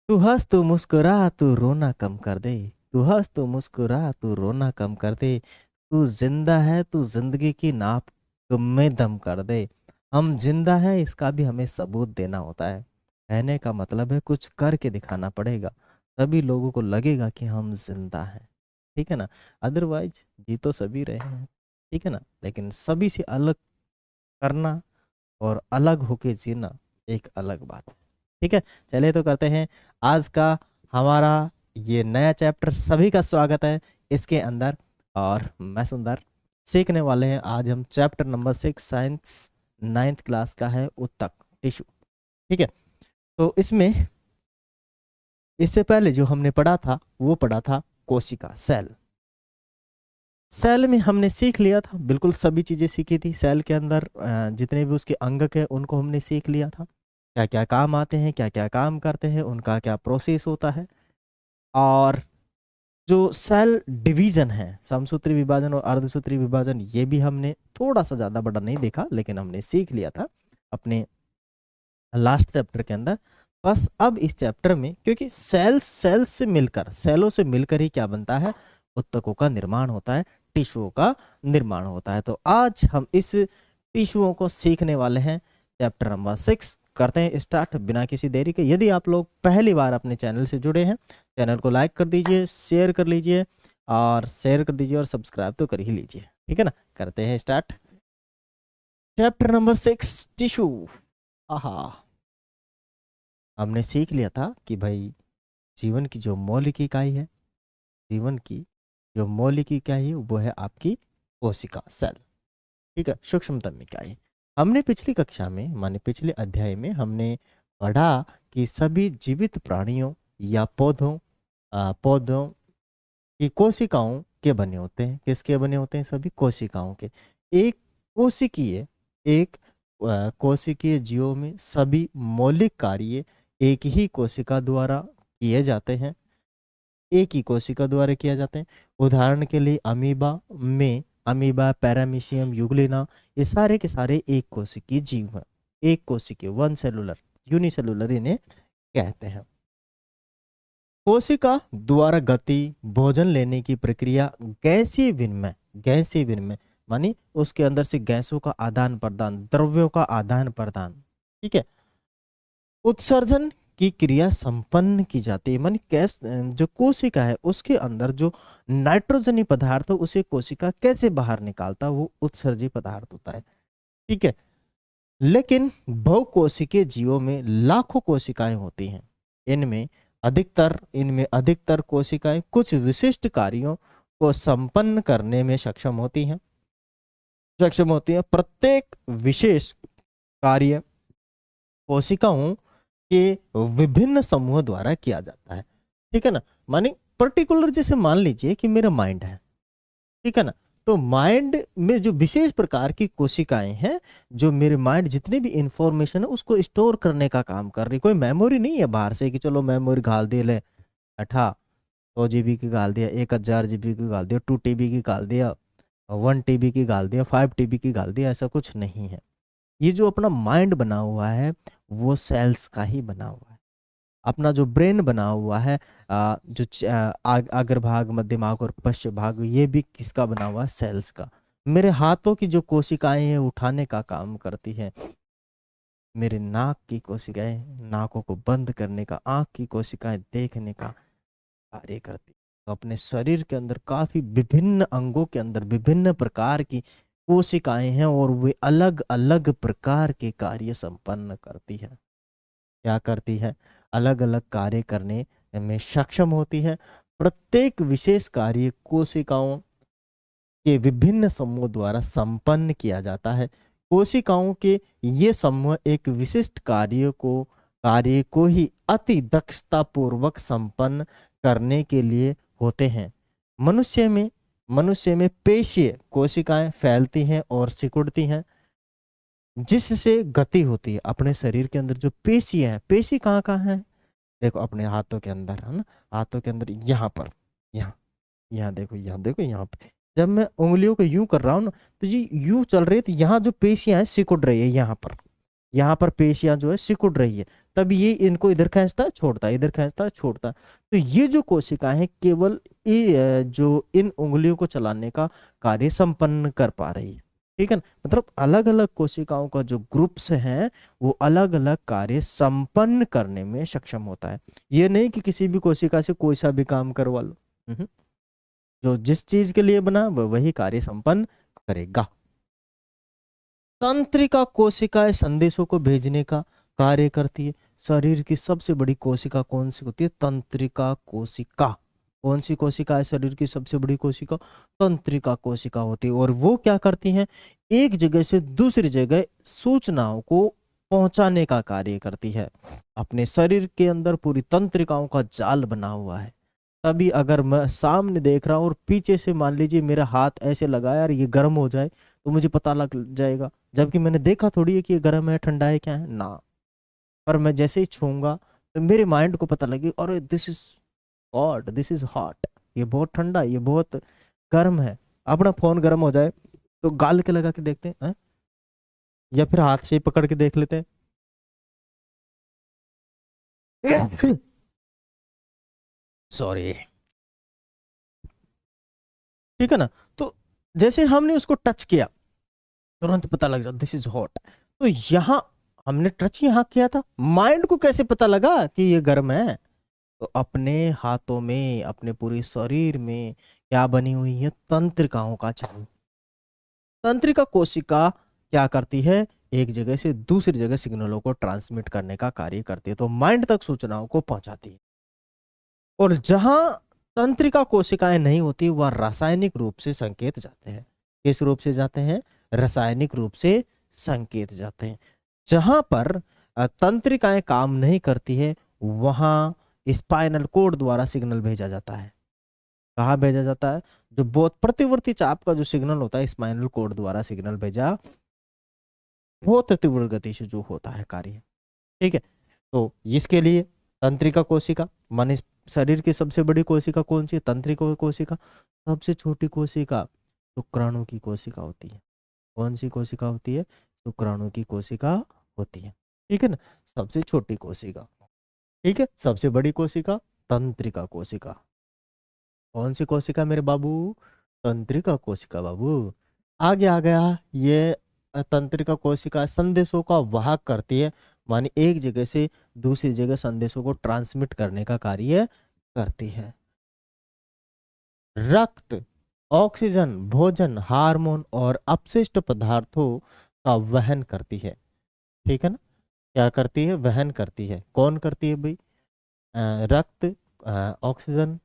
तू हंस तू मुस्कुरा तू रोना कम कर दे। तू हंस तू मुस्कुरा तू रोना कम कर दे। तू जिंदा है तू जिंदगी की नाप में दम कर दे। हम जिंदा है इसका भी हमें सबूत देना होता है। कहने का मतलब है कुछ करके दिखाना पड़ेगा, तभी लोगों को लगेगा कि हम जिंदा हैं। ठीक है ना। अदरवाइज जी तो सभी रहे हैं, ठीक है ना, लेकिन सभी से अलग करना और अलग होके जीना एक अलग बात है। ठीक है। चलिए तो करते हैं आज का हमारा ये नया चैप्टर। सभी का स्वागत है इसके अंदर। और मैं सुंदर। सीखने वाले हैं आज हम chapter number 6, science 9th class का है, उत्तक टिश्यू। ठीक है। तो इसमें इससे पहले जो हमने पढ़ा था वो पढ़ा था कोशिका, सेल। सेल में हमने सीख लिया था, बिल्कुल सभी चीजें सीखी थी। सेल के अंदर जितने भी उसके अंग है उनको हमने सीख लिया था, क्या क्या काम आते हैं, क्या क्या काम करते हैं, उनका क्या प्रोसेस होता है। और जो सेल डिवीजन है, समसूत्री विभाजन और अर्धसूत्री विभाजन, ये भी हमने थोड़ा सा ज्यादा बड़ा नहीं देखा, लेकिन हमने सीख लिया था अपने लास्ट चैप्टर के अंदर। बस अब इस चैप्टर में, क्योंकि सेल से मिलकर, सेलों से मिलकर ही क्या बनता है, उत्तकों का निर्माण होता है, टिश्युओं का निर्माण होता है। तो आज हम इस टिश्युओं को सीखने वाले हैं। चैप्टर नंबर 6 करते हैं स्टार्ट बिना किसी देरी के। यदि आप लोग पहली बार अपने चैनल से जुड़े हैं, चैनल को लाइक कर दीजिए, शेयर कर लीजिए और सब्सक्राइब तो कर ही लीजिए। ठीक है ना। करते हैं स्टार्ट। Chapter number 6, tissue. आहा, हमने सीख लिया था कि भाई जीवन की जो मौलिक इकाई है, जीवन की जो मौलिक इकाई है वो है आपकी कोशिका, सेल। ठीक है, सूक्ष्मतम इकाई। हमने पिछली कक्षा में, माने पिछले अध्याय में हमने पढ़ा कि सभी जीवित प्राणियों या पौधों की कोशिकाओं के बने होते हैं। किसके बने होते हैं? सभी कोशिकाओं के। एक कोशिकीय एक कोशिकीय जीवों में सभी मौलिक कार्य एक ही कोशिका द्वारा किए जाते हैं, एक ही कोशिका द्वारा किया जाते हैं। उदाहरण के लिए अमीबा में, अमीबा, पैरामीशियम, यूग्लिना, ये सारे के सारे एक कोशिकीय जीव हैं। एक कोशिकीय, वन सेलुलर, यूनिसेलुलर इन्हें कहते हैं। कोशिका द्वारा गति, भोजन लेने की प्रक्रिया, गैसीय विनिमय मानी उसके अंदर से गैसों का आदान प्रदान, द्रव्यों का आदान प्रदान। ठीक है। उत्सर्जन की क्रिया संपन्न की जाती है, मानी कैस जो कोशिका है उसके अंदर जो नाइट्रोजनी पदार्थ है उसे कोशिका कैसे बाहर निकालता, वो उत्सर्जी पदार्थ होता है। ठीक है। लेकिन बहुकोशिकीय जीवों में लाखों कोशिकाएं होती हैं। इनमें अधिकतर कोशिकाएं कुछ विशिष्ट कार्यों को संपन्न करने में सक्षम होती हैं। प्रत्येक विशेष कार्य कोशिकाओं के विभिन्न समूह द्वारा किया जाता है। ठीक है ना। माने पर्टिकुलर, जैसे मान लीजिए कि मेरा माइंड है, ठीक है ना, तो माइंड में जो विशेष प्रकार की कोशिकाएं हैं, जो मेरे माइंड जितने भी इंफॉर्मेशन है उसको स्टोर करने का काम कर रही। कोई मेमोरी नहीं है बाहर से कि चलो मेमोरी घाल दे ले, 100 GB की गाल दिया, 1000 GB की गाल दिया, 2 TB की गाल दिया, 1 TB की गाल दिया, 5 TB की गाल दिया, ऐसा कुछ नहीं है। ये जो अपना माइंड बना हुआ है वो सेल्स का ही बना हुआ है। अपना जो ब्रेन बना हुआ है, अग्रभाग, मध्य भाग और पश्चिम भाग, ये भी किसका बना हुआ है? सेल्स का। मेरे हाथों की जो कोशिकाएं हैं उठाने का काम करती है, मेरे नाक की कोशिकाएं नाकों को बंद करने का, आंख की कोशिकाएं देखने का कार्य करती। तो अपने शरीर के अंदर काफी विभिन्न अंगों के अंदर विभिन्न प्रकार की कोशिकाएं हैं और वे अलग अलग प्रकार के कार्य संपन्न करती है। क्या करती है? अलग अलग कार्य करने में सक्षम होती है। प्रत्येक विशेष कार्य कोशिकाओं के विभिन्न समूह द्वारा संपन्न किया जाता है। कोशिकाओं के ये समूह एक विशिष्ट कार्य को ही अति दक्षता पूर्वक संपन्न करने के लिए होते हैं। मनुष्य में पेशीय कोशिकाएं फैलती हैं और सिकुड़ती हैं, जिससे गति होती है। अपने शरीर के अंदर जो पेशी है, पेशी कहाँ कहाँ है? देखो अपने हाथों के अंदर है ना, हाथों के अंदर यहाँ पर, यहाँ देखो, यहाँ पे जब मैं उंगलियों को यूं कर रहा हूँ ना, तो ये यूं चल रही है, तो यहाँ जो पेशियां हैं सिकुड़ रही है यहाँ पर। यहाँ पर पेशियां जो है सिकुड़ रही है, तब ये इनको इधर खींचता है छोड़ता है, इधर खींचता है छोड़ता है। तो ये जो कोशिका है केवल जो इन उंगलियों को चलाने का कार्य संपन्न कर पा रही है। ठीक है ना, मतलब अलग अलग कोशिकाओं का जो ग्रुप्स हैं वो अलग अलग कार्य संपन्न करने में सक्षम होता है। ये नहीं कि किसी भी कोशिका से कोई सा भी काम करवा लो। जो जिस चीज के लिए बना वही कार्य संपन्न करेगा। तंत्रिका कोशिकाएं संदेशों को भेजने का कार्य करती है। शरीर की सबसे बड़ी कोशिका कौन सी होती है? तंत्रिका कोशिका। कौन सी कोशिका है शरीर की सबसे बड़ी कोशिका? तंत्रिका कोशिका होती है। और वो क्या करती हैं? एक जगह से दूसरी जगह सूचनाओं को पहुंचाने का कार्य करती है। अपने शरीर के अंदर पूरी तंत्रिकाओं का जाल बना हुआ है। तभी अगर मैं सामने देख रहा हूं और पीछे से मान लीजिए मेरा हाथ ऐसे लगाया और ये गर्म हो जाए तो मुझे पता लग जाएगा, जबकि मैंने देखा थोड़ी है कि ये गर्म है ठंडा है क्या है ना। पर मैं जैसे ही छूंगा तो मेरे माइंड को पता लगे अरे this is hot, this is hot, ये बहुत ठंडा, ये बहुत गर्म है। अपना फोन गर्म हो जाए तो गाल के लगा के देखते हैं, या फिर हाथ से ही पकड़ के देख लेते हैं। सॉरी। ठीक है ना, तो जैसे हमने उसको टच किया तुरंत पता लग जाता दिस इज हॉट। तो यहां हमने टच यहां किया था, माइंड को कैसे पता लगा कि ये गर्म है? तो अपने हाथों में, अपने पूरे शरीर में क्या बनी हुई है? तंत्रिकाओं का जाल। तंत्रिका कोशिका क्या करती है? एक जगह से दूसरी जगह सिग्नलों को ट्रांसमिट करने का कार्य करती है, तो माइंड तक सूचनाओं को पहुंचाती है। और जहां तंत्रिका कोशिकाएं नहीं होती वह रासायनिक रूप से संकेत जाते हैं। किस रूप से जाते हैं? रासायनिक रूप से संकेत जाते हैं। जहां पर तंत्रिकाएं काम नहीं करती है वहां स्पाइनल कोड द्वारा सिग्नल भेजा जाता है। कहाँ भेजा जाता है? जो बहुत प्रतिवर्ती चाप का जो सिग्नल होता है स्पाइनल कोड द्वारा सिग्नल भेजा, बहुत तीव्र गति से जो होता है कार्य। ठीक है, तो इसके लिए तंत्रिका कोशिका माने शरीर की सबसे बड़ी कोशिका कौन सी है? तंत्रिका कोशिका। सबसे छोटी कोशिका शुक्राणु की कोशिका होती है। कौन सी कोशिका होती है? शुक्राणु की कोशिका होती है। ठीक है ना, सबसे छोटी कोशिका। ठीक है, सबसे बड़ी कोशिका तंत्रिका कोशिका। कौन सी कोशिका मेरे बाबू? तंत्रिका कोशिका बाबू। आगे आ गया ये तंत्रिका कोशिका संदेशों का वाहक करती है, मानी एक जगह से दूसरी जगह संदेशों को ट्रांसमिट करने का कार्य करती है। रक्त, ऑक्सीजन, भोजन, हार्मोन और अपशिष्ट पदार्थों का वहन करती है। ठीक है ना, क्या करती है? वहन करती है। कौन करती है भाई? रक्त, ऑक्सीजन,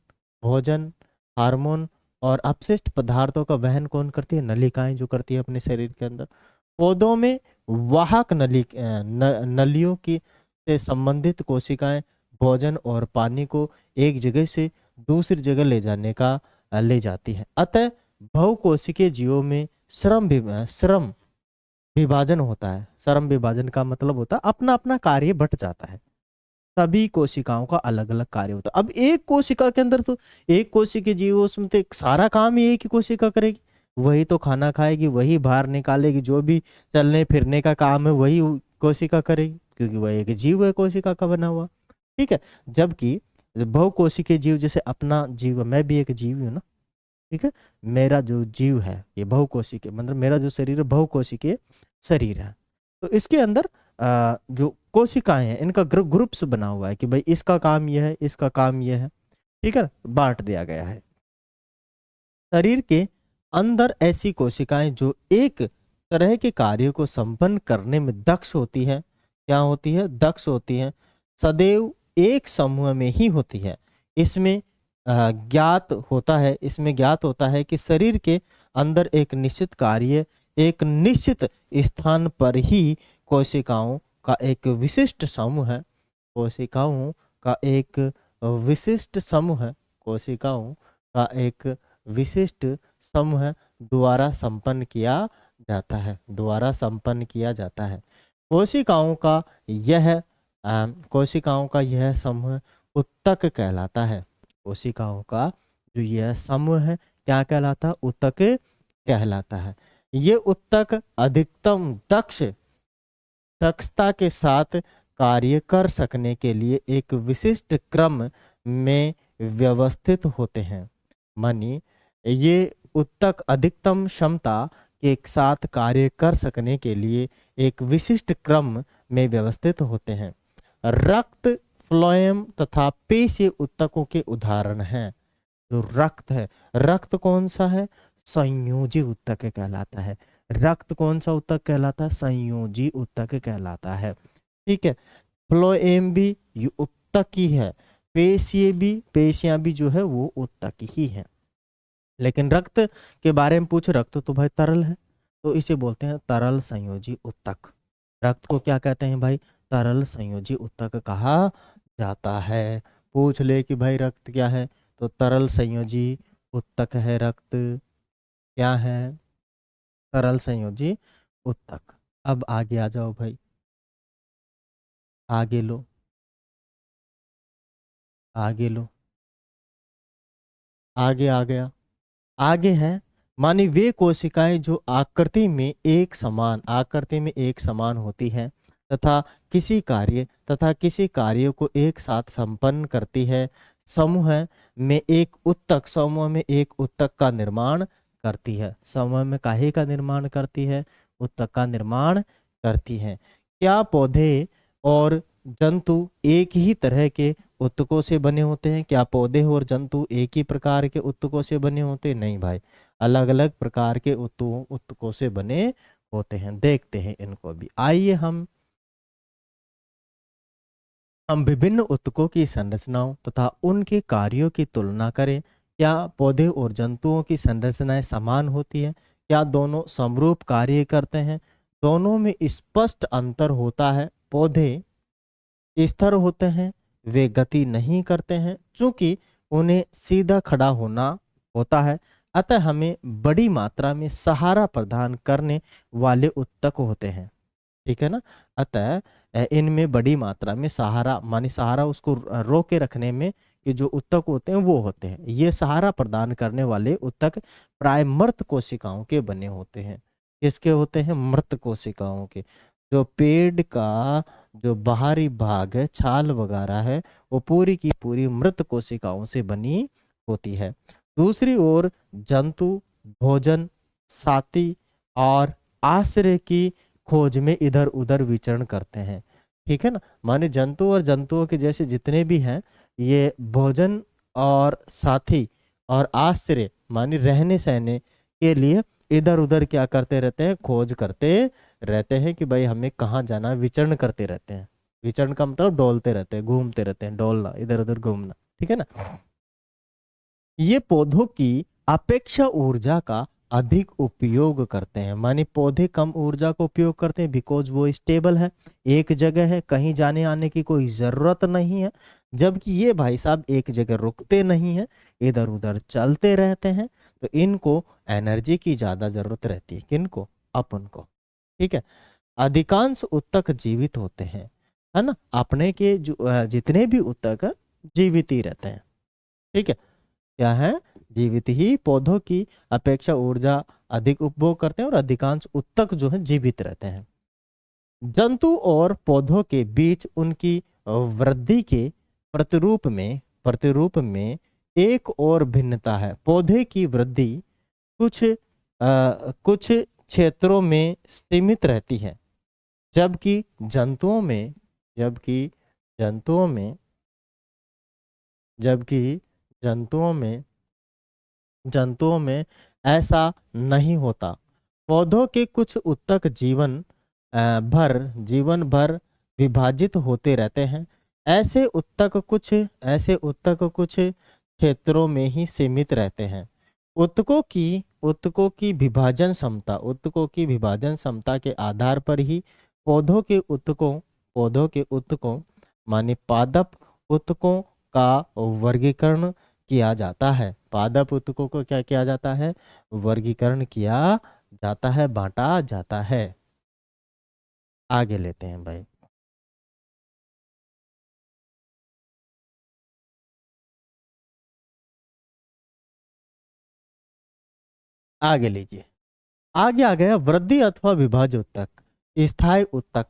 भोजन, हार्मोन और अपशिष्ट पदार्थों का वहन कौन करती है? नलिकाएं जो करती है अपने शरीर के अंदर। पौधों में वाहक नलियों की से संबंधित कोशिकाएं भोजन और पानी को एक जगह से दूसरी जगह ले जाती है। अतः बहुकोशिकीय जीवों में श्रम विभाजन होता है। श्रम विभाजन का मतलब होता है अपना अपना कार्य बट जाता है। सभी कोशिकाओं का अलग अलग कार्य होता है। अब एक कोशिका के अंदर तो एक कोशिकीय जीव उसमें तो सारा काम ही एक ही कोशिका करेगी। वही तो खाना खाएगी, वही बाहर निकालेगी, जो भी चलने फिरने का काम है वही कोशिका करेगी, क्योंकि वह एक जीव है कोशिका का बना हुआ। ठीक है, जबकि बहुकोशिकीय जीव जैसे अपना जीव, मैं भी एक जीव हूँ ना। ठीक है, मेरा जो जीव है ये बहुकोशिकीय, मतलब मेरा जो शरीर है बहुकोशिकीय शरीर है। तो इसके अंदर जो कोशिकाएं हैं इनका ग्रुप्स बना हुआ है कि भाई इसका काम यह है, इसका काम यह है। ठीक है, बांट दिया गया है। शरीर के अंदर ऐसी कोशिकाएं जो एक तरह के कार्यों को संपन्न करने में दक्ष होती है। क्या होती है? दक्ष होती है। सदैव एक समूह में ही होती है। इसमें ज्ञात होता है कि शरीर के अंदर एक निश्चित कार्य एक निश्चित स्थान पर ही कोशिकाओं का एक विशिष्ट समूह है। कोशिकाओं का एक विशिष्ट समूह है। कोशिकाओं का एक विशिष्ट समूह द्वारा संपन्न किया जाता है। द्वारा संपन्न किया जाता है। कोशिकाओं का यह समूह उत्तक कहलाता है। कोशिकाओं का जो यह समूह है क्या कहलाता है? उत्तक कहलाता है। ये उत्तक अधिकतम दक्ष दक्षता के साथ कार्य कर सकने के लिए एक विशिष्ट क्रम में व्यवस्थित होते हैं। मानिए ये उत्तक अधिकतम क्षमता के साथ कार्य कर सकने के लिए एक विशिष्ट क्रम में व्यवस्थित होते हैं। रक्त, फ्लोएम तथा पेशीय उत्तकों के उदाहरण हैं। जो रक्त है, रक्त कौन सा है? संयोजी उत्तक कहलाता है। रक्त कौन सा उत्तक कहलाता है? संयोजी उत्तक कहलाता है। ठीक है। फ्लोएम भी ये उत्तक ही है, पेशियां भी जो है वो उत्तक ही है। लेकिन रक्त के बारे में पूछ, रक्त तो भाई तरल है, तो इसे बोलते हैं तरल संयोजी उत्तक। रक्त को क्या कहते हैं भाई? तरल संयोजी उत्तक कहा जाता है। पूछ ले कि भाई रक्त क्या है, तो तरल संयोजी उत्तक है। रक्त क्या है? तरल संयोजी उत्तक। अब आगे आ जाओ भाई, आगे लो, आगे लो, आगे आ गया। आगे है, मानी वे कोशिकाएं जो आकृति में एक समान होती है तथा किसी कार्य को एक साथ संपन्न करती है। समूह में एक उत्तक का निर्माण करती है। समूह में काहे का निर्माण करती है? उत्तक का निर्माण करती है। क्या पौधे और जंतु एक ही तरह के उत्तकों से बने होते हैं? क्या पौधे और जंतु एक ही प्रकार के उत्तकों से बने होते हैं? नहीं भाई, अलग अलग प्रकार के उत्तकों से बने होते हैं। देखते हैं इनको भी। आइए हम विभिन्न उत्तकों की संरचनाओं तथा उनके कार्यों की तुलना करें। क्या पौधे और जंतुओं की संरचनाएं समान होती है? क्या दोनों समरूप कार्य करते हैं? दोनों में स्पष्ट अंतर होता है। पौधे स्थिर होते हैं, वे गति नहीं करते हैं, चूंकि उन्हें सीधा खड़ा होना होता है। अतः हमें बड़ी मात्रा में सहारा प्रदान करने वाले उत्तक होते हैं। ठीक है ना? अतः इनमें बड़ी मात्रा में सहारा, मानी सहारा उसको रोके रखने में कि जो उत्तक होते हैं वो होते हैं। ये सहारा प्रदान करने वाले उत्तक प्राय मृत कोशिकाओं के बने होते हैं। किसके होते हैं? मृत कोशिकाओं के। जो पेड़ का जो बाहरी भाग है, छाल वगैरह है, वो पूरी की पूरी मृत कोशिकाओं से बनी होती है। दूसरी ओर जंतु भोजन, साथी और आश्रय की खोज में इधर उधर विचरण करते हैं। ठीक है ना? माने जंतु और जंतुओं के जैसे जितने भी हैं, ये भोजन और साथी और आश्रय माने रहने सहने के लिए इधर उधर क्या करते रहते हैं? खोज करते रहते हैं कि भाई हमें कहाँ जाना है। विचरण करते रहते हैं। विचरण का मतलब डोलते रहते हैं, घूमते रहते हैं, डोलना, इधर उधर घूमना। ठीक है ना? ये पौधों की अपेक्षा ऊर्जा का अधिक उपयोग करते हैं। माने पौधे कम ऊर्जा का उपयोग करते हैं, बिकॉज वो स्टेबल है, एक जगह है, कहीं जाने आने की कोई जरूरत नहीं है। जबकि ये भाई साहब एक जगह रुकते नहीं है, इधर उधर चलते रहते हैं। तो इनको एनर्जी की ज्यादा जरूरत रहती है। किनको? अपन को। ठीक है। अधिकांश उत्तक जीवित होते हैं, है ना? अपने के जो जितने भी उत्तक है जीवित ही रहते हैं। ठीक है। क्या है? जीवित ही। पौधों की अपेक्षा ऊर्जा अधिक उपभोग करते हैं और अधिकांश उत्तक जो है जीवित रहते हैं। जंतु और पौधों के बीच उनकी वृद्धि के प्रतिरूप में एक और भिन्नता है। पौधे की वृद्धि कुछ क्षेत्रों में सीमित रहती है, जबकि जंतुओं में जबकि जंतुओं में जबकि जंतुओं में ऐसा नहीं होता। पौधों के कुछ उत्तक जीवन भर विभाजित होते रहते हैं। ऐसे उत्तक कुछ क्षेत्रों में ही सीमित रहते हैं। उत्तकों की विभाजन क्षमता के आधार पर ही पौधों के उत्तकों माने पादप उत्तकों का वर्गीकरण किया जाता है। पादप उत्तकों को क्या किया जाता है? वर्गीकरण किया जाता है, बांटा जाता है। आगे लेते हैं भाई। आगे लीजिए। आगे आ गया वृद्धि अथवा विभाज्य उत्तक, स्थायी उत्तक।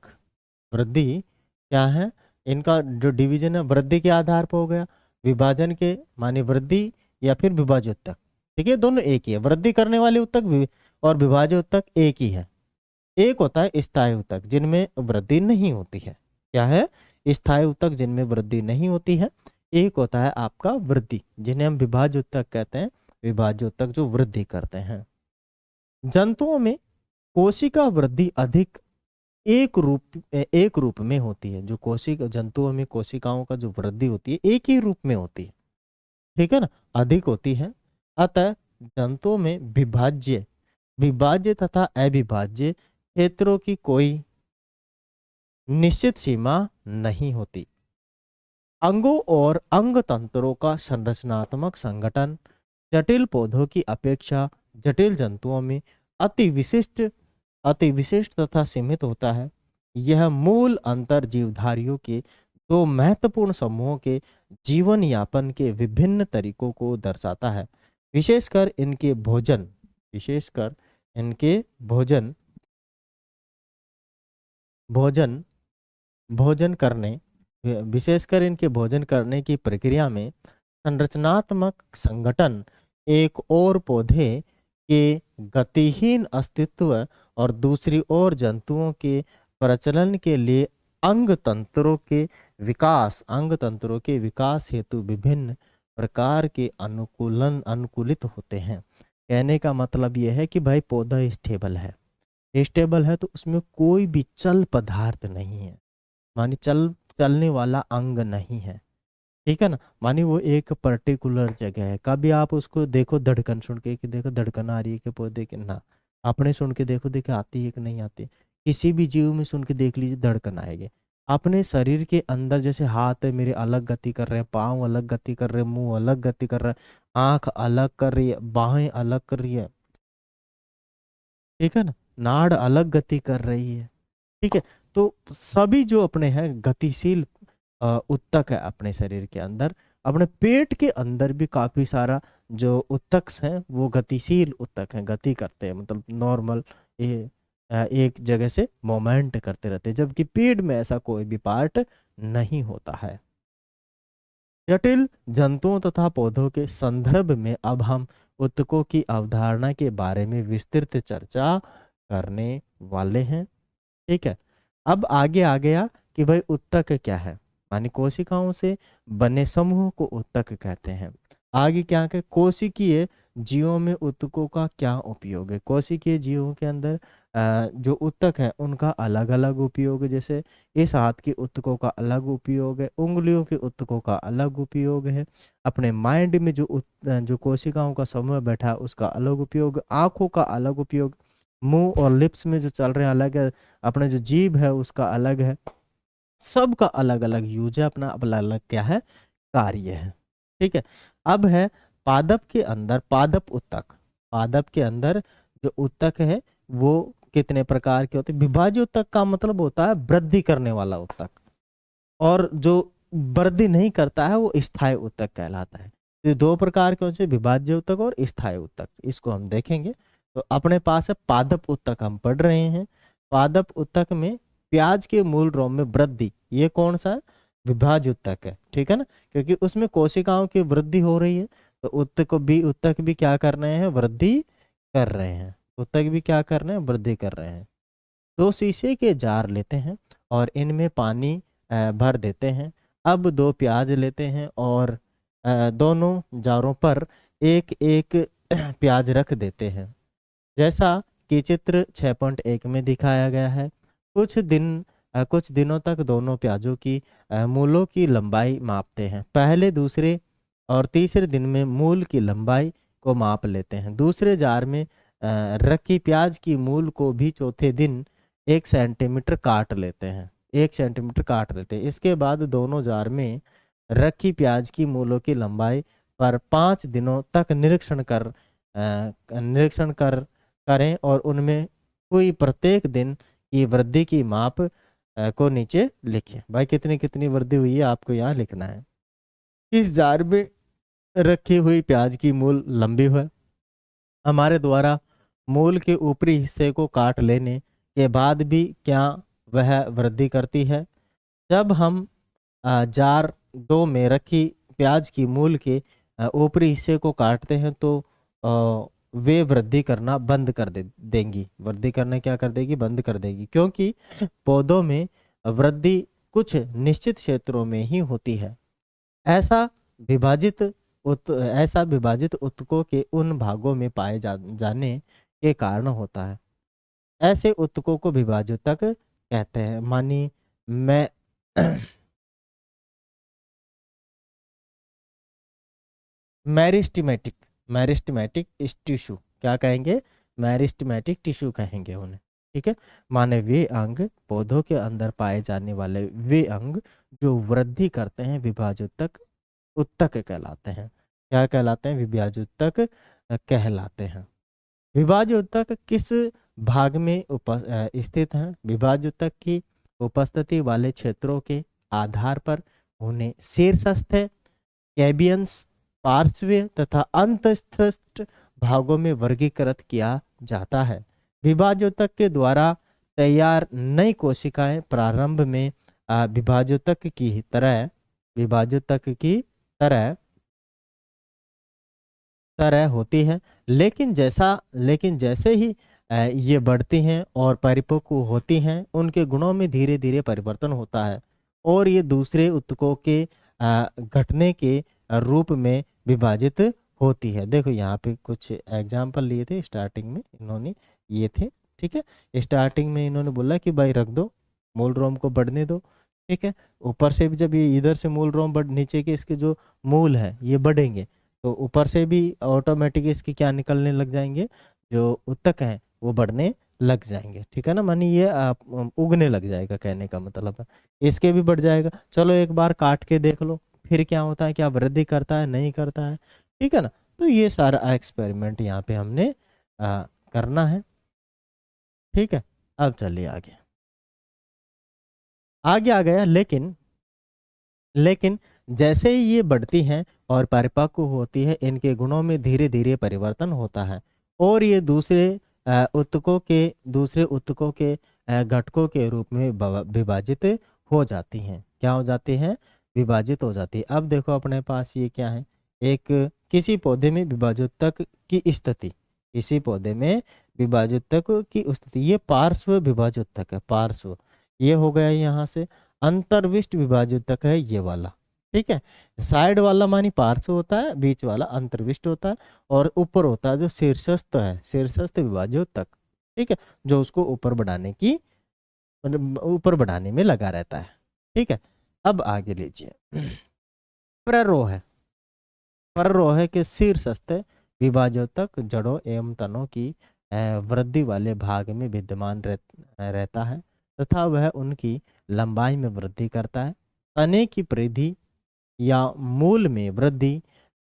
वृद्धि क्या है, इनका जो डिवीजन है वृद्धि के आधार पर हो गया, विभाजन के माने वृद्धि या फिर विभाज्य उत्तक। ठीक है, दोनों एक ही है, वृद्धि करने वाले उत्तक और विभाज्य उत्तक एक ही है। एक होता है स्थायी उत्तक जिनमें वृद्धि नहीं होती है। क्या है, स्थायी उत्तक जिनमें वृद्धि नहीं होती है। एक होता है आपका वृद्धि जिन्हें हम विभाज्य उत्तक कहते हैं, विभाज्य उत्तक जो वृद्धि करते हैं। जंतुओं में कोशिका वृद्धि अधिक एक रूप में होती है। जो कोशिका जंतुओं में कोशिकाओं का जो वृद्धि होती है एक ही रूप में होती है, ठीक है ना, अधिक होती है। अतः जंतुओं में विभाज्य विभाज्य तथा अविभाज्य क्षेत्रों की कोई निश्चित सीमा नहीं होती। अंगों और अंग तंत्रों का संरचनात्मक संगठन जटिल पौधों की अपेक्षा जटिल जंतुओं में अति विशिष्ट तथा सीमित होता है। यह मूल अंतर जीवधारियों के दो महत्वपूर्ण समूहों के जीवन यापन के विभिन्न तरीकों को दर्शाता है। विशेषकर इनके भोजन करने की प्रक्रिया में संरचनात्मक संगठन एक और पौधे के गतिहीन अस्तित्व और दूसरी ओर जंतुओं के प्रचलन के लिए अंग तंत्रों के विकास हेतु विभिन्न प्रकार के अनुकूलित होते हैं। कहने का मतलब यह है कि भाई पौधा स्टेबल है तो उसमें कोई भी चल पदार्थ नहीं है, मानी चलने वाला अंग नहीं है, ठीक है ना, मानी वो एक पर्टिकुलर जगह है। कभी आप उसको देखो धड़कन सुन के कि देखो धड़कन आ रही है कि पौधे के, ना अपने सुन के देखो आती है कि नहीं आती। किसी भी जीव में सुन के देख लीजिए धड़कन आएगी। अपने शरीर के अंदर जैसे हाथ है मेरे अलग गति कर रहे हैं, पाँव अलग गति कर रहे हैं, मुंह अलग गति कर रहा है, आंख अलग कर रही है, बाहें अलग कर रही है, ठीक है ना, नाड़ अलग गति कर रही है, ठीक है। तो सभी जो अपने हैं गतिशील उत्तक है अपने शरीर के अंदर। अपने पेट के अंदर भी काफी सारा जो उत्तक हैं वो गतिशील उत्तक हैं, गति करते हैं, मतलब नॉर्मल एक जगह से मोमेंट करते रहते हैं, जबकि पेट में ऐसा कोई भी पार्ट नहीं होता है। जटिल जंतुओं तथा पौधों के संदर्भ में अब हम उत्तकों की अवधारणा के बारे में विस्तृत चर्चा करने वाले हैं, ठीक है। अब आगे आ गया कि भाई उत्तक क्या है, मानी कोशिकाओं से बने समूह को उत्तक कहते हैं। आगे क्या है, कोशिकीय जीवों में उत्तकों का क्या उपयोग है। कोशिकीय जीवों के अंदर जो उत्तक है उनका अलग अलग उपयोग है। जैसे इस हाथ के उत्तकों का अलग उपयोग है, उंगलियों के उत्तकों का अलग उपयोग है, अपने माइंड में जो कोशिकाओं का समूह बैठा है उसका अलग उपयोग, आंखों का अलग उपयोग, मुंह और लिप्स में जो चल रहे हैं अलग है, अपने जो जीभ है उसका अलग है, सबका अलग अलग यूज है, अपना अलग अलग क्या है कार्य है, ठीक है। अब है पादप के अंदर पादप के अंदर जो उत्तक है वो कितने प्रकार के होते हैं। विभाज्य उत्तक का मतलब होता है वृद्धि करने वाला उत्तक, और जो वृद्धि नहीं करता है वो स्थायी उत्तक कहलाता है। तो दो प्रकार के होते हैं, विभाज्य उत्तक और स्थायी उत्तक, इसको हम देखेंगे। तो अपने पास है पादप उत्तक, हम पढ़ रहे हैं। पादप उत्तक में प्याज के मूल रोम में वृद्धि, ये कौन सा है, विभाज्य उत्तक है, ठीक है ना, क्योंकि उसमें कोशिकाओं की वृद्धि हो रही है। तो उत्तक भी क्या कर रहे हैं, वृद्धि कर रहे हैं। उत्तक भी क्या कर रहे हैं, वृद्धि कर रहे हैं। दो शीशे के जार लेते हैं और इनमें पानी भर देते हैं। अब दो प्याज लेते हैं और दोनों जारों पर एक एक प्याज रख देते हैं, जैसा कि चित्र 6.1 में दिखाया गया है। कुछ दिनों तक दोनों प्याजों की मूलों की लंबाई मापते हैं। पहले, दूसरे और तीसरे दिन में मूल की लंबाई को माप लेते हैं। दूसरे जार में रखी प्याज की मूल को भी चौथे दिन 1 सेंटीमीटर काट लेते हैं। इसके बाद दोनों जार में रखी प्याज की मूलों की लंबाई पर 5 दिनों तक निरीक्षण करें और उनमें कोई प्रत्येक दिन की वृद्धि की माप को नीचे लिखें। भाई कितनी कितनी वृद्धि हुई है आपको यहाँ लिखना है। इस जार में रखी हुई प्याज की मूल लंबी है। हमारे द्वारा मूल के ऊपरी हिस्से को काट लेने के बाद भी क्या वह वृद्धि करती है। जब हम जार 2 में रखी प्याज की मूल के ऊपरी हिस्से को काटते हैं तो वे वृद्धि करना बंद कर देंगी। वृद्धि करना क्या कर देगी? बंद कर देगी, क्योंकि पौधों में वृद्धि कुछ निश्चित क्षेत्रों में ही होती है। ऐसा विभाजित ऊतकों के उन भागों में पाए जाने के कारण होता है। ऐसे ऊतकों को विभाजोतक कहते हैं। मानी मैं मैरिस्टेमेटिक मैरिस्टेमेटिक टिश्यू क्या कहेंगे? मैरिस्टेमेटिक टिश्यू कहेंगे उन्हें। ठीक है, माने वे अंग, पौधों के अंदर पाए जाने वाले वे अंग जो वृद्धि करते हैं, विभाजोतक उत्तक कहलाते हैं। क्या कहलाते हैं? विभाजोतक कहलाते हैं। विभाजोतक किस भाग में स्थित है? विभाजोतक की उपस्थिति वाले क्षेत्रों के आधार पर उन्हें शीर्षस्थ, कैबियंस, पार्श्वीय तथा अंतस्थ भागों में वर्गीकृत किया जाता है। विभाजोतक के द्वारा तैयार नई कोशिकाएं प्रारंभ में विभाजोतक की तरह होती है, लेकिन जैसे ही ये बढ़ती हैं और परिपक्व होती हैं, उनके गुणों में धीरे धीरे परिवर्तन होता है और ये दूसरे ऊतकों के घटने के रूप में विभाजित होती है। देखो यहाँ पे कुछ एग्जाम्पल लिए थे स्टार्टिंग में, इन्होंने ये थे। ठीक है, स्टार्टिंग में इन्होंने बोला कि भाई रख दो, मूल रोम को बढ़ने दो। ठीक है, ऊपर से भी जब ये इधर से मूल रोम बढ़, नीचे के इसके जो मूल है ये बढ़ेंगे तो ऊपर से भी ऑटोमेटिक इसके क्या निकलने लग जाएंगे, जो ऊतक हैं वो बढ़ने लग जाएंगे। ठीक है ना, मानी ये उगने लग जाएगा, कहने का मतलब है इसके भी बढ़ जाएगा। चलो एक बार काट के देख लो फिर क्या होता है, क्या वृद्धि करता है नहीं करता है। ठीक है ना, तो ये सारा एक्सपेरिमेंट यहाँ पे हमने करना है। ठीक है, अब चलिए आगे आ गया। लेकिन जैसे ही ये बढ़ती हैं और परिपक्व होती है, इनके गुणों में धीरे धीरे परिवर्तन होता है और ये दूसरे ऊतकों के घटकों के रूप में विभाजित हो जाती हैं। क्या हो जाती हैं? विभाजित हो जाती है। अब देखो अपने पास ये क्या है, एक किसी पौधे में विभाजोतक की स्थिति, किसी पौधे में विभाजोतक की स्थिति, ये पार्श्व विभाजोतक है। पार्श्व ये हो गया यहाँ से। अंतर्विष्ट विभाजोतक है ये वाला। ठीक है, साइड वाला मानी पार्श्व होता है, बीच वाला अंतर्विष्ट होता है और ऊपर होता है जो शीर्षस्थ है, शीर्षस्थ विभाजोतक। ठीक है, जो उसको ऊपर बढ़ाने में लगा रहता है। ठीक है, अब आगे लीजिए प्ररोह के शीर्षस्थ विभाजोतक जड़ों एवं तनों की वृद्धि वाले भाग में विद्यमान रहता है तथा वह उनकी लंबाई में वृद्धि करता है। तने की परिधि या मूल में वृद्धि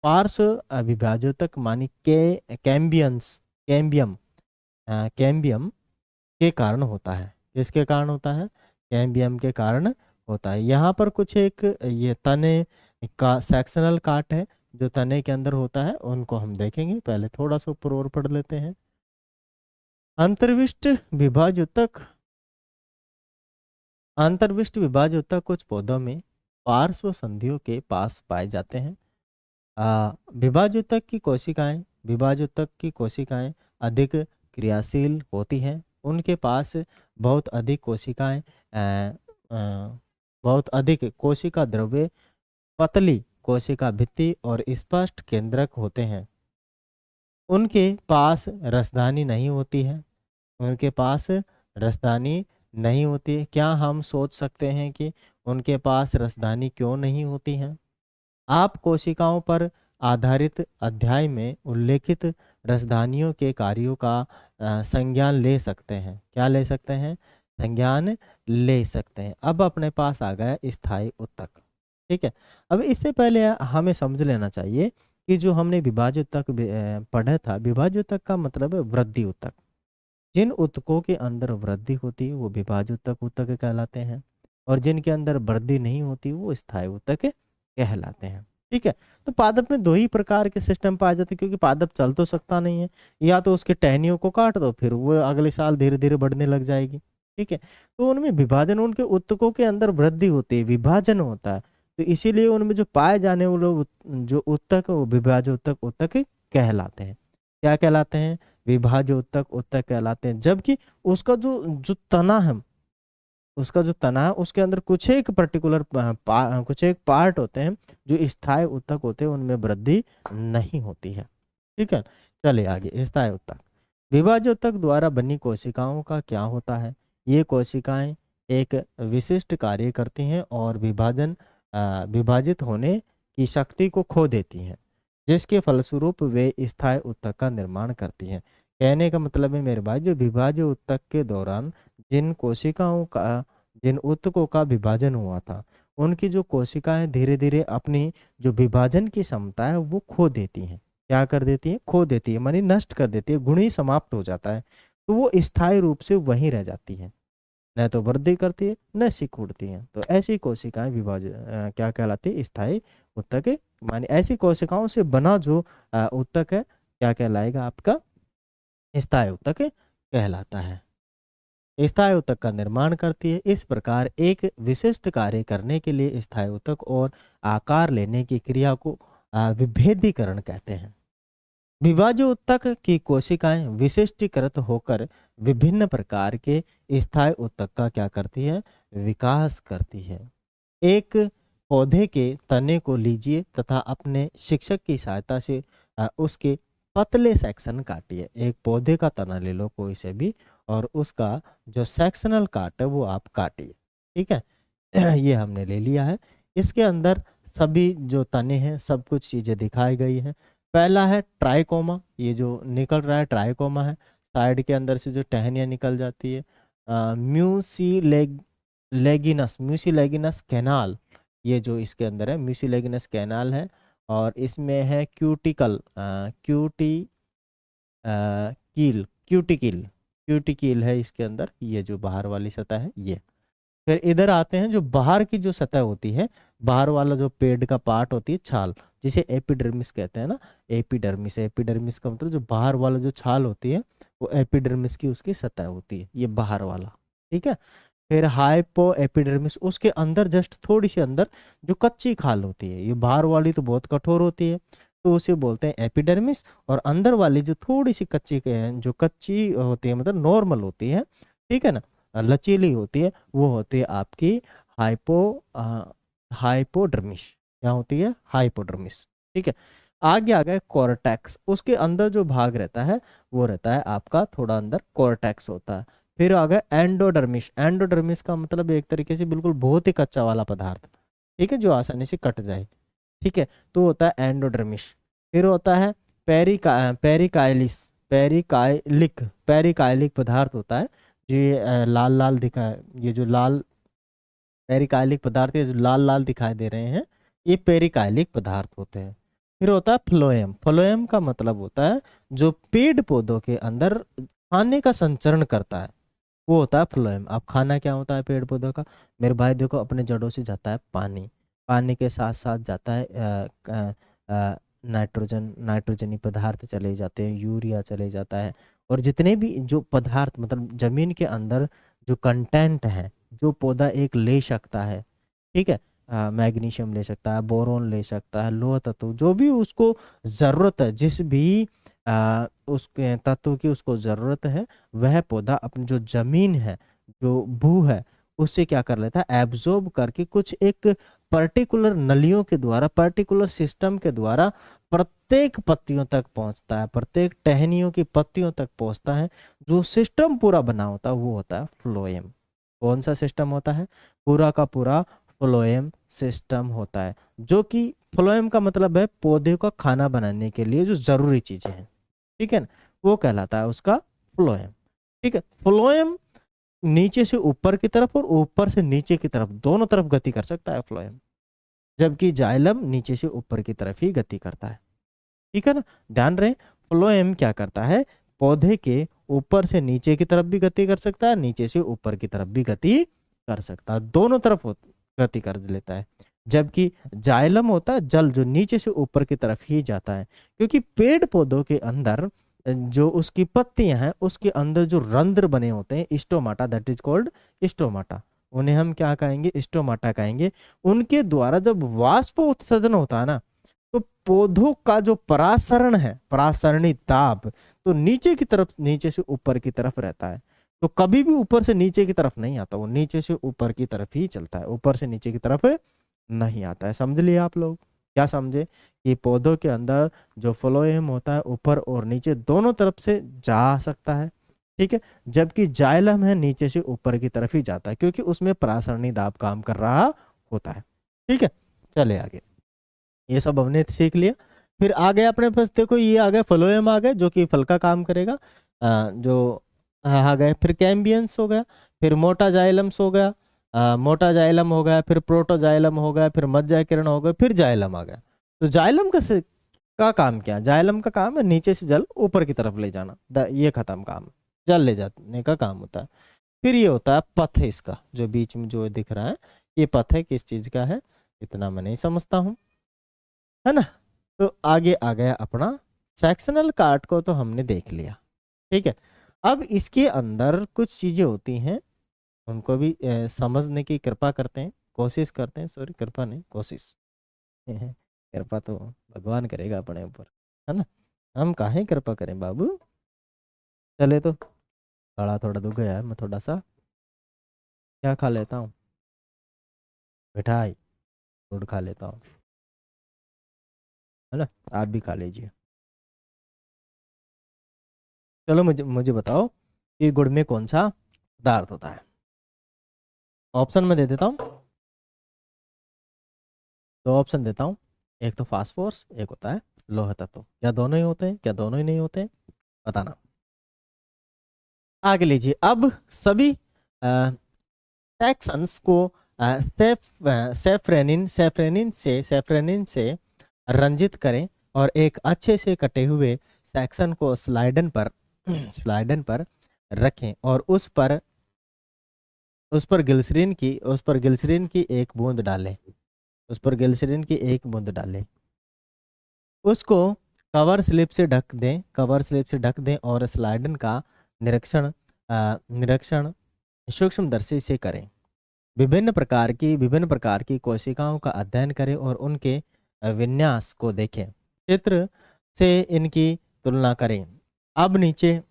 पार्श्व विभाजोतक मानी कैम्बियम के कारण होता है। किसके कारण होता है? कैम्बियम के कारण होता है। यहाँ पर कुछ एक ये तने का सेक्शनल काट है जो तने के अंदर होता है, उनको हम देखेंगे। पहले थोड़ा सा ऊपर और पढ़ लेते हैं। अंतर्विष्ट विभाजोतक कुछ पौधों में पार्श्व संधियों के पास पाए जाते हैं। विभाजोतक की कोशिकाएं अधिक क्रियाशील होती हैं। उनके पास बहुत अधिक कोशिका द्रव्य, पतली कोशिका भित्ति और स्पष्ट केंद्रक होते हैं। उनके पास रसदानी नहीं होती है। क्या हम सोच सकते हैं कि उनके पास रसदानी क्यों नहीं होती है? आप कोशिकाओं पर आधारित अध्याय में उल्लेखित रसदानियों के कार्यों का संज्ञान ले सकते हैं। क्या ले सकते हैं? संज्ञान ले सकते हैं। अब अपने पास आ गया स्थायी ऊतक। ठीक है, अब इससे पहले हमें समझ लेना चाहिए कि जो हमने विभाजोतक पढ़ा था, विभाजोतक का मतलब है वृद्धि ऊतक। जिन ऊतकों के अंदर वृद्धि होती है वो विभाजोतक ऊतक कहलाते हैं और जिनके अंदर वृद्धि नहीं होती वो स्थायी ऊतक कहलाते हैं। ठीक है, तो पादप में दो ही प्रकार के सिस्टम पाए जाते हैं, क्योंकि पादप चल तो सकता नहीं है, या तो उसके टहनियों को काट दो फिर वो अगले साल धीरे धीरे बढ़ने लग जाएगी। ठीक है। तो उनमें विभाजन, उनके ऊतकों के अंदर वृद्धि होती है, विभाजन होता है, तो इसीलिए उनमें जो पाए जाने वाले जो ऊतक वो विभाज्य ऊतक ऊतक कहलाते हैं। क्या कहलाते हैं? विभाज्य ऊतक ऊतक कहलाते हैं। जबकि उसका जो जो तना है, उसका जो तना है उसके अंदर कुछ एक पर्टिकुलर कुछ एक पार्ट होते हैं जो स्थायी ऊतक होते हैं, उनमें वृद्धि नहीं होती है। ठीक है, चलिए आगे। स्थायी ऊतक, विभाज्य ऊतक द्वारा बनी कोशिकाओं का क्या होता है? ये कोशिकाएं एक विशिष्ट कार्य करती हैं और विभाजित होने की शक्ति को खो देती हैं, जिसके फलस्वरूप वे स्थायी ऊतक का निर्माण करती हैं। कहने का मतलब है मेरे भाई, जो विभाज्य ऊतक के दौरान जिन कोशिकाओं का, जिन ऊतकों का विभाजन हुआ था, उनकी जो कोशिकाएं धीरे धीरे अपनी जो विभाजन की क्षमता है वो खो देती हैं। क्या कर देती है? खो देती है, मानी नष्ट कर देती है, गुण ही समाप्त हो जाता है। तो वो स्थायी रूप से वहीं रह जाती है, न तो वृद्धि करती है न सिकुड़ती है। तो ऐसी कोशिकाएं क्या कहलाती है? स्थायी ऊतक है। मानी ऐसी कोशिकाओं से बना जो ऊतक है क्या कहलाएगा? आपका स्थायी ऊतक कहलाता है। स्थायी ऊतक का निर्माण करती है। इस प्रकार एक विशिष्ट कार्य करने के लिए स्थायी ऊतक और आकार लेने की क्रिया को विभेदीकरण कहते हैं। विभाज्य ऊतक की कोशिकाएं विशिष्टीकृत होकर विभिन्न प्रकार के स्थायी ऊतक का क्या करती है? विकास करती है। एक पौधे के तने को लीजिए तथा अपने शिक्षक की सहायता से उसके पतले सेक्शन काटिए। एक पौधे का तना ले लो कोई से भी, और उसका जो सेक्शनल काट है वो आप काटिए। ठीक है, ये हमने ले लिया है। इसके अंदर सभी जो तने हैं सब कुछ चीजें दिखाई गई हैं। पहला है ट्राइकोमा, ये जो निकल रहा है ट्राइकोमा है, साइड के अंदर से जो टहनियाँ निकल जाती है। म्यूसिलेगिनस कैनाल, ये जो इसके अंदर है म्यूसिलेगिनस कैनाल है। और इसमें है क्यूटिकिल है इसके अंदर, ये जो बाहर वाली सतह है ये। फिर इधर आते हैं, जो बाहर की जो सतह होती है, बाहर वाला जो पेड़ का पार्ट होती है, छाल, जिसे एपिडर्मिस कहते हैं ना। एपिडर्मिस का मतलब जो बाहर वाला जो छाल होती है वो एपिडर्मिस की उसकी सतह होती है, ये बाहर वाला। ठीक है, फिर हाइपो एपिडर्मिस, उसके अंदर जस्ट थोड़ी सी अंदर जो कच्ची खाल होती है, ये बाहर वाली तो बहुत कठोर होती है तो उसे बोलते हैं एपिडर्मिस, और अंदर वाली जो थोड़ी सी जो कच्ची होती है, मतलब नॉर्मल होती है, ठीक है ना, लचीली होती है, वो होती है आपकी हाइपोडर्मिस। क्या होती है? हाइपोडर्मिस। ठीक है, आगे आ गए कॉर्टेक्स। उसके अंदर जो भाग रहता है वो रहता है आपका थोड़ा अंदर, कॉर्टेक्स होता है। फिर आ गया एंडोडर्मिस। एंडोडर्मिस का मतलब एक तरीके से बिल्कुल बहुत ही कच्चा वाला पदार्थ, ठीक है, जो आसानी से कट जाए। ठीक है, तो होता है एंडोडर्मिस। फिर होता है पेरिकाइलिक पदार्थ होता है, ये लाल लाल दिखा है, ये जो लाल पेरिकाइलिक पदार्थ है जो लाल लाल दिखाई दे रहे हैं, ये पेरिकाइलिक पदार्थ होते हैं। फिर होता है फ्लोएम। फ्लोएम का मतलब होता है जो पेड़ पौधों के अंदर खाने का संचरण करता है, वो होता है फ्लोएम। अब खाना क्या होता है पेड़ पौधों का? मेरे भाई देखो, अपने जड़ों से जाता है पानी, पानी के साथ साथ जाता है नाइट्रोजनी पदार्थ चले जाते हैं, यूरिया चले जाता है, और जितने भी जो पदार्थ मतलब जमीन के अंदर जो कंटेंट है जो पौधा एक ले सकता है, ठीक है, मैग्नीशियम ले सकता है, बोरोन ले सकता है, लोह तत्व जो भी उसको ज़रूरत है, जिस भी उसके तत्व की उसको ज़रूरत है, वह पौधा अपनी जो जमीन है, जो भू है, उससे क्या कर लेता है? एब्जॉर्ब करके कुछ एक पर्टिकुलर नलियों के द्वारा, पर्टिकुलर सिस्टम के द्वारा प्रत्येक पत्तियों तक पहुंचता है, प्रत्येक टहनियों की पत्तियों तक पहुंचता है। जो सिस्टम पूरा बना होता है वो होता है फ्लोएम। कौन सा सिस्टम होता है? पूरा का पूरा फ्लोएम सिस्टम होता है, जो कि फ्लोएम का मतलब है पौधे का खाना बनाने के लिए जो जरूरी चीजें हैं, ठीक है ना, वो कहलाता है उसका फ्लोएम। ठीक है, फ्लोएम नीचे से ऊपर की तरफ और ऊपर से नीचे की तरफ दोनों तरफ गति कर सकता है फ्लोएम, जबकि जाइलम नीचे से ऊपर की तरफ ही गति करता है। ठीक है ना, ध्यान रहे, फ्लोएम क्या करता है? पौधे के ऊपर से नीचे की तरफ भी गति कर सकता है, नीचे से ऊपर की तरफ भी गति कर सकता है, दोनों तरफ गति कर लेता है। जबकि जाइलम होता है जल, जो नीचे से ऊपर की तरफ ही जाता है, क्योंकि पेड़ पौधों के अंदर जो उसकी पत्तियां हैं उसके अंदर जो रंध्र बने होते हैं, stomata, that is called stomata, उन्हें हम क्या कहेंगे, स्टोमाटा कहेंगे। उनके द्वारा जब वाष्प उत्सर्जन होता है ना, तो पौधों का जो परासरण है, परासरणी दाब, तो नीचे की तरफ, नीचे से ऊपर की तरफ रहता है। तो कभी भी ऊपर से नीचे की तरफ नहीं आता, वो नीचे से ऊपर की तरफ ही चलता है, ऊपर से नीचे की तरफ नहीं आता है। समझ लिए आप लोग? क्या समझे? कि पौधों के अंदर जो फ्लोएम होता है ऊपर और नीचे दोनों तरफ से जा सकता है, ठीक है। जबकि जाइलम है नीचे से ऊपर की तरफ ही जाता है, क्योंकि उसमें परासरणी दाब काम कर रहा होता है, ठीक है। चले आगे, ये सब हमने सीख लिया। फिर आ गया अपने पास, देखो ये आ गया फ्लोएम आ गया, जो कि फल का काम करेगा। जो आ गए, फिर कैम्बियंस हो गया, फिर मोटा जाइलम्स हो गया, मोटा जाइलम हो गया, फिर प्रोटोजाइलम हो गया, फिर मज्जा किरण हो गया, फिर जाइलम आ गया। तो जाइलम का काम क्या है? जाइलम का काम है नीचे से जल ऊपर की तरफ ले जाना, ये खत्म काम है, जल ले जाने का काम होता है। फिर ये होता है पथ, इसका जो बीच में जो दिख रहा है, ये पथ है, किस चीज का है इतना मैं नहीं समझता हूँ, है ना। तो आगे आ गया अपना सेक्शनल काट को तो हमने देख लिया, ठीक है। अब इसके अंदर कुछ चीजें होती हैं, उनको भी समझने की कृपा करते हैं, कोशिश करते हैं, सॉरी कृपा नहीं, कोशिश कृपा तो भगवान करेगा अपने ऊपर, है ना। हम काहे कृपा करें बाबू। चले तो, गला थोड़ा दुख गया है, मैं थोड़ा सा क्या खा लेता हूँ, मिठाई गुड़ खा लेता हूँ, है ना। आप भी खा लीजिए। चलो मुझे मुझे बताओ कि गुड़ में कौन सा पदार्थ होता है। ऑप्शन में दे देता हूँ, दो ऑप्शन देता हूँ। एक तो फास्फोरस, एक होता है लोह तत्व। क्या दोनों ही होते हैं? क्या दोनों ही नहीं होते हैं? बताना। आगे लीजिए। अब सभी सेक्शंस को सेफ्रेनिन से रंजित करें और एक अच्छे से कटे हुए सेक्शन को स्लाइडन पर रखें और उस पर ग्लिसरीन की एक बूंद डालें, उस पर ग्लिसरीन की एक बूंद डालें। उसको कवर स्लिप से ढक दें और स्लाइडन का निरीक्षण सूक्ष्मदर्शी से करें। विभिन्न प्रकार की कोशिकाओं का अध्ययन करें और उनके विन्यास को देखें। चित्र से इनकी तुलना करें। अब नीचे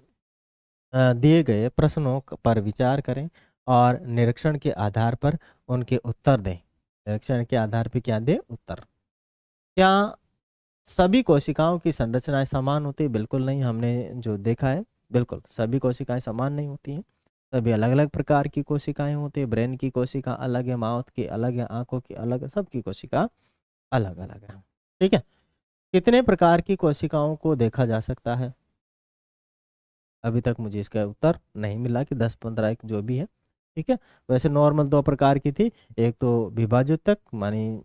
दिए गए प्रश्नों पर विचार करें और निरीक्षण के आधार पर उनके उत्तर दें। निरीक्षण के आधार पर क्या दें? उत्तर। क्या सभी कोशिकाओं की संरचनाएं समान होती है? बिल्कुल नहीं। हमने जो देखा है, बिल्कुल सभी कोशिकाएं समान नहीं होती हैं। सभी अलग अलग प्रकार की कोशिकाएं होती है। ब्रेन की कोशिका अलग है, माउथ की अलग है, आंखों की अलग है, सबकी कोशिका अलग अलग है, ठीक है। कितने प्रकार की कोशिकाओं को देखा जा सकता है? अभी तक मुझे इसका उत्तर नहीं मिला कि 10-15 जो भी है, ठीक है। वैसे नॉर्मल दो प्रकार की थी, एक तो विभाजित ऊतक मानी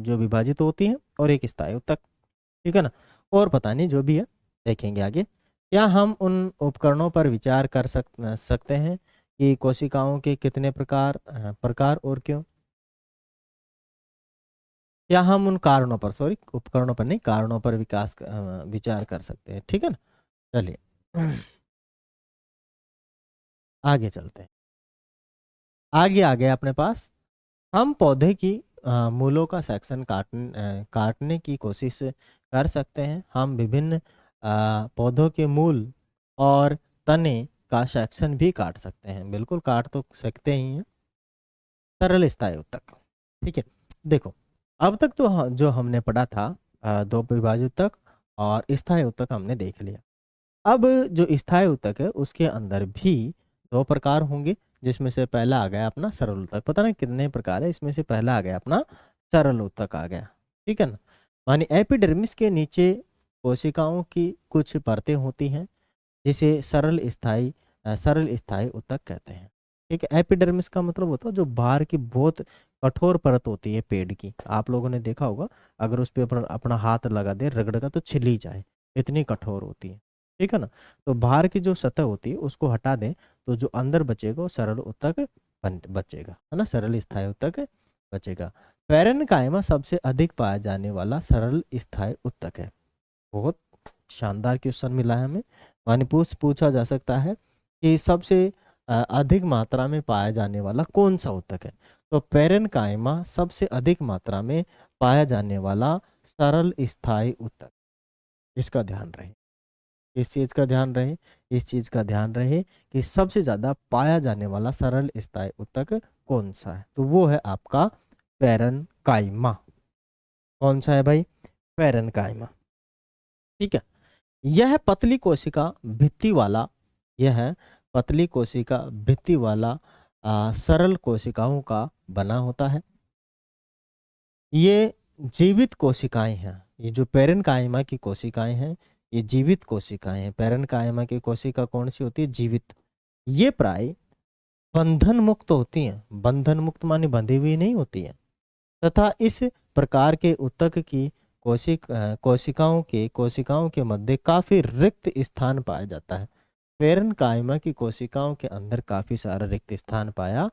जो विभाजित होती है, और एक स्थायी ऊतक, ठीक है ना। और पता नहीं जो भी है, देखेंगे आगे। क्या हम उन उपकरणों पर विचार कर सकते हैं कि कोशिकाओं के कितने प्रकार और क्यों? क्या हम उन कारणों पर, सॉरी उपकरणों पर नहीं, कारणों पर विचार कर सकते हैं, ठीक है ना। चलिए आगे चलते हैं। आगे आ गया अपने पास, हम पौधे की मूलों का सेक्शन काटने की कोशिश कर सकते हैं। हम विभिन्न पौधों के मूल और तने का सेक्शन भी काट सकते हैं। बिल्कुल काट तो सकते ही हैं। सरल स्थायी ऊतक, ठीक है। देखो, अब तक तो जो हमने पढ़ा था दो विभाजित ऊतक और स्थायी ऊतक हमने देख लिया। अब जो स्थायी ऊतक है उसके अंदर भी दो प्रकार होंगे, जिसमें से पहला आ गया अपना सरल ऊतक। पता नहीं कितने प्रकार है, इसमें से पहला आ गया अपना सरल ऊतक आ गया, ठीक है ना। मानी एपिडर्मिस के नीचे कोशिकाओं की कुछ परतें होती हैं, जिसे सरल स्थायी ऊतक कहते हैं, ठीक है। एपिडर्मिस का मतलब होता है जो बाहर की बहुत कठोर परत होती है पेड़ की। आप लोगों ने देखा होगा, अगर उस पर अपना हाथ लगा दे रगड़ का तो छिली जाए, इतनी कठोर होती है, ठीक है ना। तो बाहर की जो सतह होती है उसको हटा दें तो जो अंदर बचेगा वो सरल ऊतक बचेगा, है ना, सरल स्थायी ऊतक बचेगा। पैरेन्काइमा सबसे अधिक पाया जाने वाला सरल स्थायी ऊतक है। बहुत शानदार क्वेश्चन मिला है हमें। माने पूछा जा सकता है कि सबसे अधिक मात्रा में पाया जाने वाला कौन सा ऊतक है। तो पेरेन्काइमा सबसे अधिक मात्रा में पाया जाने वाला सरल स्थायी ऊतक। इसका ध्यान रहे, इस चीज का ध्यान रहे, इस चीज का ध्यान रहे कि सबसे ज्यादा पाया जाने वाला सरल स्थायी ऊतक कौन सा है। तो वो है आपका पेरेन्काइमा। कौन सा है भाई? पेरेन्काइमा। ठीक है। यह पतली कोशिका भित्ति वाला, यह पतली कोशिका भित्ति वाला सरल कोशिकाओं का बना होता है। ये जीवित कोशिकाएं हैं। ये जो पेरेन्काइमा की कोशिकाएं हैं, ये जीवित कोशिकाएं हैं। पेरेन्काइमा की कोशिका कौन सी होती है? जीवित। ये प्राय बंधन मुक्त होती हैं। बंधन मुक्त माने बंधी हुई नहीं होती हैं। तथा इस प्रकार के ऊतक की कोशिकाओं के मध्य काफी रिक्त स्थान पाया जाता है। पेरेन्काइमा की कोशिकाओं के अंदर काफी सारा रिक्त स्थान पाया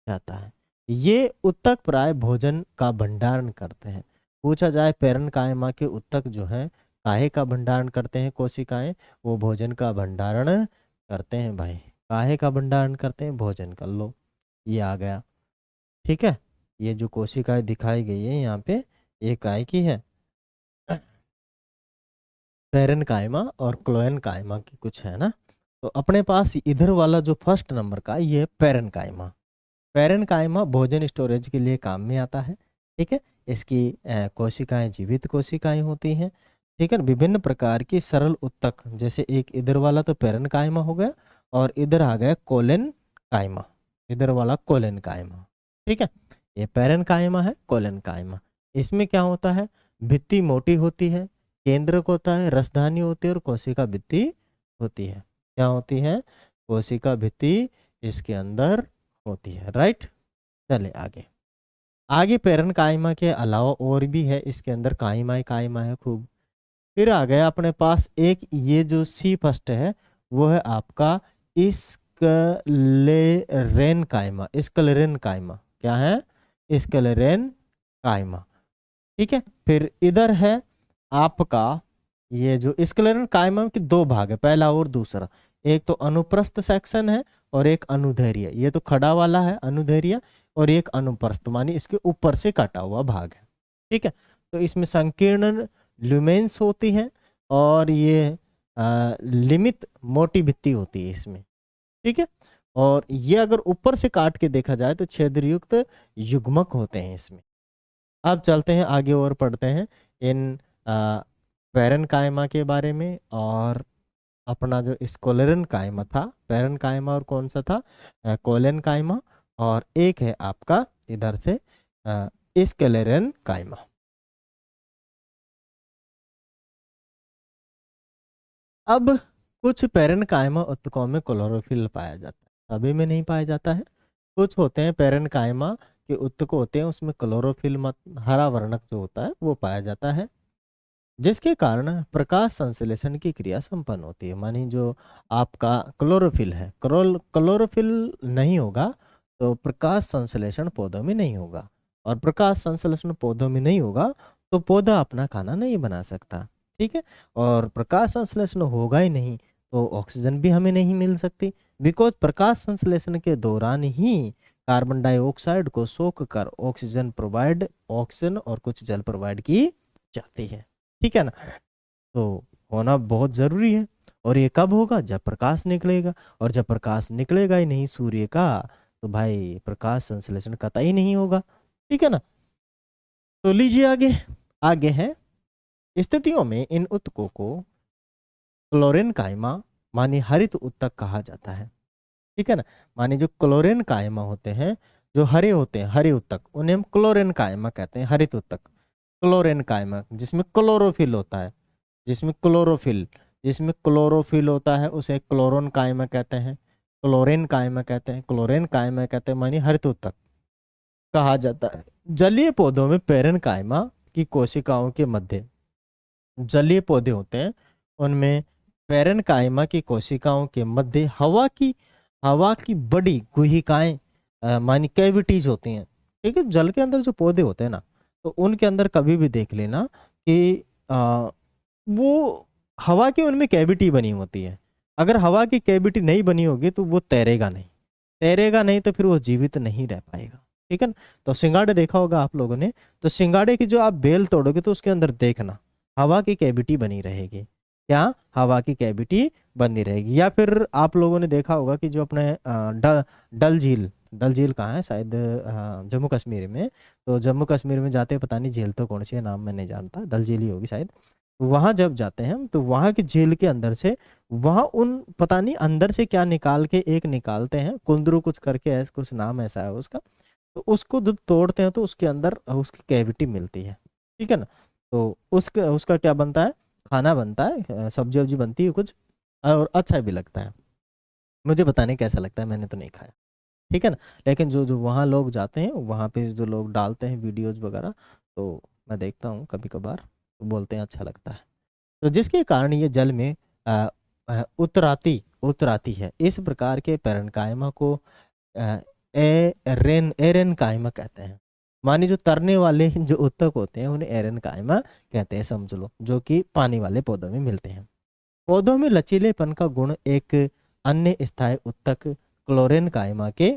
जाता है। ये ऊतक प्राय भोजन का भंडारण करते हैं। पूछा जाए पेरेन्काइमा के ऊतक जो हैं काहे का भंडारण करते हैं कोशिकाएं? वो भोजन का भंडारण करते हैं भाई। काहे का भंडारण करते हैं? भोजन का। लो ये आ गया। ठीक है। ये जो कोशिकाएं दिखाई गई है यहाँ पे, ये काय की है? पेरेन्काइमा और क्लोएन्काइमा की कुछ है ना। तो अपने पास इधर वाला जो फर्स्ट नंबर का, ये पेरेन्काइमा। पेरेन्काइमा भोजन स्टोरेज के लिए काम में आता है। ठीक है। इसकी कोशिकाएं जीवित कोशिकाएं होती हैं। ठीक है। विभिन्न प्रकार की सरल ऊतक, जैसे एक इधर वाला तो पेरेन्काइमा हो गया और इधर आ गया कोलेन्काइमा। इधर वाला कोलेन्काइमा। ठीक है। ये पेरेन्काइमा है, कोलेन्काइमा। इसमें क्या होता है? भित्ति मोटी होती है, केंद्रक होता है, रसधानी होती है और कोशिका भित्ति होती है। क्या होती है? कोशिका भित्ति इसके अंदर होती है। राइट। चले आगे। आगे पेरेन्काइमा के अलावा और भी है इसके अंदर, काइमा है खूब। फिर आ गया अपने पास एक, ये जो सी फर्स्ट है वो है आपका स्क्लेरेन्काइमा। स्क्लेरेन्काइमा क्या है? स्क्लेरेन्काइमा। ठीक है। फिर इधर है आपका ये जो स्क्लेरेन्काइमा के दो भाग है, पहला और दूसरा। एक तो अनुप्रस्थ सेक्शन है और एक अनुदैर्ध्य। ये तो खड़ा वाला है अनुदैर्ध्य, और एक अनुप्रस्थ मानी इसके ऊपर से काटा हुआ भाग है। ठीक है। तो इसमें संकीर्ण ल्यूमेंस होती है और ये लिमित मोटी भित्ति होती है इसमें। ठीक है। और ये अगर ऊपर से काट के देखा जाए तो छिद्रयुक्त युग्मक होते हैं इसमें। अब चलते हैं आगे और पढ़ते हैं इन पेरेन्काइमा के बारे में। और अपना जो स्क्लेरेन्काइमा था, पेरेन्काइमा और कौन सा था? कोलेन्काइमा। और एक है आपका इधर से स्क्लेरेन्काइमा। अब कुछ पेरेन्काइमा ऊतकों में क्लोरोफिल पाया जाता है, सभी में नहीं पाया जाता है। कुछ होते हैं पेरेन्काइमा के ऊतक होते हैं, उसमें क्लोरोफिल हरा वर्णक जो होता है वो पाया जाता है, जिसके कारण प्रकाश संश्लेषण की क्रिया संपन्न होती है। मानी जो आपका क्लोरोफिल है, क्लोरोफिल नहीं होगा तो प्रकाश संश्लेषण पौधों में नहीं होगा, और प्रकाश संश्लेषण पौधों में नहीं होगा तो पौधा अपना खाना नहीं बना सकता। ठीक है। और प्रकाश संश्लेषण होगा ही नहीं तो ऑक्सीजन भी हमें नहीं मिल सकती, बिकॉज प्रकाश संश्लेषण के दौरान ही कार्बन डाइऑक्साइड को सोख कर ऑक्सीजन और कुछ जल प्रोवाइड की जाती है। ठीक है ना। तो होना बहुत जरूरी है। और ये कब होगा? जब प्रकाश निकलेगा, और जब प्रकाश निकलेगा ही नहीं सूर्य का तो भाई प्रकाश संश्लेषण कतई नहीं होगा। ठीक है ना। तो लीजिए आगे। आगे है स्थितियों में इन ऊतकों को क्लोरेन्काइमा मानी हरित ऊतक कहा जाता है। ठीक है ना। माने जो क्लोरेन्काइमा होते हैं, जो हरे होते हैं, हरे ऊतक, उन्हें हम क्लोरेन्काइमा कहते हैं, हरित ऊतक। क्लोरेन्काइमा जिसमें क्लोरोफिल होता है, जिसमें क्लोरोफिल होता है उसे क्लोरोन्काइमा कहते हैं, क्लोरेन्काइमा कहते हैं, क्लोरेन्काइमा कहते हैं, मानी हरित ऊतक कहा जाता है। जलीय पौधों में पेरेन्काइमा की कोशिकाओं के मध्य, जलीय पौधे होते हैं उनमें पेरेन्काइमा की कोशिकाओं के मध्य हवा की बड़ी गुहिकाएं मानी कैविटीज होती हैं। ठीक है। जल के अंदर जो पौधे होते हैं ना, तो उनके अंदर कभी भी देख लेना कि वो हवा की उनमें कैविटी बनी होती है। अगर हवा की कैविटी नहीं बनी होगी तो वो तैरेगा नहीं, तैरेगा नहीं तो फिर वो जीवित नहीं रह पाएगा। ठीक है ना। तो सिंगाड़े देखा होगा आप लोगों ने, तो सिंगाड़े की जो आप बेल तोड़ोगे तो उसके अंदर देखना हवा की कैविटी बनी रहेगी। क्या? हवा की कैविटी बनी रहेगी। या फिर आप लोगों ने देखा होगा कि जो अपने डल झील, डल झील कहाँ है? शायद जम्मू कश्मीर में। तो जम्मू कश्मीर में जाते हैं, पता नहीं झील तो कौन सी है, नाम मैं नहीं जानता, डल झील ही होगी शायद। वहां जब जाते हैं हम तो वहां की झील के अंदर से, वहां उन पता नहीं अंदर से क्या निकाल के एक निकालते हैं, कुंदरू कुछ करके ऐसा कुछ नाम ऐसा है उसका। तो उसको जब तोड़ते हैं तो उसके अंदर उसकी कैविटी मिलती है। ठीक है ना। तो उसका उसका क्या बनता है? खाना बनता है, सब्जी वब्जी बनती है कुछ, और अच्छा भी लगता है। मुझे पता नहीं कैसा लगता है, मैंने तो नहीं खाया। ठीक है ना। लेकिन जो जो वहाँ लोग जाते हैं, वहाँ पे जो लोग डालते हैं वीडियोज वगैरह, तो मैं देखता हूँ कभी कभार, तो बोलते हैं अच्छा लगता है। तो जिसके कारण ये जल में उतराती उतराती है। इस प्रकार के पेरेन्काइमा को अ, एरेन काइमा कहते हैं। माने जो तरने वाले जो उत्तक होते हैं उन्हें एरेन काइमा कहते हैं, समझ लो, जो कि पानी वाले पौधों में मिलते हैं। पौधों में लचीलेपन का गुण एक अन्य स्थायी उत्तक क्लोरेन काइमा के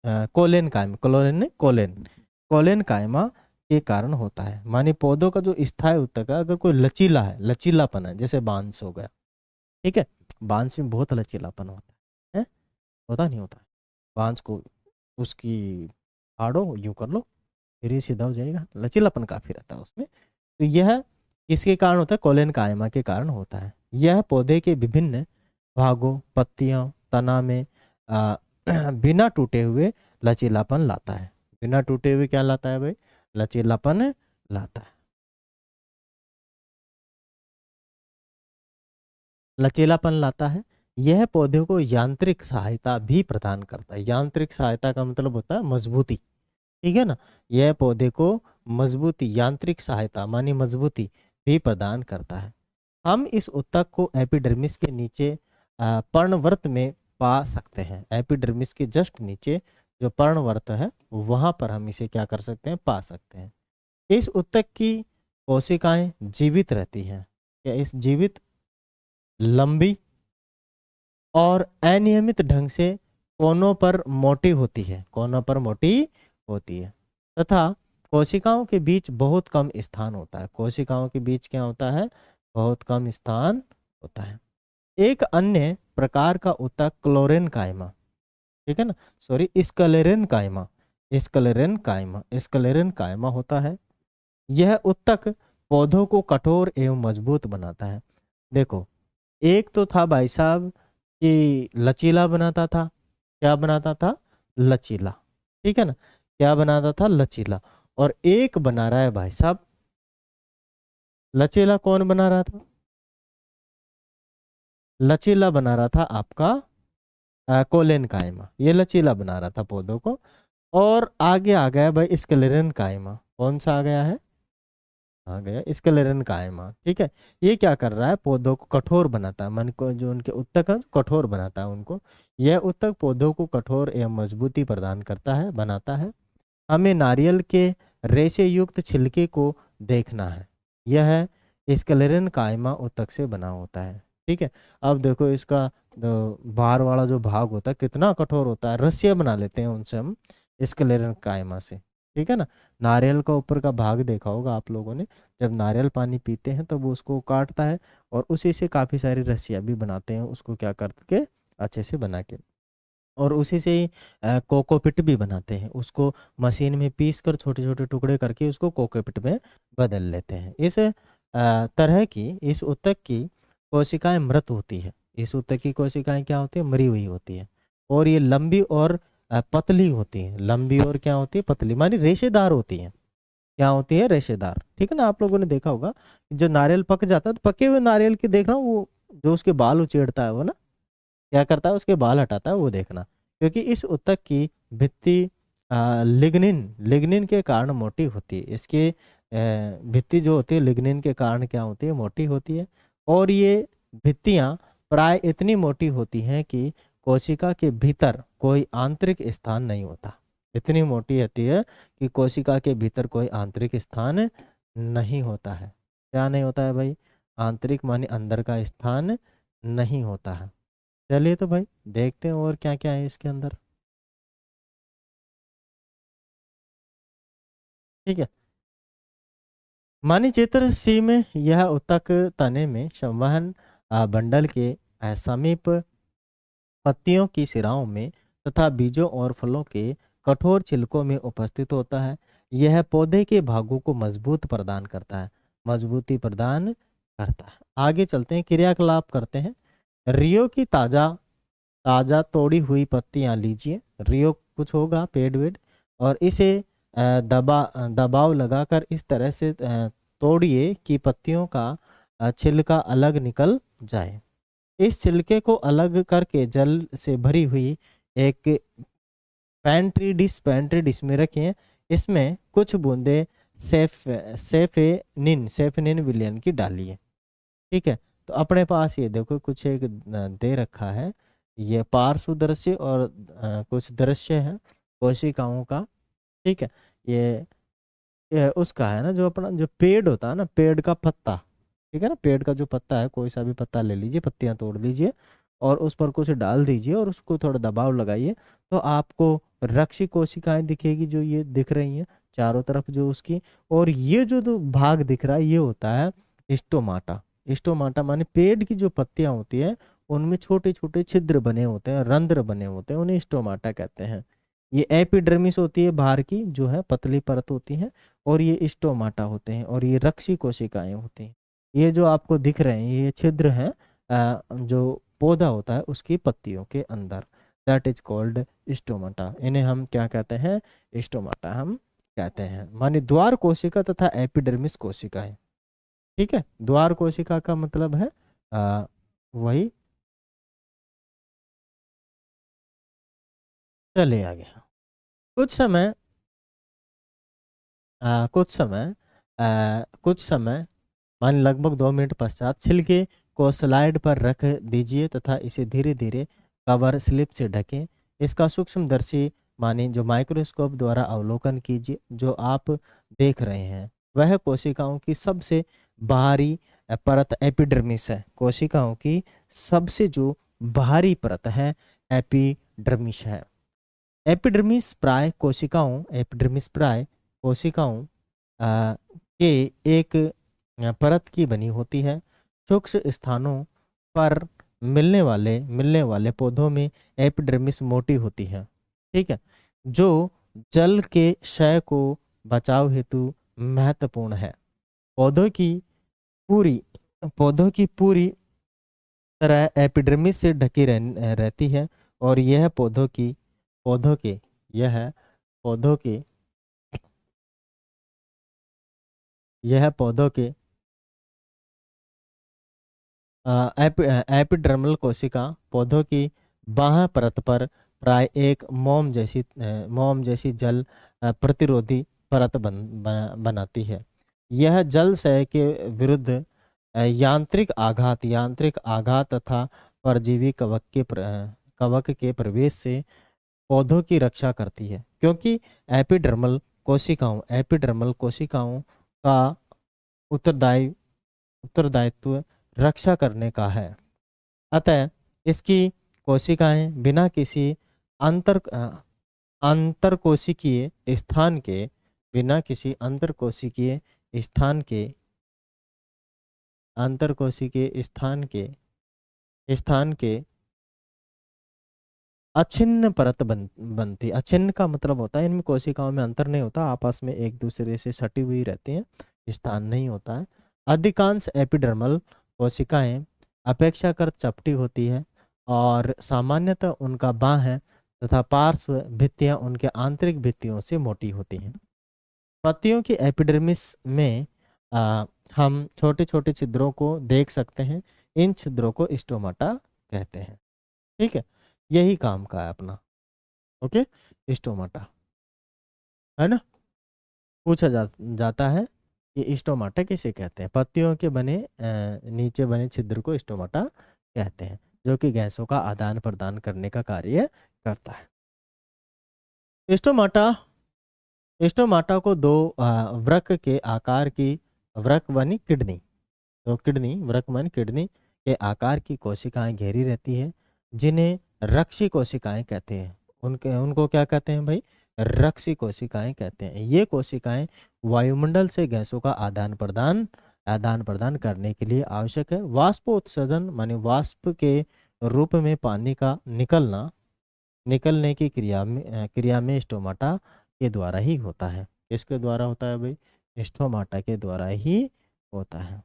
कोलेन काइमा, क्लोरेन ने कोलेन, कोलेन काइमा के कारण होता है। माने पौधों का जो स्थायी उत्तक है, अगर कोई लचीला है, लचीलापन है, जैसे बांस हो गया। ठीक है। बांस में बहुत लचीलापन होता है, होता नहीं होता है? बांस को उसकी फाड़ो, यूं कर लो, फिर ये सीधा हो जाएगा, लचीलापन काफी रहता है उसमें। तो यह किसके कारण होता है? कोलेन कायमा के कारण होता है। यह पौधे के विभिन्न भागों, पत्तियों, तना में आ, बिना टूटे हुए लचीलापन लाता है। बिना टूटे हुए क्या लाता है भाई? लचीलापन लाता है। लचीलापन लाता है। यह पौधे को यांत्रिक सहायता भी प्रदान करता है। यांत्रिक सहायता का मतलब होता है मजबूती। ठीक है ना। यह पौधे को मजबूती, यांत्रिक सहायता मानी मजबूती भी प्रदान करता है। हम इस उत्तक को एपिडर्मिस के नीचे पर्णवर्त में पा सकते हैं। एपिडर्मिस के जस्ट नीचे जो पर्णवर्त है वहां पर हम इसे क्या कर सकते हैं? पा सकते हैं। इस उत्तक की कोशिकाएं जीवित रहती हैं। क्या इस जीवित, लंबी और अनियमित ढंग से कोनों पर मोटी होती है, कोनों पर मोटी होती है, तथा कोशिकाओं के बीच बहुत कम स्थान होता है। कोशिकाओं के बीच क्या होता है? बहुत कम स्थान होता है। एक अन्य प्रकार का उत्तक क्लोरेन कायमा, ठीक है ना, सॉरी, स्क्लेरेन कायमा, स्क्लेरेन कायमा, स्क्लेरेन कायमा होता है। यह उत्तक पौधों को कठोर एवं मजबूत बनाता है। देखो, एक तो था भाई साहब कि लचीला बनाता था। क्या बनाता था? लचीला। ठीक है ना। क्या बनाता था? लचीला। और एक बना रहा है भाई साहब, लचीला कौन बना रहा था? लचीला बना रहा था आपका कोलेन कायमा। ये लचीला बना रहा था पौधों को। और आगे आ गया भाई स्क्लेरन कायमा। कौन सा आ गया है? आ गया स्क्लेरन कायमा। ठीक है। ये क्या कर रहा है? पौधों को कठोर बनाता है, मन को जो उनके उत्तक है कठोर बनाता है उनको। यह उत्तक पौधों को कठोर एवं मजबूती प्रदान करता है, बनाता है। हमें नारियल के रेशे युक्त छिलके को देखना है। यह स्क्लेरन कायमा उत्तक से बना होता है। ठीक है। अब देखो इसका बाहर वाला जो भाग होता है कितना कठोर होता है, रस्सियां बना लेते हैं उनसे हम स्क्लेरन कायमा से। ठीक है ना। नारियल का ऊपर का भाग देखा होगा आप लोगों ने, जब नारियल पानी पीते हैं तब वो उसको काटता है और उसी से काफी सारी रस्सियां भी बनाते हैं, उसको क्या करके अच्छे से बना के। और उसी से ही कोकोपिट भी बनाते हैं, उसको मशीन में पीस कर छोटे छोटे टुकड़े करके उसको कोकोपिट में बदल लेते हैं। इस तरह की इस उत्तक की कोशिकाएं मृत होती है। इस उत्तक की कोशिकाएं क्या होती है? मरी हुई होती है। और ये लंबी और पतली होती है। लंबी और क्या होती है? पतली, मानी रेशेदार होती है। क्या होती है? रेशेदार। ठीक है ना। आप लोगों ने देखा होगा जो नारियल पक जाता है तो पके हुए नारियल के देख रहा हूँ वो जो उसके बाल उचेड़ता है वो ना, क्या करता है? उसके बाल हटाता है, वो देखना। क्योंकि इस उत्तक की भित्ति लिग्निन लिग्निन के कारण मोटी होती है। इसके भित्ति जो होती है लिग्निन के कारण क्या होती है? मोटी होती है। और ये भित्तियां प्राय इतनी मोटी होती हैं कि कोशिका के भीतर कोई आंतरिक स्थान नहीं होता। इतनी मोटी होती है कि कोशिका के भीतर कोई आंतरिक स्थान नहीं होता है। क्या नहीं होता है भाई? आंतरिक माने अंदर का स्थान नहीं होता है। चलिए तो भाई देखते हैं और क्या क्या है इसके अंदर। ठीक है। मानी चित्र सी में यह उत्तक तने में संवहन बंडल के समीप पत्तियों की सिराओं में तथा बीजों और फलों के कठोर छिलकों में उपस्थित होता है। यह पौधे के भागों को मजबूत प्रदान करता है, मजबूती प्रदान करता है। आगे चलते हैं, क्रियाकलाप करते हैं। रियो की ताजा ताजा तोड़ी हुई पत्तियां लीजिए। रियो कुछ होगा पेड़ वेड़, और इसे दबाव लगाकर इस तरह से तोड़िए कि पत्तियों का छिलका अलग निकल जाए। इस छिलके को अलग करके जल से भरी हुई एक पेंट्री डिश में रखें। इसमें कुछ बूंदे सेफेनिन विलियन की डालिए। ठीक है। तो अपने पास ये देखो कुछ एक दे रखा है, ये पार्श्व दृश्य और कुछ दृश्य है कोशिकाओं का। ठीक है। ये उसका है ना, जो अपना जो पेड़ होता है ना, पेड़ का पत्ता। ठीक है ना, पेड़ का जो पत्ता है, कोई सा भी पत्ता ले लीजिए, पत्तियां तोड़ लीजिए और उस पर कुछ डाल दीजिए और उसको थोड़ा दबाव लगाइए, तो आपको रक्षी कोशिकाएं दिखेगी, जो ये दिख रही हैं चारों तरफ जो उसकी। और ये जो भाग दिख रहा है ये होता है स्टोमाटा। स्टोमाटा माने पेड़ की जो पत्तियां होती है उनमें छोटे छोटे छिद्र बने होते हैं, रंध्र बने होते हैं, उन्हें स्टोमाटा कहते हैं। ये एपिडर्मिस होती है बाहर की जो है पतली परत होती है, और ये स्टोमाटा होते हैं, और ये रक्षी कोशिकाएं होती हैं। ये जो आपको दिख रहे हैं ये छिद्र हैं जो पौधा होता है उसकी पत्तियों के अंदर, दैट इज कॉल्ड स्टोमाटा। इन्हें हम क्या कहते हैं? स्टोमाटा हम कहते हैं। माने द्वार कोशिका तथा एपिडर्मिस कोशिकाएं। ठीक है, द्वार कोशिका का मतलब है वही। चले आगे। कुछ समय कुछ समय मान लगभग 2 मिनट पश्चात छिलके को स्लाइड पर रख दीजिए तथा इसे धीरे धीरे कवर स्लिप से ढकें। इसका सूक्ष्मदर्शी माने जो माइक्रोस्कोप द्वारा अवलोकन कीजिए। जो आप देख रहे हैं वह कोशिकाओं की सबसे बाहरी परत एपिडर्मिस है। कोशिकाओं की सबसे जो बाहरी परत है एपिडर्मिस है। एपिडर्मिस प्राय कोशिकाओं के एक परत की बनी होती है। सूक्ष्म स्थानों पर मिलने वाले पौधों में एपिडर्मिस मोटी होती है। ठीक है, जो जल के क्षय को बचाव हेतु महत्वपूर्ण है। पौधों की पूरी पौधों की पूरी तरह एपिडर्मिस से ढकी रहती है, और यह पौधों के यह पौधों के यह पौधों के एपिडर्मल कोशिका पौधों की बाह्य परत पर प्राय एक मोम जैसी जल प्रतिरोधी परत बनाती है। यह जल क्षय के विरुद्ध यांत्रिक आघात तथा परजीवी कवक के प्रवेश से पौधों की रक्षा करती है, क्योंकि एपिडर्मल कोशिकाओं का उत्तरदायित्व रक्षा करने का है। अतः इसकी कोशिकाएं अंतर अंतरकोशिकीय स्थान के बिना किसी अंतरकोशिकीय स्थान के अछिन्न परत बनती। अछिन्न का मतलब होता है इनमें कोशिकाओं में अंतर नहीं होता, आपस में एक दूसरे से सटी हुई रहती हैं, स्थान नहीं होता है। अधिकांश एपिडर्मल कोशिकाएं अपेक्षाकृत चपटी होती है और सामान्यतः उनका बाह्य तथा पार्श्व भित्तियां उनके आंतरिक भित्तियों से मोटी होती हैं। पत्तियों की एपिडर्मिस में हम छोटे छोटे छिद्रों को देख सकते हैं। इन छिद्रों को स्टोमाटा कहते हैं। ठीक है, यही काम का है अपना। ओके, स्टोमाटा है ना। पूछा जाता है कि स्टोमाटा किसे कहते हैं? पत्तियों के नीचे बने छिद्र को स्टोमाटा कहते हैं, जो कि गैसों का आदान प्रदान करने का कार्य करता है। स्टोमाटा को दो वृक्क के आकार की वृक्क बनी किडनी तो किडनी, वृक्क माने किडनी के आकार की कोशिकाएं घेरी रहती है, जिन्हें रक्षी कोशिकाएं कहते हैं। उनको क्या कहते हैं भाई? रक्षी कोशिकाएं कहते हैं। ये कोशिकाएं वायुमंडल से गैसों का आदान प्रदान करने के लिए आवश्यक है। वाष्पोत्सर्जन माने वाष्प के रूप में पानी का निकलने की क्रिया में स्टोमाटा के द्वारा ही होता है। किसके द्वारा होता है भाई? स्टोमाटा के द्वारा ही होता है।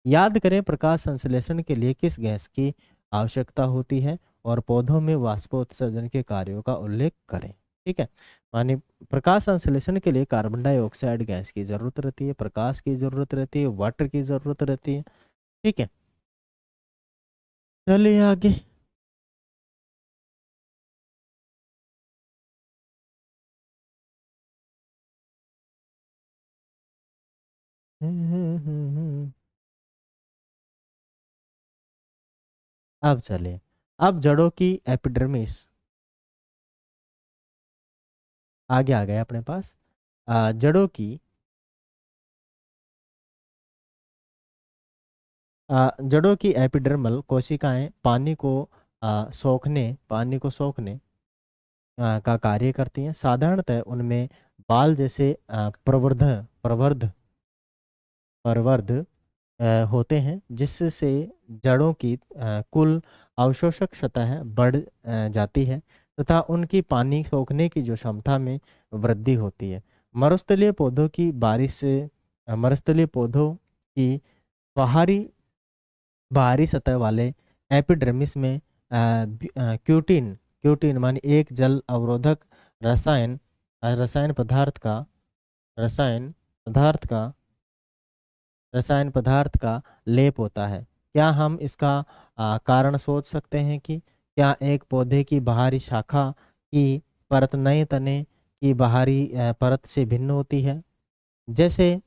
याद करें, प्रकाश संश्लेषण के लिए किस गैस की आवश्यकता होती है और पौधों में वाष्पोत्सर्जन के कार्यों का उल्लेख करें। ठीक है, माने प्रकाश संश्लेषण के लिए कार्बन डाइऑक्साइड गैस की जरूरत रहती है, प्रकाश की जरूरत रहती है, वाटर की जरूरत रहती है। ठीक है, चलिए आगे। अब चलिए, अब जड़ों की एपिडर्मिस आगे आ गए अपने पास। जड़ों की एपिडर्मल कोशिकाएं पानी को सोखने का कार्य करती हैं। साधारणतः उनमें बाल जैसे प्रवर्ध होते हैं, जिससे जड़ों की कुल अवशोषक सतह बढ़ जाती है तथा उनकी पानी सोखने की जो क्षमता में वृद्धि होती है। मरुस्थलीय पौधों की बाहरी बाहरी सतह वाले एपिडर्मिस में क्यूटिन मानी एक जल अवरोधक रसायन रसायन पदार्थ का रसायन पदार्थ का रसायन पदार्थ का लेप होता है। क्या हम इसका कारण सोच सकते हैं कि क्या एक पौधे की बाहरी शाखा की परत नए तने की बाहरी परत से भिन्न होती है? जैसे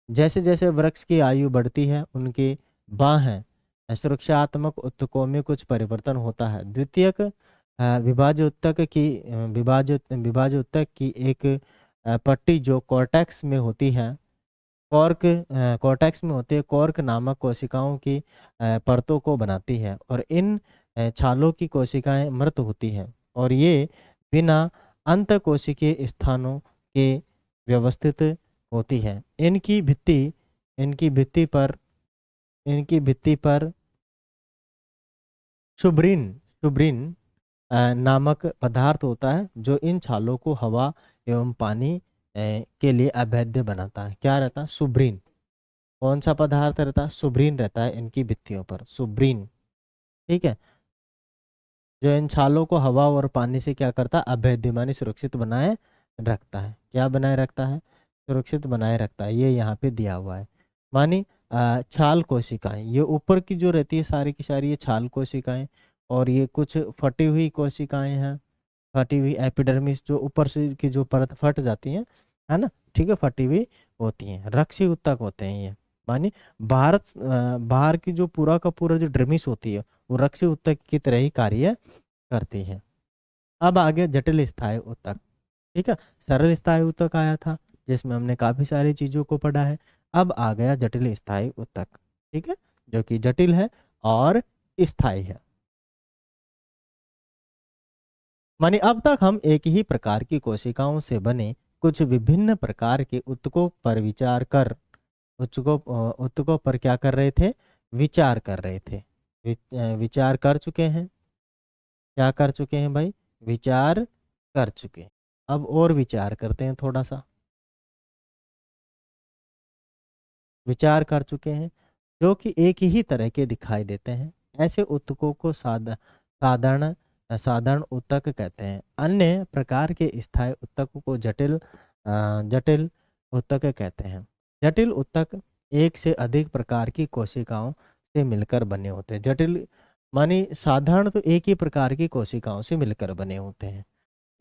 जैसे जैसे वृक्ष की आयु बढ़ती है, उनके बाहें सुरक्षात्मक ऊतकों में कुछ परिवर्तन होता है। द्वितीयक विभाज्य ऊतक की एक पट्टी जो कॉर्टेक्स में होती है, कॉर्क नामक कोशिकाओं की परतों को बनाती है और इन छालों की कोशिकाएं मृत होती हैं और ये बिना अंतःकोशिकीय स्थानों के व्यवस्थित होती है। इनकी भित्ति पर शुब्रिन नामक पदार्थ होता है जो इन छालों को हवा एवं पानी के लिए अभेद्य बनाता है। क्या रहता है? सुब्रीन। कौन सा पदार्थ रहता है? सुब्रीन रहता है इनकी भित्तियों पर, सुब्रीन। ठीक है, जो इन छालों को हवा और पानी से क्या करता है? अभेद्य मानी सुरक्षित बनाए रखता है। क्या बनाए रखता है? सुरक्षित बनाए रखता है। ये यहाँ पे दिया हुआ है। मानी छाल कोशिकाएं, ये ऊपर की जो रहती है सारी की सारी ये छाल कोशिकाएं, और ये कुछ फटी हुई कोशिकाएं हैं, फटी हुई एपिडर्मिस जो ऊपर से की जो परत फट जाती है, है ना? ठीक है, फटी हुई होती हैं, रक्षी ऊतक होते हैं ये। मानी बाहर की जो पूरा का पूरा जो ड्रमिस होती है वो रक्षी ऊतक की तरह ही कार्य करती है। अब आगे जटिल स्थायी ऊतक। ठीक है, सरल स्थायी ऊतक आया था जिसमें हमने काफी सारी चीजों को पढ़ा है। अब आ गया जटिल स्थायी ऊतक। ठीक है, जो कि जटिल है और स्थायी है। माने अब तक हम एक ही प्रकार की कोशिकाओं से बने कुछ विभिन्न प्रकार के ऊतकों पर क्या कर रहे थे? विचार कर रहे थे। विचार कर चुके हैं। क्या कर चुके हैं भाई? विचार कर चुके हैं। अब और विचार करते हैं थोड़ा सा। विचार कर चुके हैं जो कि एक ही तरह के दिखाई देते हैं। ऐसे ऊतकों को साधारण साधारण ऊतक कहते हैं। अन्य प्रकार के स्थायी ऊतक को जटिल ऊतक कहते हैं। जटिल ऊतक एक से अधिक प्रकार की कोशिकाओं से मिलकर बने होते हैं। जटिल मानी साधारण तो एक ही प्रकार की कोशिकाओं से मिलकर बने होते हैं।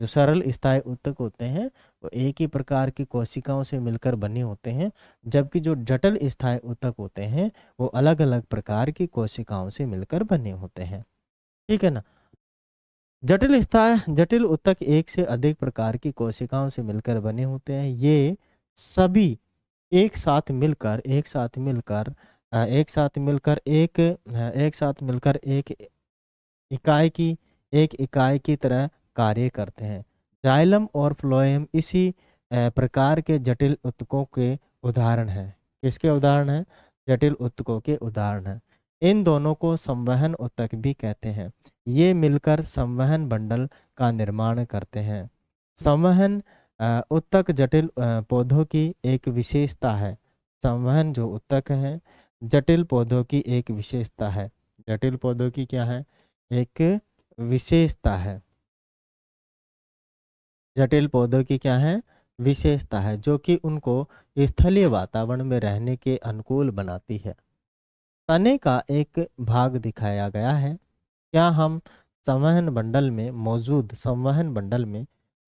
जो सरल स्थायी ऊतक होते हैं वो एक ही प्रकार की कोशिकाओं से मिलकर बने होते हैं, जबकि जो जटिल स्थायी ऊतक होते हैं वो अलग अलग प्रकार की कोशिकाओं से मिलकर बने होते हैं। ठीक है ना? जटिल ऊतक एक से अधिक प्रकार की कोशिकाओं से मिलकर बने होते हैं। ये सभी एक साथ मिलकर एक साथ मिलकर एक साथ मिलकर एक साथ मिलकर इकाई की एक इकाई की तरह कार्य करते हैं। जाइलम और फ्लोएम इसी प्रकार के जटिल ऊतकों के उदाहरण हैं। किसके उदाहरण हैं? जटिल ऊतकों के उदाहरण हैं। इन दोनों को संवहन ऊतक भी कहते हैं। ये मिलकर संवहन बंडल का निर्माण करते हैं। संवहन ऊतक जटिल पौधों की एक विशेषता है। संवहन जो ऊतक है जटिल पौधों की एक विशेषता है। जटिल पौधों की क्या है? एक विशेषता है। जटिल पौधों की क्या है? विशेषता है, जो कि उनको स्थलीय वातावरण में रहने के अनुकूल बनाती है। तने का एक भाग दिखाया गया है। क्या हम संवहन बंडल में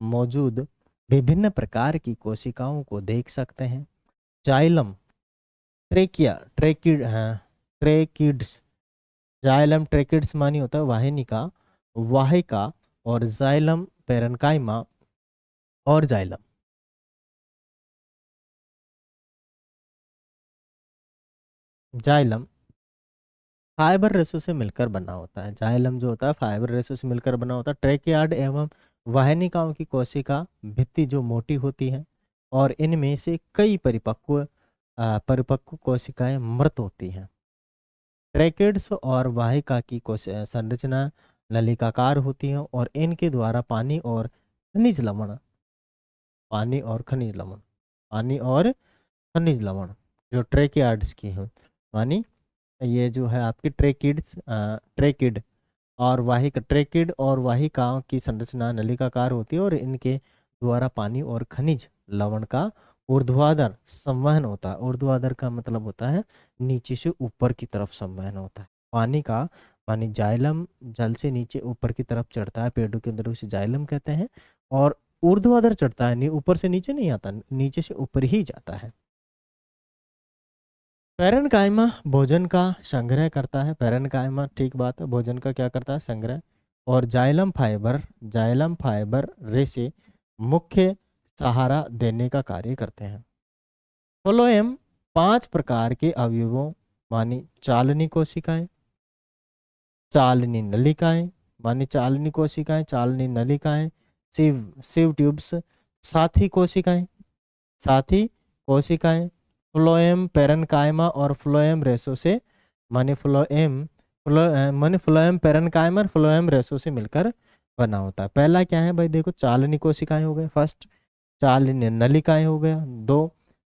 मौजूद विभिन्न प्रकार की कोशिकाओं को देख सकते हैं? Xylem, trachea, tracheids. Xylem tracheids मानी होता है वाहिनिका, वाहिका, और जाइलम पेरेन्काइमा और जाइलम। जाइलम फाइबर रेशो से मिलकर बना होता है। जाइलम जो होता है फाइबर रेशो से मिलकर बना होता है। ट्रेकियार्ड एवं वाहिनिकाओं की कोशिका भित्ति जो मोटी होती है और इनमें से कई परिपक्व कोशिकाएं मृत होती हैं। ट्रेकिड्स और वाहिका की संरचना नलिकाकार होती है और इनके द्वारा खनिज लवण पानी और खनिज लवण जो ट्रेकियार्ड्स की है, मानी ये जो है आपकी ट्रेकिड और वाहिकाओं की संरचना नलिकाकार होती है और इनके द्वारा पानी और खनिज लवण का ऊर्ध्वाधर संवहन होता है। ऊर्ध्वाधर का मतलब होता है नीचे से ऊपर की तरफ संवहन होता है। पानी का मानी जाइलम जल से नीचे ऊपर की तरफ चढ़ता है, पेड़ों के अंदर उसे जाइलम कहते हैं। और ऊर्ध्वाधर चढ़ता है, ऊपर से नीचे नहीं आता, नीचे से ऊपर ही जाता है। पैरेन्काइमा भोजन का संग्रह करता है। पैरेन्काइमा, ठीक बात है, भोजन का क्या करता है? संग्रह। और जाइलम फाइबर रेशे मुख्य सहारा देने का कार्य करते हैं। फ्लोएम 5 प्रकार के अवयवों मानी चालनी कोशिकाएं, चालनी नलिकाएं मानी चालनी कोशिकाएं, चालनी नलिकाएं, सिव ट्यूब्स, साथी कोशिकाएं, फ्लोएम पेरेन्काइमा और फ्लोएम रेशो से माने फ्लोएम पेरेन्काइमा और फ्लोएम रेशो से मिलकर बना होता है। पहला क्या है भाई? देखो, चालनी कोशिकाएं हो गए फर्स्ट, चालनी नलिकाएं हो गया 2,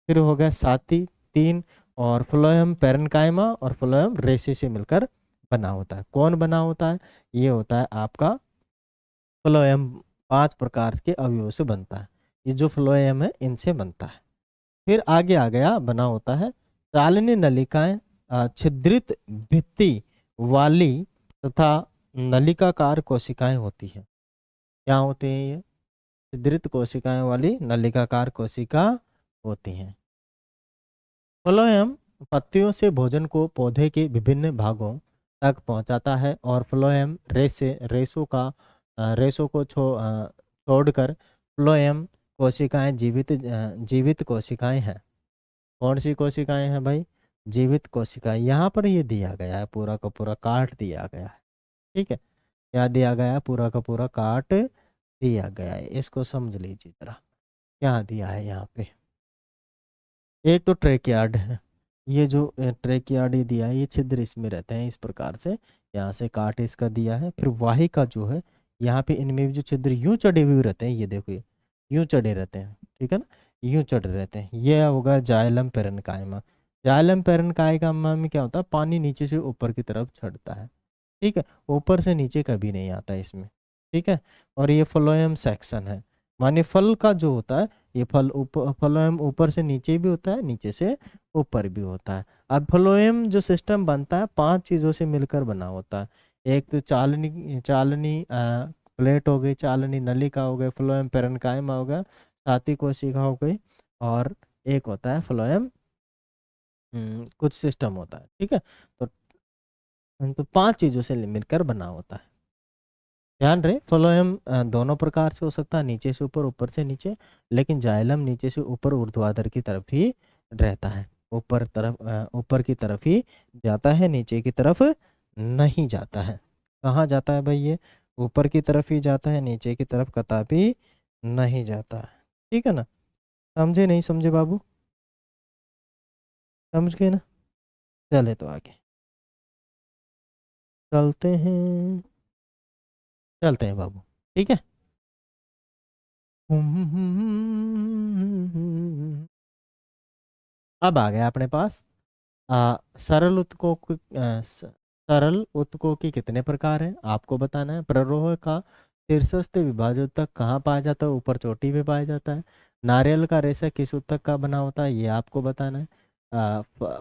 फिर हो गया साथी 3, और फ्लोएम पेरेन्काइमा और फ्लोएम रेशे से मिलकर बना होता है। कौन बना होता है? ये होता है आपका फ्लोएम। 5 प्रकार के अवयवों से बनता है। ये जो फ्लोएम है इनसे बनता है। फिर आगे आ गया, बना होता है चालनी नलिकाएं छिद्रित भित्ति वाली तथा नलिकाकार कोशिकाएं होती है। क्या होती हैं ये? छिद्रित कोशिकाएं वाली नलिकाकार कोशिका होती हैं। फ्लोएम पत्तियों से भोजन को पौधे के विभिन्न भागों तक पहुंचाता है और फ्लोएम रेशों को छोड़कर फ्लोएम कोशिकाएं जीवित कोशिकाएं हैं। कौन सी कोशिकाएं हैं भाई? जीवित कोशिकाएं। यहाँ पर ये दिया गया है, पूरा का पूरा काट दिया गया है। ठीक है, क्या दिया गया है? पूरा का पूरा काट दिया गया है। इसको समझ लीजिए जरा, क्या दिया है यहाँ पे। एक तो ट्रेकियार्ड है, ये जो ट्रेकियार्ड ही दिया है, ये छिद्र इसमें रहते हैं इस प्रकार से, यहाँ से काट इसका दिया है। फिर वाहिका जो है, यहाँ पे इनमें भी जो छिद्र यूं चढ़े हुए रहते हैं, ये देखो ये यूं चढ़े रहते हैं, ठीक है ना, यूं चढ़े रहते हैं। ये होगा जाइलम पेरेन्काइमा। जाइलम पेरेन्काइमा में क्या होता है? पानी नीचे से ऊपर की तरफ चढ़ता है, ठीक है, ऊपर से नीचे कभी नहीं आता इसमें, ठीक है। और ये फ्लोएम सेक्शन है, माने फल का जो होता है, ये फ्लोएम ऊपर से नीचे भी होता है, नीचे से ऊपर भी होता है। अब फ्लोएम जो सिस्टम बनता है 5 चीज़ों से मिलकर बना होता है। एक तो चालनी प्लेट हो गई, चालनी नलिका हो गई, फ्लोएम पेरेन्काइमा हो गया, साथी कोशिका हो गई, और एक होता है फ्लोएम कुछ सिस्टम होता है, ठीक है। तो 5 चीज़ों से मिलकर बना होता है। ध्यान रहे, फ्लोएम दोनों प्रकार से हो सकता है, नीचे से ऊपर, ऊपर से नीचे, लेकिन जाइलम नीचे से ऊपर ऊर्ध्वाधर की तरफ ही रहता है, ऊपर की तरफ ही जाता है, नीचे की तरफ नहीं जाता है। कहाँ जाता है भाई ये? ऊपर की तरफ ही जाता है, नीचे की तरफ कदापि नहीं जाता है। ठीक है ना? समझे नहीं समझे बाबू? समझ गए ना? चले तो आगे चलते हैं, चलते हैं बाबू। ठीक है। अब आ गया अपने पास सरल उत्तकों सरल उत्तकों के कितने प्रकार हैं आपको बताना है। प्ररोह का शीर्षस्थ विभाजक उत्तक कहाँ पाया जाता है? ऊपर चोटी पे पाया जाता है। नारियल का रेशा किस उत्तक का बना होता है? ये आपको बताना है।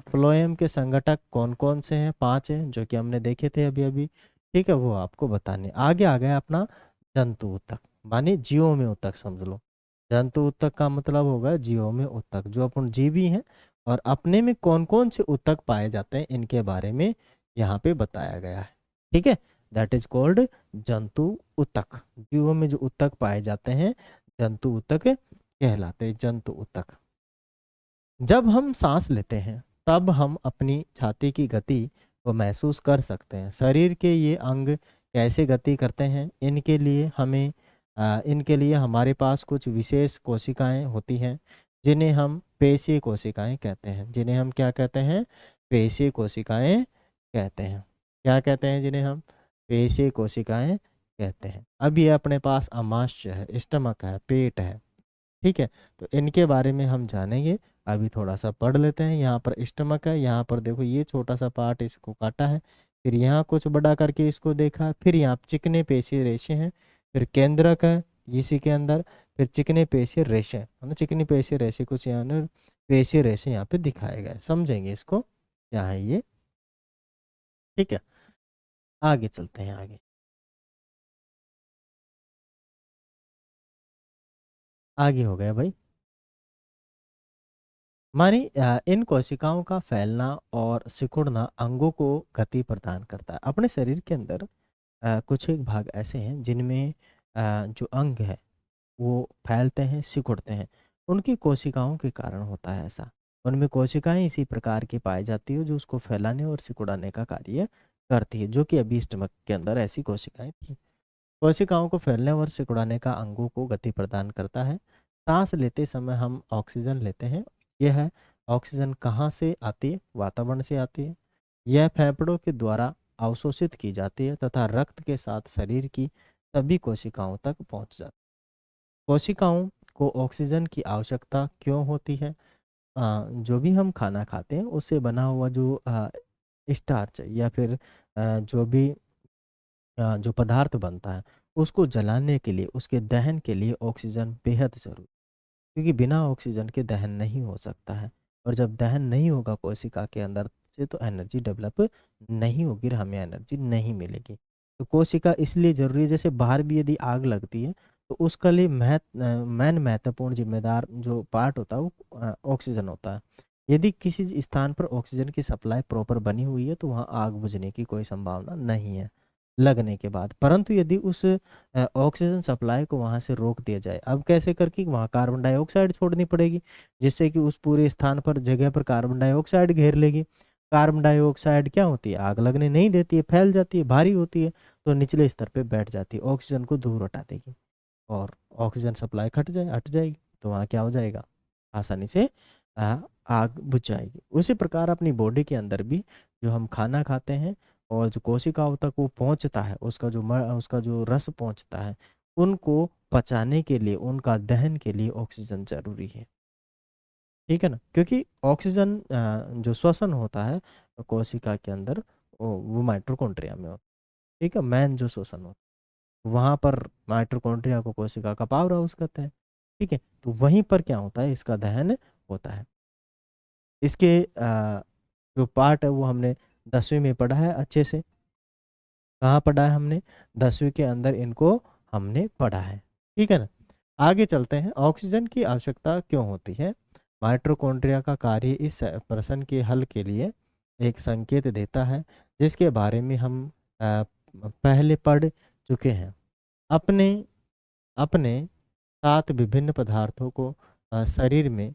फ्लोएम के संघटक कौन कौन से हैं? 5 हैं जो कि हमने देखे थे अभी अभी। ठीक है, वो आपको बताने। आगे आ गया अपना जंतु उत्तक, माने जीवों में उत्तक समझ लो। जंतु उत्तक का मतलब होगा जीवों में उत्तक, जो अपन जीवी हैं और अपने में कौन कौन से उत्तक पाए जाते हैं इनके बारे में यहाँ पे बताया गया है। ठीक है, दैट इज कॉल्ड जंतु उत्तक। जीवों में जो उत्तक पाए जाते हैं जंतु उत्तक कहलाते हैं, जंतु उत्तक। जब हम सांस लेते हैं तब हम अपनी छाती की गति को महसूस कर सकते हैं। शरीर के ये अंग कैसे गति करते हैं? इनके लिए हमारे पास कुछ विशेष कोशिकाएं होती हैं जिन्हें हम पेशीय कोशिकाएं कहते हैं। जिन्हें हम क्या कहते हैं? पेशीय कोशिकाएं कहते हैं। क्या कहते हैं जिन्हें हम? पेशीय कोशिकाएं कहते हैं। अब ये अपने पास अमाशय है, स्टमक है, पेट है। ठीक है, तो इनके बारे में हम जानेंगे। अभी थोड़ा सा पढ़ लेते हैं। यहाँ पर स्टमक है, यहाँ पर देखो ये छोटा सा पार्ट, इसको काटा है, फिर यहाँ कुछ बड़ा करके इसको देखा, फिर यहाँ चिकने पेशी रेशे हैं, फिर केंद्रक है इसी के अंदर, फिर चिकने पेशी रेशे है ना, चिकनी पेशी रेशे कुछ यहाँ पेशी रेशे यहाँ पे दिखाए गए, समझेंगे इसको क्या है ये। ठीक है, आगे चलते हैं आगे। आगे हो गया भाई। मानी इन कोशिकाओं का फैलना और सिकुड़ना अंगों को गति प्रदान करता है। अपने शरीर के अंदर कुछ एक भाग ऐसे हैं जिनमें जो अंग है वो फैलते हैं, सिकुड़ते हैं। उनकी कोशिकाओं के कारण होता है ऐसा। उनमें कोशिकाएं इसी प्रकार की पाई जाती है जो उसको फैलाने और सिकुड़ाने का कार्य करती है, जो कि अभी स्टमक के अंदर ऐसी कोशिकाएं थी। कोशिकाओं को फैलने और सिकुड़ाने का अंगों को गति प्रदान करता है। सांस लेते समय हम ऑक्सीजन लेते हैं। यह है, ऑक्सीजन कहाँ से आती है? वातावरण से आती है। यह फेफड़ों के द्वारा अवशोषित की जाती है तथा रक्त के साथ शरीर की सभी कोशिकाओं तक पहुंच जाती है। कोशिकाओं को ऑक्सीजन की आवश्यकता क्यों होती है? जो भी हम खाना खाते हैं उससे बना हुआ जो स्टार्च या फिर जो भी जो पदार्थ बनता है उसको जलाने के लिए, उसके दहन के लिए ऑक्सीजन बेहद जरूरी, क्योंकि बिना ऑक्सीजन के दहन नहीं हो सकता है। और जब दहन नहीं होगा कोशिका के अंदर से तो एनर्जी डेवलप नहीं होगी, हमें एनर्जी नहीं मिलेगी। तो कोशिका इसलिए जरूरी है। जैसे बाहर भी यदि आग लगती है तो उसका लिए मेन महत्वपूर्ण जिम्मेदार जो पार्ट होता है वो ऑक्सीजन होता है। यदि किसी स्थान पर ऑक्सीजन की सप्लाई प्रॉपर बनी हुई है तो वहाँ आग बुझने की कोई संभावना नहीं है लगने के बाद। परंतु यदि उस ऑक्सीजन सप्लाई को वहां से रोक दिया जाए, अब कैसे करके? वहां कार्बन डाइऑक्साइड छोड़नी पड़ेगी, जिससे कि उस पूरे स्थान पर जगह पर कार्बन डाइऑक्साइड घेर लेगी। कार्बन डाइऑक्साइड क्या होती है? आग लगने नहीं देती है, फैल जाती है, भारी होती है, तो निचले स्तर पे बैठ जाती है, ऑक्सीजन को दूर हटा देगी और ऑक्सीजन सप्लाई हट जाएगी। तो वहाँ क्या हो जाएगा? आसानी से आग बुझ जाएगी। उसी प्रकार अपनी बॉडी के अंदर भी जो हम खाना खाते हैं और जो कोशिकाओं तक वो पहुंचता है, उसका जो रस पहुंचता है, उनको पचाने के लिए, उनका दहन के लिए ऑक्सीजन जरूरी है। ठीक है ना? क्योंकि ऑक्सीजन जो श्वसन होता है कोशिका के अंदर, वो माइटोकॉन्ड्रिया में होता है। ठीक है, मैन जो श्वसन होता है वहां पर माइटोकॉन्ड्रिया को कोशिका का पावर हाउस कहते हैं। ठीक है, तो वहीं पर क्या होता है? इसका दहन होता है। इसके जो पार्ट है वो हमने 10वीं में पढ़ा है अच्छे से। कहाँ पढ़ा है हमने? 10वीं के अंदर इनको हमने पढ़ा है। ठीक है ना? आगे चलते हैं। ऑक्सीजन की आवश्यकता क्यों होती है? माइटोकॉन्ड्रिया का कार्य इस प्रश्न के हल के लिए एक संकेत देता है जिसके बारे में हम पहले पढ़ चुके हैं। अपने अपने 7 विभिन्न पदार्थों को शरीर में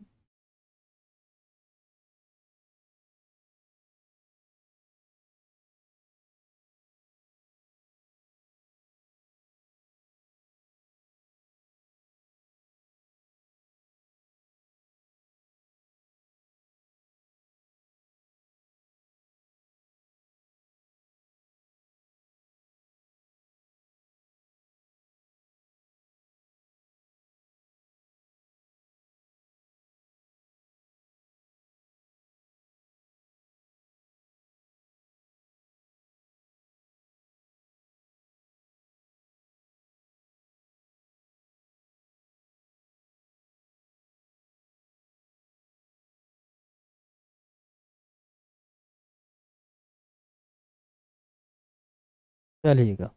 चलिएगा,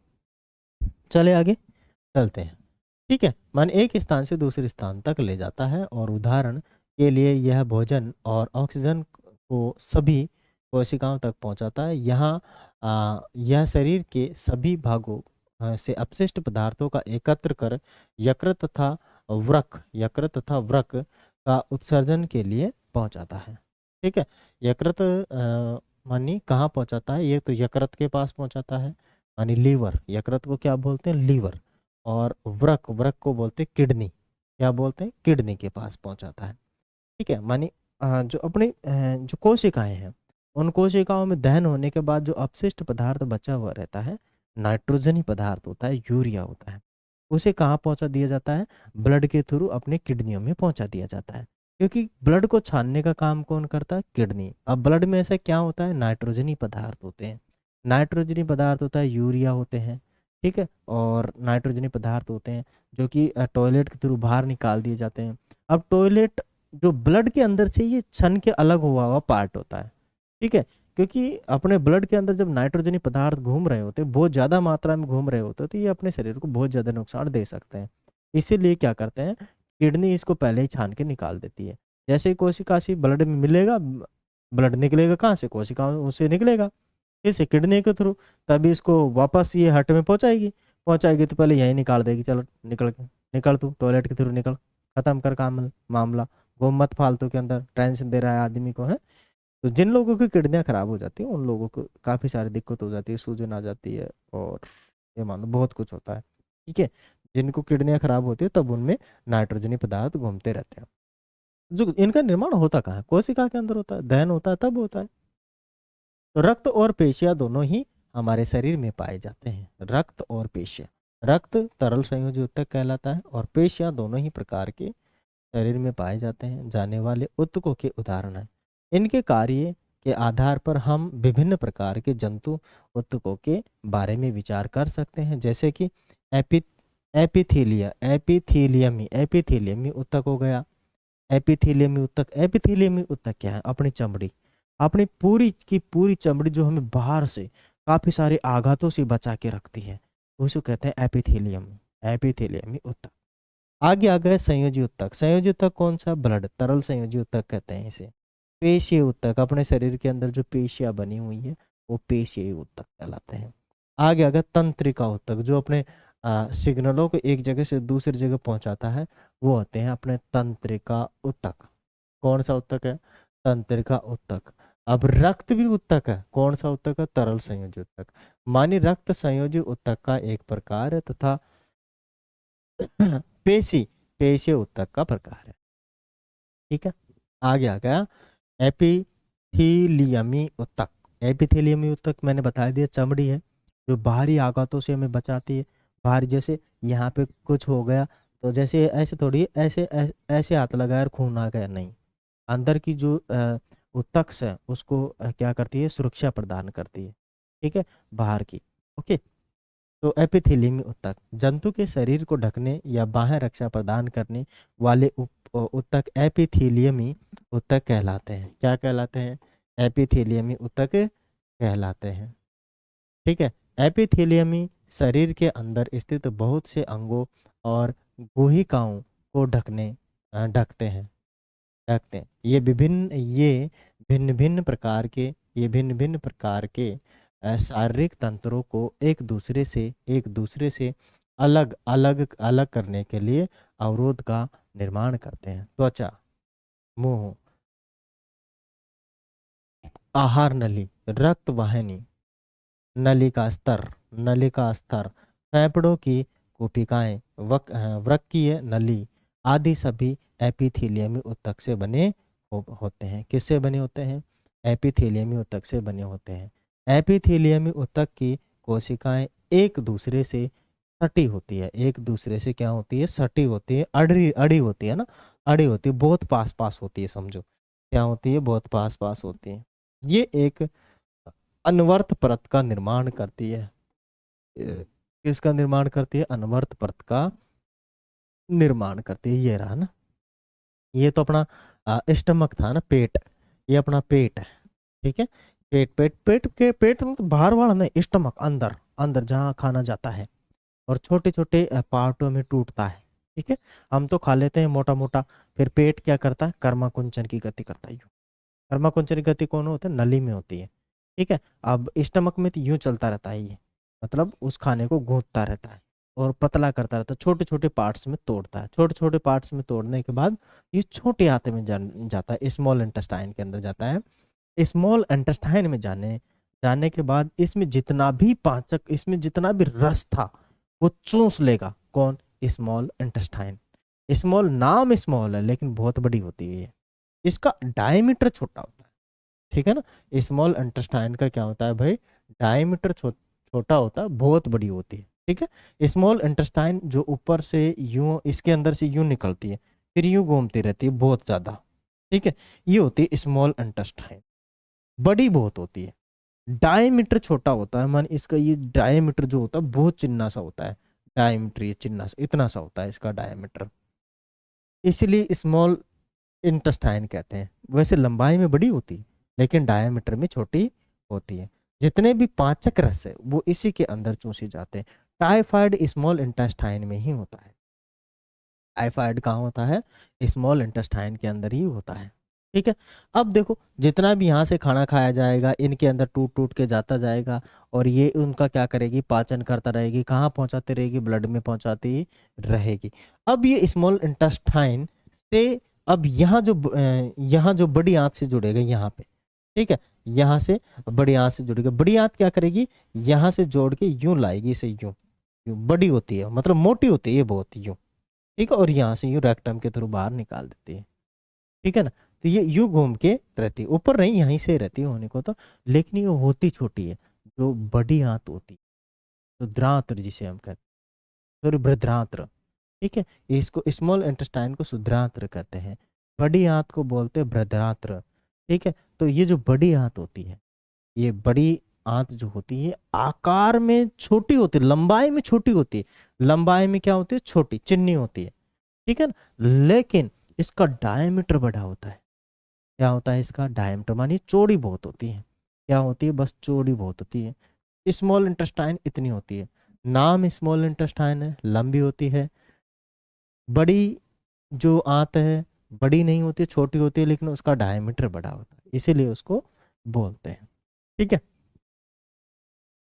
चले आगे चलते हैं। ठीक है, मन एक स्थान से दूसरे स्थान तक ले जाता है और उदाहरण के लिए यह भोजन और ऑक्सीजन को सभी कोशिकाओं तक पहुंचाता है। यहाँ यह शरीर के सभी भागों से अपशिष्ट पदार्थों का एकत्र कर यकृत तथा वृक का उत्सर्जन के लिए पहुंचाता है। ठीक है, यकृत मानी कहाँ पहुंचाता है, ये तो यकृत के पास पहुंचाता है, मानी लीवर, यकृत को क्या बोलते हैं, लीवर। और वृक को बोलते हैं किडनी, क्या बोलते हैं, किडनी के पास पहुंचाता है। ठीक है, मानी जो अपनी जो कोशिकाएं हैं, उन कोशिकाओं में दहन होने के बाद जो अपशिष्ट पदार्थ बचा हुआ रहता है, नाइट्रोजनी पदार्थ होता है, यूरिया होता है, उसे कहाँ पहुंचा दिया जाता है, ब्लड के थ्रू अपने किडनियों में पहुंचा दिया जाता है। क्योंकि ब्लड को छानने का काम कौन करता है, किडनी। अब ब्लड में ऐसा क्या होता है, नाइट्रोजनी पदार्थ होते हैं, नाइट्रोजनी पदार्थ होता है, यूरिया होते हैं। ठीक है, और नाइट्रोजनी पदार्थ होते हैं जो कि टॉयलेट के थ्रू बाहर निकाल दिए जाते हैं। अब टॉयलेट जो ब्लड के अंदर से ये छन के अलग हुआ पार्ट होता है। ठीक है, क्योंकि अपने ब्लड के अंदर जब नाइट्रोजनी पदार्थ घूम रहे होते हैं, बहुत ज़्यादा मात्रा में घूम रहे होते हैं, तो ये अपने शरीर को बहुत ज़्यादा नुकसान दे सकते हैं। इसीलिए क्या करते हैं, किडनी इसको पहले ही छान के निकाल देती है। जैसे ही कोशिका से ब्लड में मिलेगा, ब्लड निकलेगा कहाँ से, कोशिकाओं से निकलेगा, इससे किडनी के थ्रू, तभी इसको वापस ये हार्ट में पहुंचाएगी तो पहले यही निकाल देगी, चलो निकल तू टॉयलेट के थ्रू निकल, खत्म कर काम मामला, घूम मत फालतू के अंदर, टेंशन दे रहा है आदमी को, है। तो जिन लोगों की किडनियां खराब हो जाती हैं, उन लोगों को काफ़ी सारी दिक्कत हो जाती है, सूजन आ जाती है, और ये मानो बहुत कुछ होता है। ठीक है, जिनको किडनियां खराब होती है तब उनमें नाइट्रोजनी पदार्थ घूमते रहते हैं। जो इनका निर्माण होता कहाँ है, कोशिका के अंदर होता है, दहन होता है तब होता है। तो रक्त और पेशियां दोनों ही हमारे शरीर में पाए जाते हैं। रक्त और पेशियां, रक्त तरल संयोजी ऊतक कहलाता है, और पेशियां दोनों ही प्रकार के शरीर में पाए जाते हैं जाने वाले ऊतकों के उदाहरण हैं। इनके कार्य के आधार पर हम विभिन्न प्रकार के जंतु ऊतकों के बारे में विचार कर सकते हैं, जैसे कि एपिथीलियमी ऊतक हो गया। एपिथीलियमी ऊतक क्या है, अपनी चमड़ी, अपनी पूरी की पूरी चमड़ी जो हमें बाहर से काफी सारे आघातों से बचा के रखती है, उसको कहते हैं एपिथीलियमी ऊतक। आगे आ गए संयोजी ऊतक। संयोजी ऊतक कौन सा, ब्लड, तरल संयोजी ऊतक कहते हैं इसे। पेशीय ऊतक, अपने शरीर के अंदर जो पेशियां बनी हुई है वो पेशीय ऊतक कहलाते हैं। आगे आ गया तंत्रिका ऊतक, जो अपने सिग्नलों को एक जगह से दूसरी जगह पहुंचाता है, वो होते हैं अपने तंत्रिका ऊतक। कौन सा ऊतक है, तंत्रिका ऊतक। अब रक्त भी ऊतक है, कौन सा ऊतक है, तरल संयोजी ऊतक, मानी रक्त संयोजी ऊतक का एक प्रकार है, तथा पेशीय ऊतक का प्रकार है। ठीक है, आगे आ गया एपिथीलियमी ऊतक। एपिथीलियमी ऊतक मैंने बता दिया, चमड़ी है जो बाहरी आघातों से हमें बचाती है। बाहर जैसे यहाँ पे कुछ हो गया तो जैसे ऐसे थोड़ी ऐसे हाथ लगाया और खून आ गया, नहीं, अंदर की जो ऊतक है उसको क्या करती है, सुरक्षा प्रदान करती है। ठीक है, बाहर की। ओके, तो एपिथेलियमी ऊतक जंतु के शरीर को ढकने या बाह्य रक्षा प्रदान करने वाले ऊतक एपिथेलियमी ऊतक कहलाते हैं। क्या कहलाते हैं, एपिथेलियमी ऊतक कहलाते हैं। ठीक है, एपिथेलियमी शरीर के अंदर स्थित बहुत से अंगों और गुहिकाओं को ढकते हैं। ये भिन्न भिन्न प्रकार के शारीरिक तंत्रों को एक दूसरे से अलग करने के लिए अवरोध का निर्माण करते हैं। त्वचा, मुंह, आहार नली, रक्त वाहिनी, नलिका स्तर, फेफड़ों की कोशिकाएं, वृक्कीय नली आदि सभी एपिथेलियमी ऊतक से बने होते हैं। किससे बने होते हैं, एपिथेलियमी ऊतक से बने होते हैं। एपिथेलियमी ऊतक की कोशिकाएं एक दूसरे से सटी होती है, एक दूसरे से क्या होती है, सटी होती है, अड़ी होती है ना, अड़ी होती है, बहुत पास होती है, समझो क्या होती है, बहुत पास होती है। ये एक अनवर्त परत का निर्माण करती है। किसका निर्माण करती है, अनवर्त परत का निर्माण करती है। ये रहा ना, ये तो अपना स्टमक था ना, पेट, ये अपना पेट है। ठीक है, पेट मतलब बाहर वाला नहीं, स्टमक अंदर अंदर जहाँ खाना जाता है और छोटे छोटे पार्टों में टूटता है। ठीक है, हम तो खा लेते हैं मोटा मोटा, फिर पेट क्या करता है, कर्माकुंचन की गति करता है। यूं कर्माकुंचन की गति कौन होता है, नली में होती है। ठीक है, अब स्टमक में तो यूं चलता रहता है ये, मतलब उस खाने को घोंटता रहता है और पतला करता रहता है, छोटे छोटे पार्ट्स में तोड़ता है। छोटे छोटे पार्ट्स में तोड़ने के बाद ये छोटे आंत में जाता है, स्मॉल इंटेस्टाइन के अंदर जाता है। स्मॉल इंटेस्टाइन में जाने जाने के बाद इसमें जितना भी पाचक, इसमें जितना भी रस था वो चूस लेगा। कौन, स्मॉल इंटेस्टाइन। स्मॉल नाम स्मॉल है लेकिन बहुत बड़ी होती है ये, इसका डायमीटर छोटा होता है। ठीक है ना, स्मॉल इंटेस्टाइन का क्या होता है भाई, डायमीटर छोटा होता है, बहुत बड़ी होती है। ठीक है, स्मॉल इंटेस्टाइन जो ऊपर से यूं इसके अंदर से यूं निकलती है, फिर यूं घूमती रहती है बहुत ज्यादा। ठीक है, ये होती है स्मॉल इंटेस्टाइन, बड़ी बहुत होती है। डायमीटर छोटा होता है, मान इसका ये डायमीटर जो होता है बहुत चिन्ना सा होता है। डायमीटर ये चिन्ना सा इतना सा होता है इसका डायमीटर, इसलिए स्मॉल इंटेस्टाइन कहते हैं। वैसे लंबाई में बड़ी होती है लेकिन डायमीटर में छोटी होती है। जितने भी पाचक रस है वो इसी के अंदर चूसे जाते हैं। टाइफाइड स्मॉल इंटेस्टाइन में ही होता है। टाइफाइड कहाँ होता है, स्मॉल इंटेस्टाइन के अंदर ही होता है। ठीक है, अब देखो जितना भी यहाँ से खाना खाया जाएगा इनके अंदर टूट टूट के जाता जाएगा और ये उनका क्या करेगी, पाचन करता रहेगी। कहाँ पहुंचाती रहेगी, ब्लड में पहुंचाती रहेगी। अब ये स्मॉल इंटेस्टाइन से अब यहाँ जो बड़ी आंत से जुड़ेगा यहाँ पे। ठीक है, यहाँ से बड़ी आंत से जुड़ेगा। बड़ी आंत क्या करेगी, यहाँ से जोड़ के यूं लाएगी इसे, यूं यूं बड़ी होती है, मतलब मोटी होती है ये बहुत, यूं। ठीक है, और यहाँ से यूं रेक्टम के थ्रू बाहर निकाल देती है। ठीक है ना, तो ये यूं घूम के रहती है, ऊपर नहीं यहीं से रहती है होने को तो, लेकिन ये होती छोटी है। जो बड़ी आंत होती है, तो द्रांत्र जिसे हम कहते हैं, सॉरी बृहद्रांत्र। ठीक है, इसको स्मॉल इंटेस्टाइन को शुद्रांत्र कहते हैं, बड़ी आंत को बोलते हैं बृहद्रांत्र। ठीक है, तो ये जो बड़ी आंत होती है, ये बड़ी आंत जो होती है आकार में छोटी होती है, लंबाई में छोटी होती है। लंबाई में क्या होती है, छोटी चिन्नी होती है। ठीक है ना, लेकिन इसका डायमीटर बड़ा होता है। क्या होता है इसका डायमीटर, मानिए चौड़ी बहुत होती है। क्या होती है, बस चौड़ी बहुत होती है। स्मॉल इंटेस्टाइन इतनी होती है, नाम स्मॉल इंटेस्टाइन है, लंबी होती है। बड़ी जो आंत है बड़ी नहीं होती, छोटी होती है, लेकिन उसका डायमीटर बड़ा होता है, इसीलिए उसको बोलते हैं। ठीक है,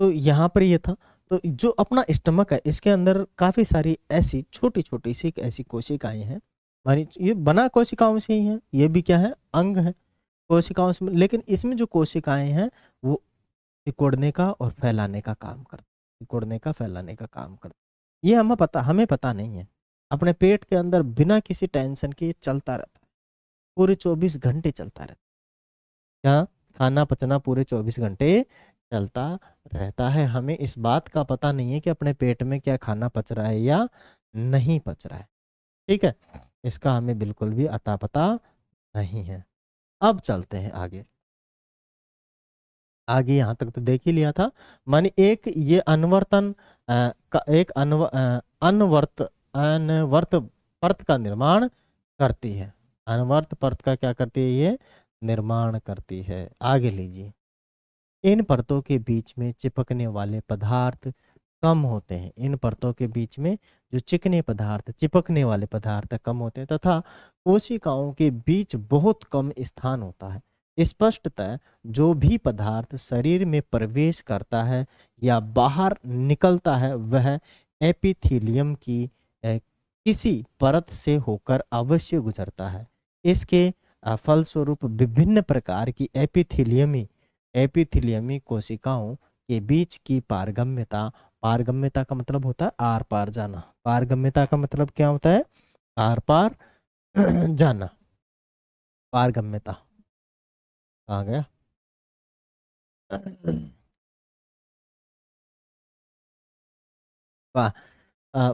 तो यहाँ पर ये था। तो जो अपना स्टमक है इसके अंदर काफी सारी ऐसी छोटी छोटी सी ऐसी कोशिकाएं हैं। मानी ये बना कोशिकाओं से ही है, ये भी क्या है, अंग है कोशिकाओं से। लेकिन इसमें जो कोशिकाएं हैं वो सिकुड़ने का और फैलाने का काम करती, सिकुड़ने का फैलाने का काम करती। ये हमें पता नहीं है। अपने पेट के अंदर बिना किसी टेंशन के चलता रहता है, पूरे 24 घंटे चलता रहता है। क्या, खाना पचना पूरे 24 घंटे चलता रहता है। हमें इस बात का पता नहीं है कि अपने पेट में क्या खाना पच रहा है या नहीं पच रहा है। ठीक है, इसका हमें बिल्कुल भी अता पता नहीं है। अब चलते हैं आगे। आगे यहाँ तक तो देख ही लिया था। माने एक ये अनवर्तन का एक अनवर्त अनवर्त परत का निर्माण करती है। अनवर्त परत का क्या करती है, ये निर्माण करती है। आगे लीजिए, इन परतों के बीच में चिपकने वाले पदार्थ कम होते हैं। इन परतों के बीच में जो चिकने पदार्थ, चिपकने वाले पदार्थ कम होते हैं तथा कोशिकाओं के बीच बहुत कम स्थान होता है। स्पष्टतः जो भी पदार्थ शरीर में प्रवेश करता है या बाहर निकलता है वह एपिथेलियम की किसी परत से होकर अवश्य गुजरता है। इसके फलस्वरूप विभिन्न प्रकार की एपिथेलियमी कोशिकाओं के बीच की पारगम्यता, पारगम्यता का मतलब होता है आर पार जाना। पारगम्यता का मतलब क्या होता है, आर पार जाना। पारगम्यता कहाँ गया,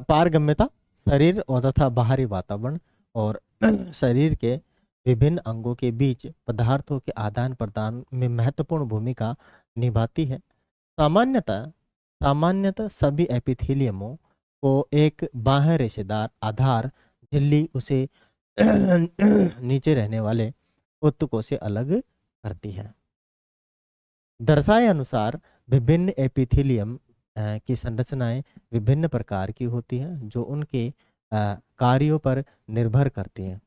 पारगम्यता शरीर और तथा बाहरी वातावरण और शरीर के विभिन्न अंगों के बीच पदार्थों के आदान प्रदान में महत्वपूर्ण भूमिका निभाती है। सामान्यतः सभी एपिथेलियमों को एक बाह्य रेशेदार आधार झिल्ली उसे नीचे रहने वाले ऊतकों से अलग करती है। दर्शाए अनुसार विभिन्न एपिथेलियम की संरचनाएं विभिन्न प्रकार की होती हैं जो उनके कार्यों पर निर्भर करती हैं।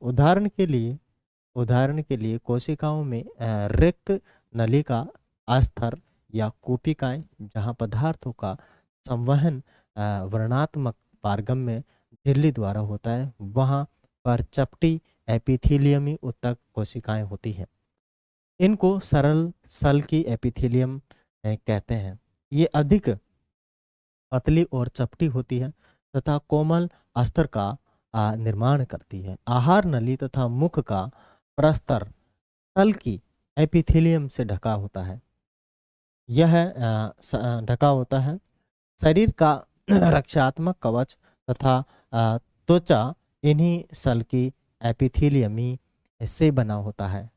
उदाहरण के लिए कोशिकाओं में रिक्त नलिका अस्तर या कूपिकाएं, जहां पदार्थों का संवहन वर्णात्मक पारगम्य झिल्ली द्वारा होता है, वहां पर चपटी एपिथीलियमी उत्तक कोशिकाएं होती हैं। इनको सरल सल की एपिथीलियम कहते हैं। ये अधिक पतली और चपटी होती है तथा कोमल अस्तर का निर्माण करती है। आहार नली तथा मुख का प्रस्तर तल की एपिथेलियम से ढका होता है। यह ढका होता है। शरीर का रक्षात्मक कवच तथा त्वचा इन्हीं सल की एपिथेलियमी से बना होता है।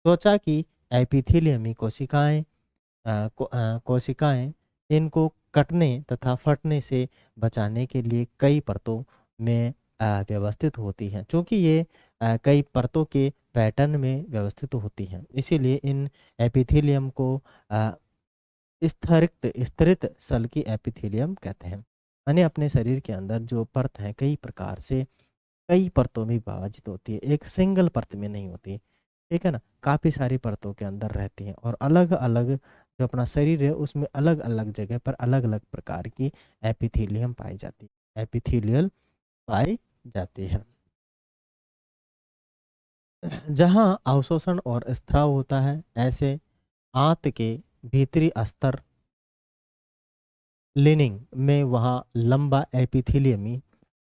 त्वचा की एपिथेलियमी कोशिकाएं इनको कटने तथा फटने से बचाने के लिए कई परतों में व्यवस्थित होती हैं। चूँकि ये कई परतों के पैटर्न में व्यवस्थित होती हैं, इसीलिए इन एपिथेलियम को स्तरित सल की एपिथेलियम कहते हैं। यानी अपने शरीर के अंदर जो परत है कई प्रकार से कई परतों में विभाजित होती है, एक सिंगल परत में नहीं होती। ठीक है ना, काफ़ी सारी परतों के अंदर रहती हैं और अलग अलग जो अपना शरीर है उसमें अलग अलग जगह पर अलग अलग प्रकार की एपिथेलियम पाई जाती है, एपिथेलियल पाई जाती है। जहाँ अवशोषण और स्त्राव होता है, ऐसे आंत के भीतरी अस्तर लिनिंग में वहाँ लंबा एपिथेलियमी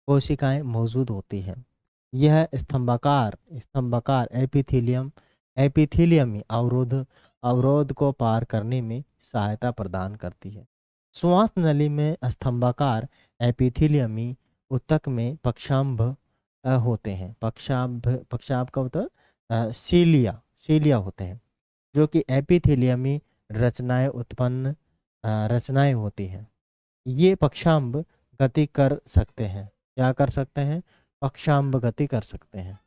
कोशिकाएं मौजूद होती हैं। यह स्तंभाकार एपिथेलियमी अवरोध को पार करने में सहायता प्रदान करती है। श्वास नली में स्तंभाकार एपिथेलियमी उत्तक में पक्षांभ होते हैं। पक्षांभ का होता है सीलिया होते हैं, जो कि एपिथेलियमी रचनाएं होती हैं। ये पक्षांभ गति कर सकते हैं। क्या कर सकते हैं? पक्षांभ गति कर सकते हैं।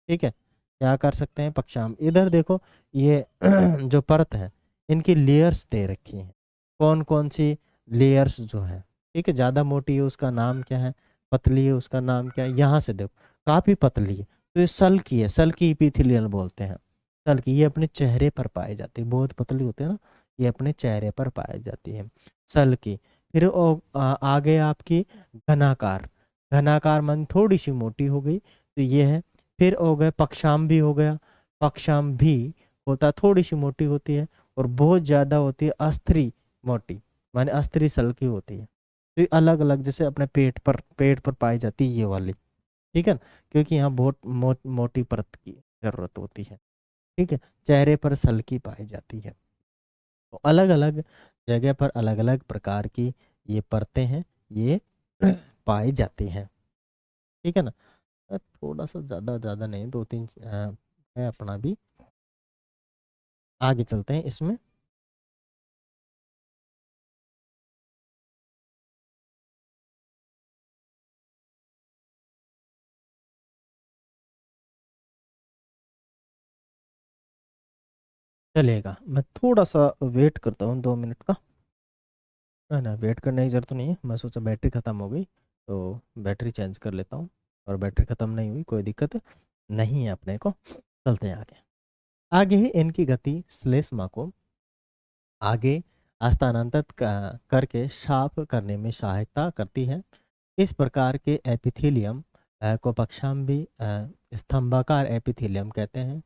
ठीक है, क्या कर सकते हैं? पक्षांभ। इधर देखो, ये जो परत है इनकी लेयर्स दे रखी हैं। कौन कौन सी लेयर्स जो है, ठीक है, ज़्यादा मोटी है उसका नाम क्या है, पतली है उसका नाम क्या है। यहाँ से देखो काफ़ी पतली है तो ये सल की है, सल की इपिथेलियल बोलते हैं। सल की ये अपने चेहरे पर पाई जाती है, बहुत पतली होती है ना, ये अपने चेहरे पर पाई जाती है सल की। फिर आगे आपकी घनाकार मन थोड़ी सी मोटी हो गई तो ये है। फिर हो गए पक्षांभ भी हो गया, पक्षांभ भी होता थोड़ी सी मोटी होती है और बहुत ज़्यादा होती है अस्त्री मोटी, माने अस्त्री सल की होती है। तो ये अलग अलग जैसे अपने पेट पर पाई जाती है ये वाली, ठीक है ना, क्योंकि यहाँ बहुत मोटी परत की जरूरत होती है। ठीक है, चेहरे पर सल की पाई जाती है। तो अलग अलग जगह पर अलग अलग प्रकार की ये परतें हैं, ये पाई जाती हैं। ठीक है ना, थोड़ा सा ज़्यादा नहीं, 2-3 है अपना भी। आगे चलते हैं इसमें। चलेगा, मैं थोड़ा सा वेट करता हूँ 2 मिनट का। ना ना, वेट करने की जरूरत नहीं है, मैं सोचा बैटरी ख़त्म हो गई तो बैटरी चेंज कर लेता हूँ, और बैटरी ख़त्म नहीं हुई, कोई दिक्कत नहीं है अपने को। चलते हैं आगे। आगे ही इनकी गति श्लेष्मा को आगे स्थानांतरित करके साफ करने में सहायता करती है। इस प्रकार के एपिथेलियम को पक्षांभी स्तंभाकार एपिथेलियम कहते हैं।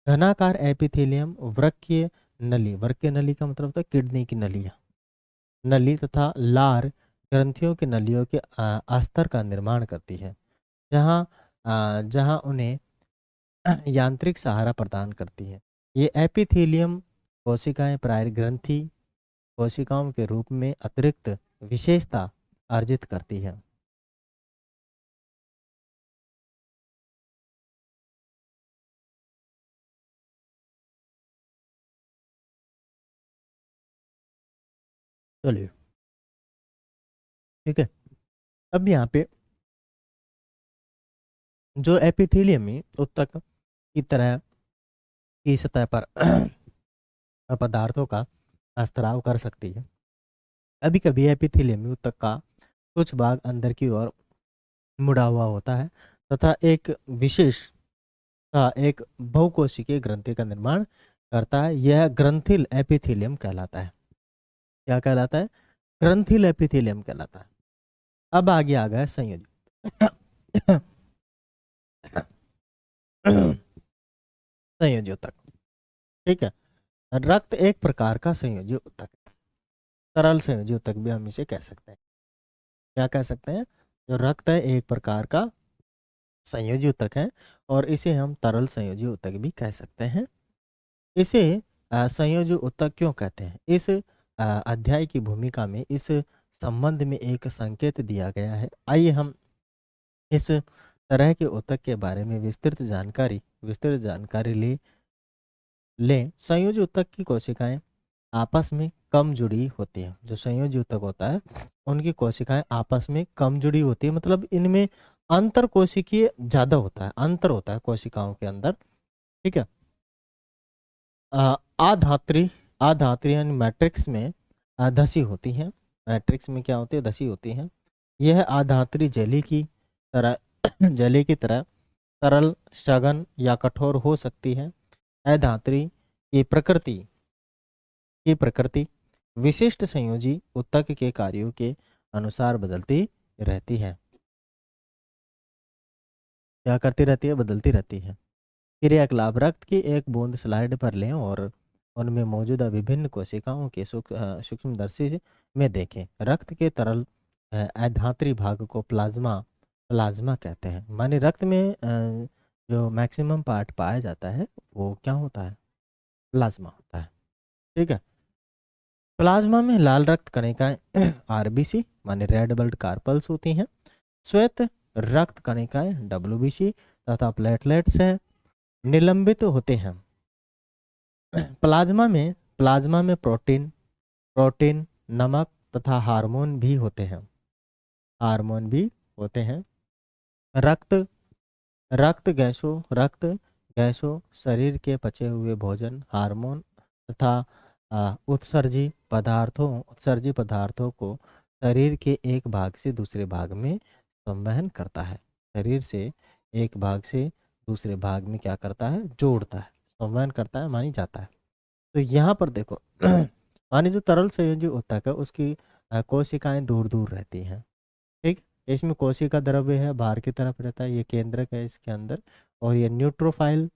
घनाकार एपिथेलियम वृक्कीय नली का मतलब होता है किडनी की नली तथा लार ग्रंथियों की नलियों के अस्तर का निर्माण करती है, जहाँ उन्हें यांत्रिक सहारा प्रदान करती है। ये एपिथेलियम कोशिकाएं प्राय ग्रंथि कोशिकाओं के रूप में अतिरिक्त विशेषता अर्जित करती है। चलिए, ठीक है, अब यहाँ पे जो एपिथेलियमी उत्तक की तरह की सतह पर पदार्थों का स्त्राव कर सकती है, कभी कभी एपिथेलियम ऊतक का कुछ भाग अंदर की ओर मुड़ा हुआ होता है तथा एक बहुकोशिकीय ग्रंथि का निर्माण करता है। यह ग्रंथिल एपिथेलियम कहलाता है। क्या कहलाता है? ग्रंथिल एपिथेलियम कहलाता है। अब आगे आ गया संयोजी संयोजी ऊतक। ठीक है, रक्त एक प्रकार का संयोजी ऊतक है। तरल संयोजी ऊतक भी हम इसे कह सकते हैं। क्या कह सकते हैं? जो रक्त है एक प्रकार का संयोजी ऊतक है और इसे हम तरल संयोजी ऊतक भी कह सकते हैं। इसे संयोजी ऊतक क्यों कहते हैं? इस अध्याय की भूमिका में इस संबंध में एक संकेत दिया गया है। आइए हम इस तरह के ऊतक के बारे में विस्तृत जानकारी लें। संयोजी ऊतक की कोशिकाएं आपस में कम जुड़ी होती हैं। जो संयोजी ऊतक होता है उनकी कोशिकाएं आपस में कम जुड़ी होती है, मतलब इनमें अंतर कोशिकीय ज्यादा होता है, अंतर होता है कोशिकाओं के अंदर। ठीक है, आधात्री आधात्री यानी मैट्रिक्स में धसी होती हैं। मैट्रिक्स में क्या होती है? धसी होती हैं। यह आधात्री जेली की तरह तरल, सघन या कठोर हो सकती है। अधात्री की प्रकृति विशिष्ट संयोजी ऊतक के कार्यों के अनुसार बदलती रहती है। क्या करती रहती है? बदलती रहती है। क्रियाकलाप: रक्त की एक बूंद स्लाइड पर लें और उनमें मौजूदा विभिन्न कोशिकाओं के सूक्ष्मदर्शी में देखें। रक्त के तरल अधात्री भाग को प्लाज्मा कहते हैं। माने रक्त में जो मैक्सिमम पार्ट पाया जाता है वो क्या होता है? प्लाज्मा होता है। ठीक है, प्लाज्मा में लाल रक्त कणिकाएं आरबीसी माने रेड ब्लड कार्पल्स होती हैं। श्वेत रक्त कणिकाएं डब्ल्यूबीसी तथा प्लेटलेट्स हैं निलंबित होते हैं। प्लाज्मा में प्रोटीन, नमक तथा हार्मोन भी होते हैं। रक्त गैसों, शरीर के पचे हुए भोजन, हार्मोन तथा उत्सर्जी पदार्थों को शरीर के एक भाग से दूसरे भाग में संवहन करता है। शरीर से एक भाग से दूसरे भाग में क्या करता है? जोड़ता है, संवहन करता है, मानी जाता है। तो यहाँ पर देखो मानी जो तरल संयोजी ऊतक है उसकी कोशिकाएं दूर दूर रहती हैं। ठीक, इसमें कोशिका द्रव्य है बाहर की तरफ रहता है, ये केंद्रक है इसके अंदर, और ये न्यूट्रोफाइल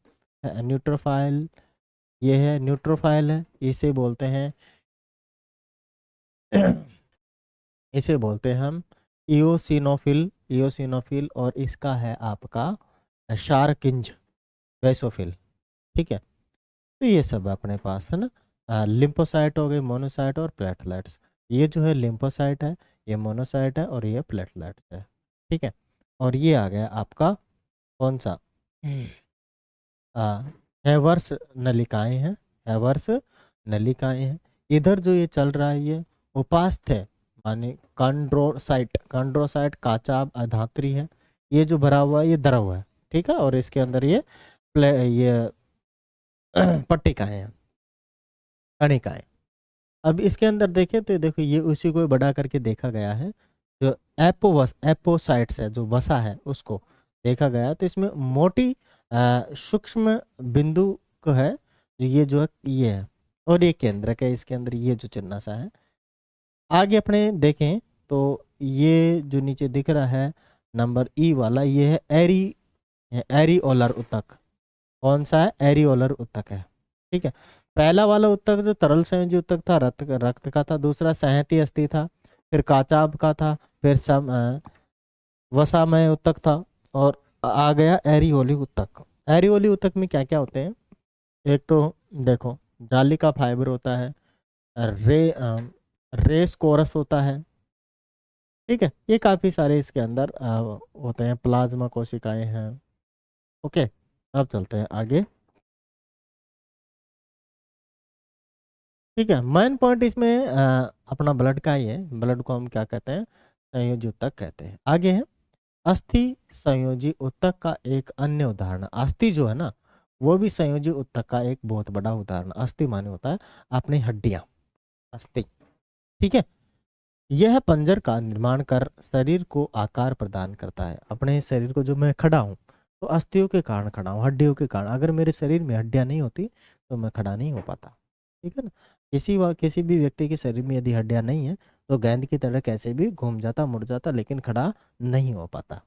ये है, न्यूट्रोफाइल है, इसे बोलते हैं हम इओसिनोफिल और इसका है आपका शारकिंज बेसोफिल। ठीक है, तो ये सब अपने पास है ना। लिम्फोसाइट हो गए, मोनोसाइट और प्लेटलेट्स। ये जो है लिम्फोसाइट है, ये मोनोसाइट है और ये प्लेटलेट्स है। ठीक है, और ये आ गया आपका कौन सा? हैवर्स नलिकाएं हैं। इधर जो ये चल रहा है ये उपास्थ है, माने कंड्रोसाइट काचाब अधात्री है। ये जो भरा हुआ है ये द्रव है। ठीक है, और इसके अंदर ये पट्टिकाएं हैं, कणिकाएं। अब इसके अंदर देखें तो देखो ये उसी को बढ़ा करके देखा गया है। जो एपोसाइट्स है, जो वसा है, उसको देखा गया है। तो इसमें मोटी सूक्ष्म बिंदु को है जो है ये है, और ये केंद्रक है इसके अंदर, ये जो चिन्ह सा है। आगे अपने देखें तो ये जो नीचे दिख रहा है नंबर ई वाला, ये है एरिओलर ऊतक। कौन सा है? एरिओलर ऊतक है। ठीक है, पहला वाला ऊतक जो तरल संयोजी ऊतक था रक्त का था, दूसरा संहति अस्थि था, फिर काचाब का था, फिर वसामय ऊतक था, और आ गया एरिओली ऊतक। एरिओली ऊतक में क्या क्या होते हैं? एक तो देखो जाली का फाइबर होता है, रेस कोरस होता है। ठीक है, ये काफी सारे इसके अंदर होते हैं, प्लाज्मा कोशिकाएं हैं। ओके, अब चलते हैं आगे। ठीक है, मेन पॉइंट इसमें अपना ब्लड का ही है। ब्लड को हम क्या कहते हैं? संयोजी ऊतक कहते हैं। आगे है अस्थि संयोजी ऊतक का एक अन्य उदाहरण। अस्थि जो है ना वो भी संयोजी ऊतक का एक बहुत बड़ा उदाहरण। अस्थि माने होता है अपनी हड्डियां, अस्थि। ठीक है, यह पंजर का निर्माण कर शरीर को आकार प्रदान करता है। अपने शरीर को, जो मैं खड़ा हूँ तो अस्थियों के कारण खड़ा हूँ, हड्डियों के कारण। अगर मेरे शरीर में हड्डियाँ नहीं होती तो मैं खड़ा नहीं हो पाता, ठीक है ना। किसी भी व्यक्ति के शरीर में यदि हड्डियाँ नहीं है तो गेंद की तरह कैसे भी घूम जाता, मुड़ जाता, लेकिन खड़ा नहीं हो पाता।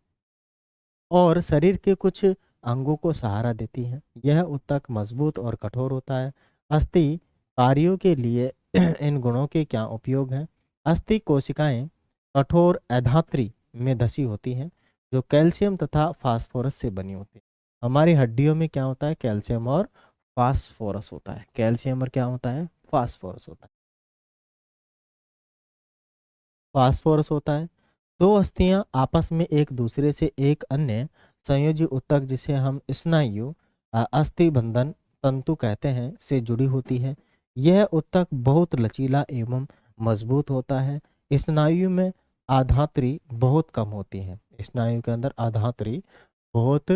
और शरीर के कुछ अंगों को सहारा देती हैं। यह ऊतक मजबूत और कठोर होता है। अस्थि कार्यों के लिए इन गुणों के क्या उपयोग हैं? अस्थि कोशिकाएं कठोर अधात्री में धसी होती हैं, जो कैल्शियम तथा फास्फोरस से बनी होती है। हमारी हड्डियों में क्या होता है? कैल्शियम और फास्फोरस होता है। कैल्शियम और क्या होता है? फास्फोरस होता है। फास्फोरस होता है। दो अस्थियां आपस में एक दूसरे से एक अन्य संयोजी ऊतक, जिसे हम स्नायु अस्थि बंधन तंतु कहते हैं, से जुड़ी होती है। यह ऊतक बहुत लचीला एवं मजबूत होता है। स्नायु में आधात्री बहुत कम होती है। स्नायु के अंदर आधात्री बहुत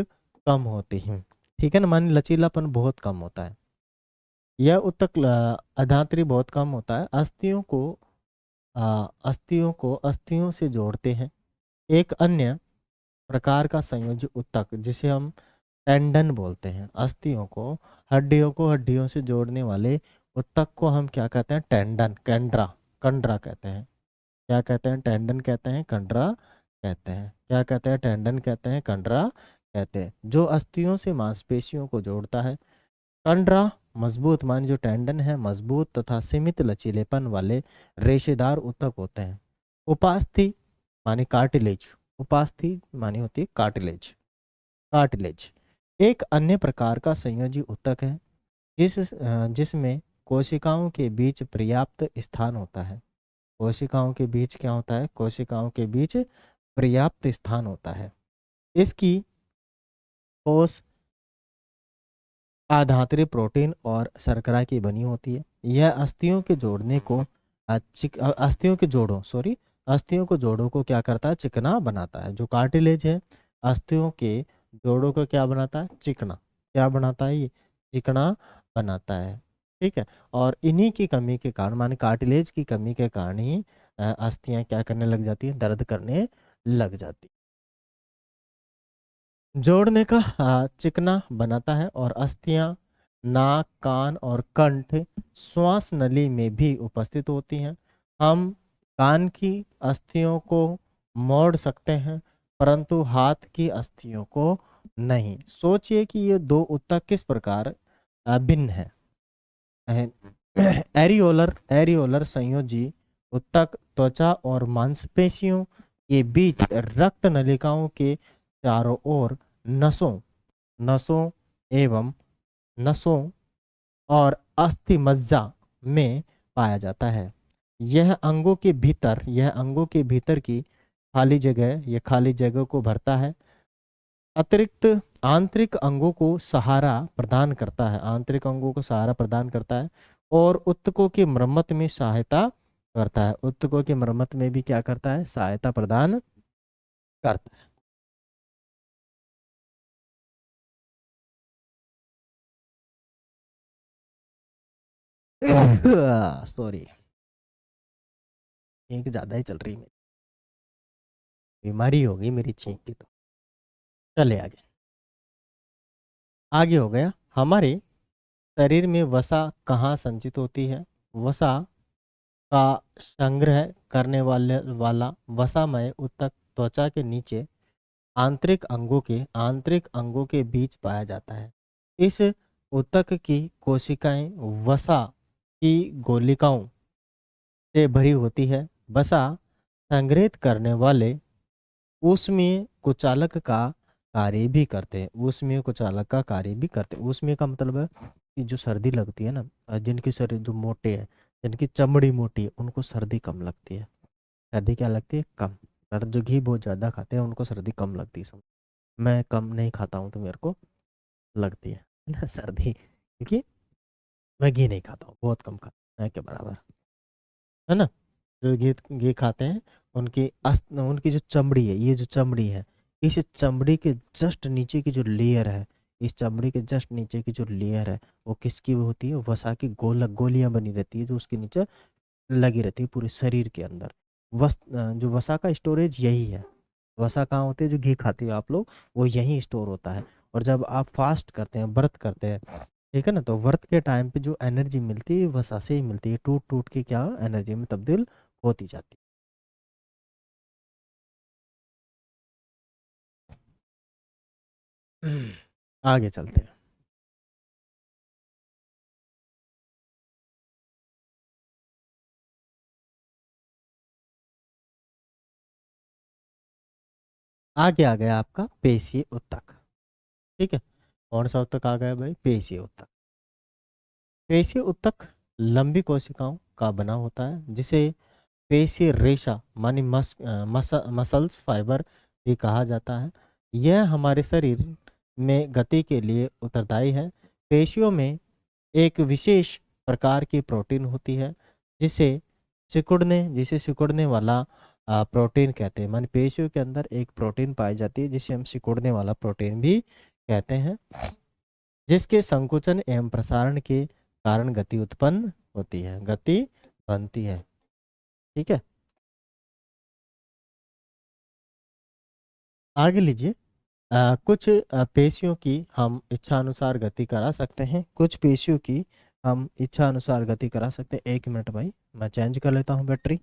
कम होती है, ठीक है ना। मान लचीलापन बहुत कम होता है। यह ऊतक आधात्री बहुत कम होता है। अस्थियों से जोड़ते हैं। एक अन्य प्रकार का संयोजी ऊतक, जिसे हम टेंडन बोलते हैं। हड्डियों को हड्डियों से जोड़ने वाले ऊतक को हम क्या कहते हैं? टेंडन, कंडरा, कंडरा कहते हैं। क्या कहते हैं? टेंडन कहते हैं, कंडरा कहते हैं। क्या कहते हैं? टेंडन कहते हैं, कंडरा कहते हैं। जो अस्थियों से मांसपेशियों को जोड़ता है। कंडरा मजबूत, माने जो टेंडन है, मजबूत तथा सीमित लचीलेपन वाले रेशेदार ऊतक होते हैं। उपास्थि माने कार्टिलेज। उपास्थि माने होती है कार्टिलेज। कार्टिलेज एक अन्य प्रकार का संयोजी ऊतक है, जिसमें कोशिकाओं के बीच पर्याप्त स्थान होता है। कोशिकाओं के बीच क्या होता है? कोशिकाओं के बीच पर्याप्त स्थान होता है। इसकी कोश आधात्री प्रोटीन और शर्करा की बनी होती है। यह अस्थियों के जोड़ने को अस्थियों के जोड़ों सॉरी अस्थियों को जोड़ों को क्या करता है? चिकना बनाता है। जो कार्टिलेज है अस्थियों के जोड़ों को क्या बनाता है? चिकना। क्या बनाता है? ये चिकना बनाता है, ठीक है। और इन्हीं की कमी के कारण, माने कार्टिलेज की कमी के कारण ही अस्थियां क्या करने लग जाती हैं? दर्द करने लग जाती। जोड़ने का चिकना बनाता है। और अस्थियां नाक, कान और कंठ, श्वास नली में भी उपस्थित होती हैं। हम कान की अस्थियों को मोड़ सकते हैं, परंतु हाथ की अस्थियों को नहीं। सोचिए कि ये दो ऊतक किस प्रकार भिन्न है। एरियोलर संयोजी ऊतक त्वचा और मांसपेशियों के बीच रक्त नलिकाओं के चारों ओर नसों नसों एवं नसों और अस्थि मज्जा में पाया जाता है। यह अंगों के भीतर की खाली जगह, ये खाली जगह को भरता है। अतिरिक्त आंतरिक अंगों को सहारा प्रदान करता है। आंतरिक अंगों को सहारा प्रदान करता है और ऊतकों की मरम्मत में सहायता करता है। ऊतकों की मरम्मत में भी क्या करता है? सहायता प्रदान करता है। सॉरी, छींक ज्यादा ही चल रही है। बीमारी हो गई मेरी छींक की। तो चले आगे। आगे हो गया, हमारे शरीर में वसा कहाँ संचित होती है? वसा का संग्रह करने वाला वसामय ऊतक त्वचा के नीचे आंतरिक अंगों के बीच पाया जाता है। इस ऊतक की कोशिकाएं वसा की गोलिकाओं से भरी होती है। वसा संग्रहित करने वाले ऊष्मीय कुचालक का कार्य भी करते हैं। ऊष्मीय कुचालक का कार्य भी करते हैं। ऊष्मीय का मतलब है कि जो सर्दी लगती है ना, जिनके शरीर जो मोटे हैं, जिनकी चमड़ी मोटी है, उनको सर्दी कम लगती है। सर्दी क्या लगती है? कम। मतलब जो घी बहुत ज़्यादा खाते हैं उनको सर्दी कम लगती है। मैं कम नहीं खाता हूँ तो मेरे को लगती है ना सर्दी, क्योंकि मैं घी नहीं खाता हूँ, बहुत कम खाता हूँ, मैं के बराबर, है ना। जो घी घी खाते हैं उनकी जो चमड़ी है, ये जो चमड़ी है, इस चमड़ी के जस्ट नीचे की जो लेयर है, इस चमड़ी के जस्ट नीचे की जो लेयर है, वो किसकी होती है? वसा की गोलियां बनी रहती है, जो उसके नीचे लगी रहती है पूरे शरीर के अंदर। जो वसा का स्टोरेज यही है। वसा कहाँ होती है, जो घी खाते हो आप लोग, वो यहीं स्टोर होता है। और जब आप फास्ट करते हैं, व्रत करते हैं, ठीक है ना, तो व्रत के टाइम पे जो एनर्जी मिलती है वसा से ही मिलती है, टूट टूट के क्या एनर्जी में तब्दील होती जाती है। आगे चलते हैं। आगे आ गया आपका पेशीय उत्तक। ठीक है, कौन सा उत्तक आ गया भाई, पेशीय उत्तक। पेशीय उत्तक लंबी कोशिकाओं का बना होता है, जिसे पेशीय रेशा मानी मसल्स फाइबर भी कहा जाता है। यह हमारे शरीर में गति के लिए उत्तरदायी है। पेशियों में एक विशेष प्रकार की प्रोटीन होती है, जिसे जिसे सिकुड़ने वाला प्रोटीन कहते हैं। माने पेशियों के अंदर एक प्रोटीन पाई जाती है जिसे हम सिकुड़ने वाला प्रोटीन भी कहते हैं, जिसके संकुचन एवं प्रसारण के कारण गति उत्पन्न होती है, गति बनती है। ठीक है, आगे लीजिए। कुछ पेशियों की हम इच्छा अनुसार गति करा सकते हैं, कुछ पेशियों की हम इच्छा अनुसार गति करा सकते हैं। 1 मिनट भाई, मैं चेंज कर लेता हूँ बैटरी।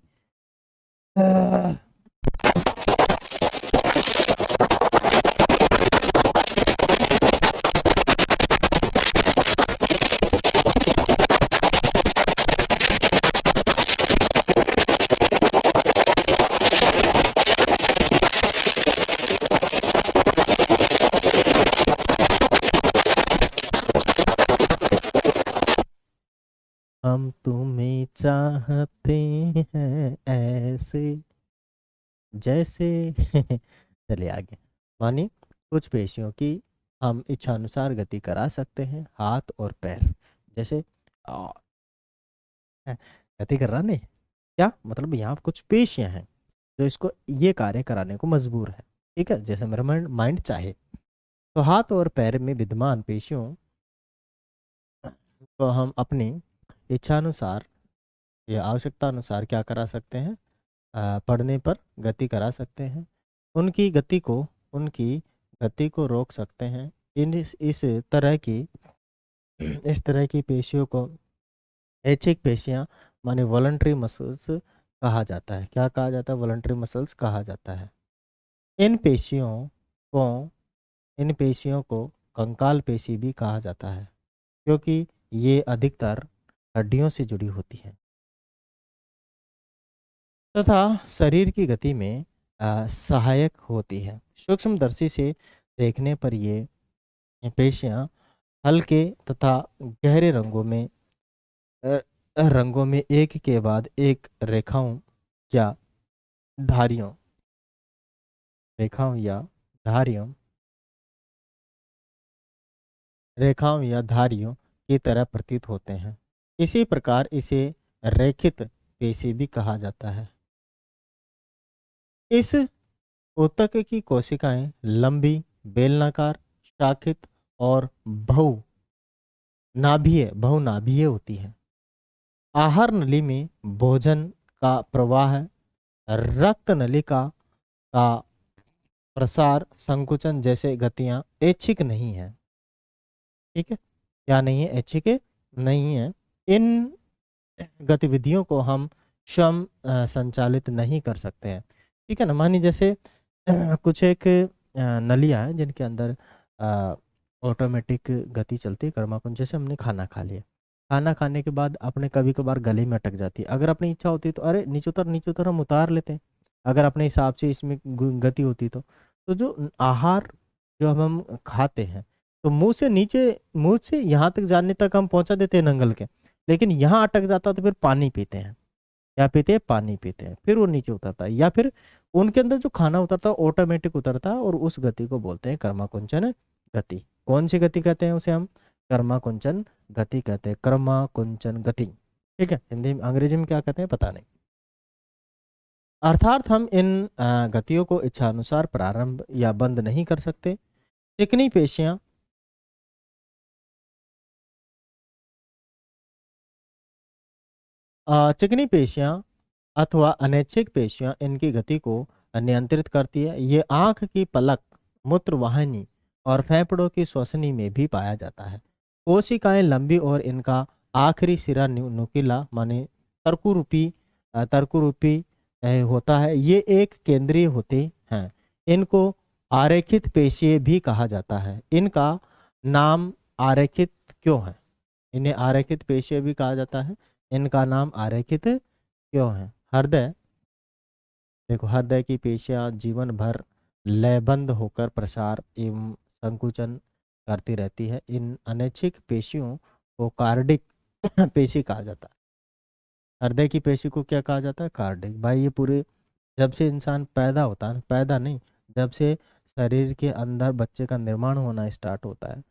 हम तुम्हें चाहते हैं ऐसे जैसे चलिए आगे। मानी कुछ पेशियों की हम इच्छा अनुसार गति करा सकते हैं, हाथ और पैर। जैसे आ, गति कर रहा नहीं, क्या मतलब, यहाँ कुछ पेशियां हैं जो इसको ये कार्य कराने को मजबूर है। ठीक है, जैसे मेरा माइंड चाहे। तो हाथ और पैर में विद्यमान पेशियों को हम अपनी इच्छानुसार या आवश्यकता अनुसार क्या करा सकते हैं, पढ़ने पर गति करा सकते हैं। उनकी गति को उनकी गति को रोक सकते हैं। इस तरह की इस तरह की पेशियों को ऐच्छिक पेशियां माने वॉलंटरी मसल्स कहा जाता है। क्या कहा जाता है, वॉलंटरी मसल्स कहा जाता है। इन पेशियों को इन पेशियों को कंकाल पेशी भी कहा जाता है, क्योंकि ये अधिकतर हड्डियों से जुड़ी होती है तथा शरीर की गति में सहायक होती है। सूक्ष्मदर्शी से देखने पर ये पेशियां हल्के तथा गहरे अ, रंगों में एक के बाद एक या धारियों रेखाओं या धारियों रेखाओं या धारियों की तरह प्रतीत होते हैं। इसी प्रकार इसे रेखित पेशी भी कहा जाता है। इस ऊतक की कोशिकाएं लंबी, बेलनाकार, शाखित और बहुनाभीय होती हैं। आहार नली में भोजन का प्रवाह, रक्त नलिका का प्रसार, संकुचन जैसे गतियां ऐच्छिक नहीं है। ठीक है, क्या नहीं है, ऐच्छिक नहीं है। इन गतिविधियों को हम स्वयं संचालित नहीं कर सकते हैं। ठीक है ना, मानिए जैसे कुछ एक नलियाँ हैं जिनके अंदर ऑटोमेटिक गति चलती है, कर्माकुंज। जैसे हमने खाना खा लिया, खाना खाने के बाद अपने कभी कभार गले में अटक जाती है। अगर अपनी इच्छा होती है तो अरे नीचे उतर हम उतार लेते हैं, अगर अपने हिसाब से इसमें गति होती तो जो आहार जो हम खाते हैं, तो मुंह से यहाँ तक जाने तक हम पहुंचा देते हैं नंगल के, लेकिन यहाँ अटक जाता तो फिर पानी पीते हैं। क्या पीते हैं, पानी पीते हैं, फिर वो नीचे उतरता है, या फिर उनके अंदर जो खाना उतरता है ऑटोमेटिक उतरता है, और उस गति को बोलते हैं कर्माकुंचन गति। कौन सी गति कहते हैं उसे हम, कर्माकुंचन गति कहते हैं, कर्माकुंचन गति। ठीक है, हिंदी में, अंग्रेजी में क्या कहते हैं पता नहीं। अर्थात हम इन गतियों को इच्छानुसार प्रारंभ या बंद नहीं कर सकते। चिकनी पेशियां चिकनी पेशियां अथवा अनैच्छिक पेशियां इनकी गति को नियंत्रित करती है। ये आंख की पलक, मूत्र वाहिनी और फेफड़ों की श्वसनी में भी पाया जाता है। कोशिकाएं लंबी और इनका आखिरी सिरा नुकीला माने तर्कुरूपी होता है। ये एक केंद्रीय होते हैं। इनको आरेखित पेशियां भी कहा जाता है। इनका नाम आरेखित क्यों है? इन्हें आरेखित पेशियां भी कहा जाता है। इनका नाम आरेखित क्यों है? हृदय, देखो हृदय की पेशियां जीवन भर लयबंद होकर प्रसार एवं संकुचन करती रहती है। इन अनैच्छिक पेशियों को कार्डिक पेशी कहा जाता है। हृदय की पेशी को क्या कहा जाता है? कार्डिक। भाई ये पूरे जब से इंसान पैदा होता है, पैदा नहीं, जब से शरीर के अंदर बच्चे का निर्माण होना स्टार्ट होता है,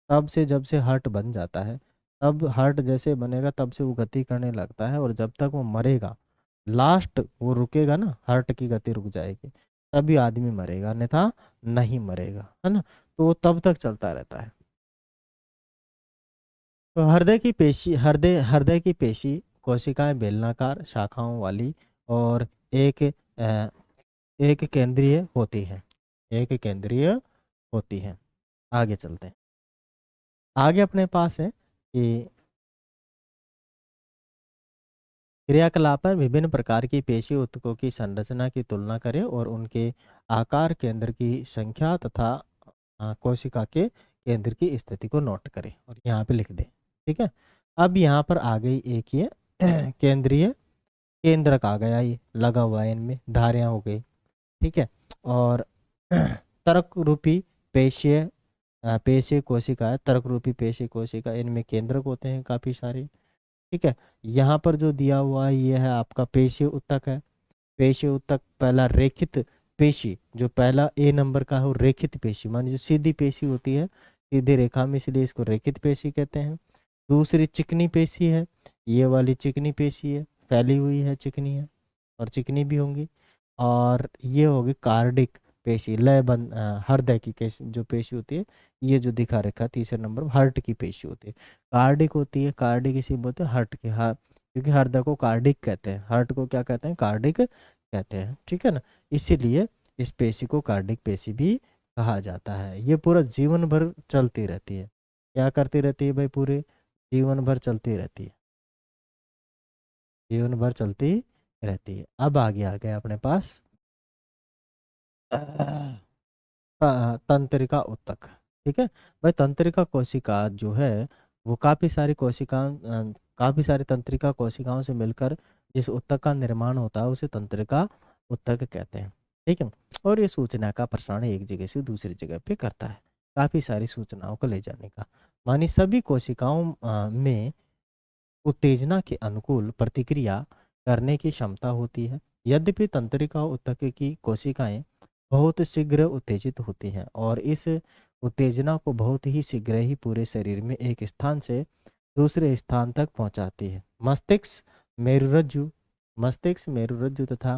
तब से जब से हार्ट बन जाता है, तब हार्ट जैसे बनेगा तब से वो गति करने लगता है, और जब तक वो मरेगा, लास्ट वो रुकेगा ना, हार्ट की गति रुक जाएगी, तभी आदमी मरेगा, अन्यथा नहीं मरेगा, है ना। तो वो तब तक चलता रहता है। तो हृदय की पेशी कोशिकाएं बेलनाकार शाखाओं वाली और अ, एक केंद्रीय होती है। एक केंद्रीय होती है। आगे चलते हैं। आगे अपने पास है कि क्रियाकलाप में विभिन्न प्रकार की पेशी ऊतकों की संरचना की तुलना करें और उनके आकार, केंद्र की संख्या तथा कोशिका के केंद्र की स्थिति को नोट करें और यहाँ पे लिख दें। ठीक है। अब यहाँ पर आ गई एक ये केंद्रीय केंद्रक आ गया, ये लगा हुआ है, इनमें धारियां हो गई। ठीक है। और तर्क रूपी पेशीय पेशीय कोशिका है, तर्क रूपी पेशीय कोशिका, इनमें केंद्रक होते हैं काफी सारे। ठीक है। यहाँ पर जो दिया हुआ है ये है आपका पेशीय उत्तक है। पेशीय उत्तक पहला रेखित पेशी, जो पहला ए नंबर का है वो रेखित पेशी, मान जो सीधी पेशी होती है सीधी रेखा में, इसलिए इसको रेखित पेशी कहते हैं। दूसरी चिकनी पेशी है, ये वाली चिकनी पेशी है, फैली हुई है, चिकनी है और चिकनी भी होंगी। और ये होगी कार्डिक पेशी, लयबंद हृदय की जो पेशी होती है, ये जो दिखा रखा है तीसरे नंबर पर, हार्ट की पेशी होती है। कार्डिक होती है, कार्डिक इसी बोलते हैं हार्ट के, हार्ट, क्योंकि हृदय को कार्डिक कहते हैं, हार्ट को क्या कहते हैं? कार्डिक कहते हैं। ठीक है ना, इसीलिए इस पेशी को कार्डिक पेशी भी कहा जाता है। ये पूरा जीवन भर चलती रहती है। क्या करती रहती है भाई? पूरे जीवन भर चलती रहती है, जीवन भर चलती रहती है। अब आगे आ गया अपने पास तंत्रिका ऊतक। ठीक है भाई, तंत्रिका कोशिका जो है वो काफी सारी तंत्रिका कोशिकाओं से मिलकर जिस ऊतक का निर्माण होता है उसे तंत्रिका ऊतक कहते हैं। ठीक है। और ये सूचना का प्रसारण एक जगह से दूसरी जगह पे करता है, काफी सारी सूचनाओं को ले जाने का। मानी सभी कोशिकाओं में उत्तेजना के अनुकूल प्रतिक्रिया करने की क्षमता होती है। यद्यपि तंत्रिका ऊतक की कोशिकाएं बहुत शीघ्र उत्तेजित होती हैं और इस उत्तेजना को बहुत ही शीघ्र ही पूरे शरीर में एक स्थान से दूसरे स्थान तक पहुंचाती है। मस्तिष्क मेरुरज्जु तथा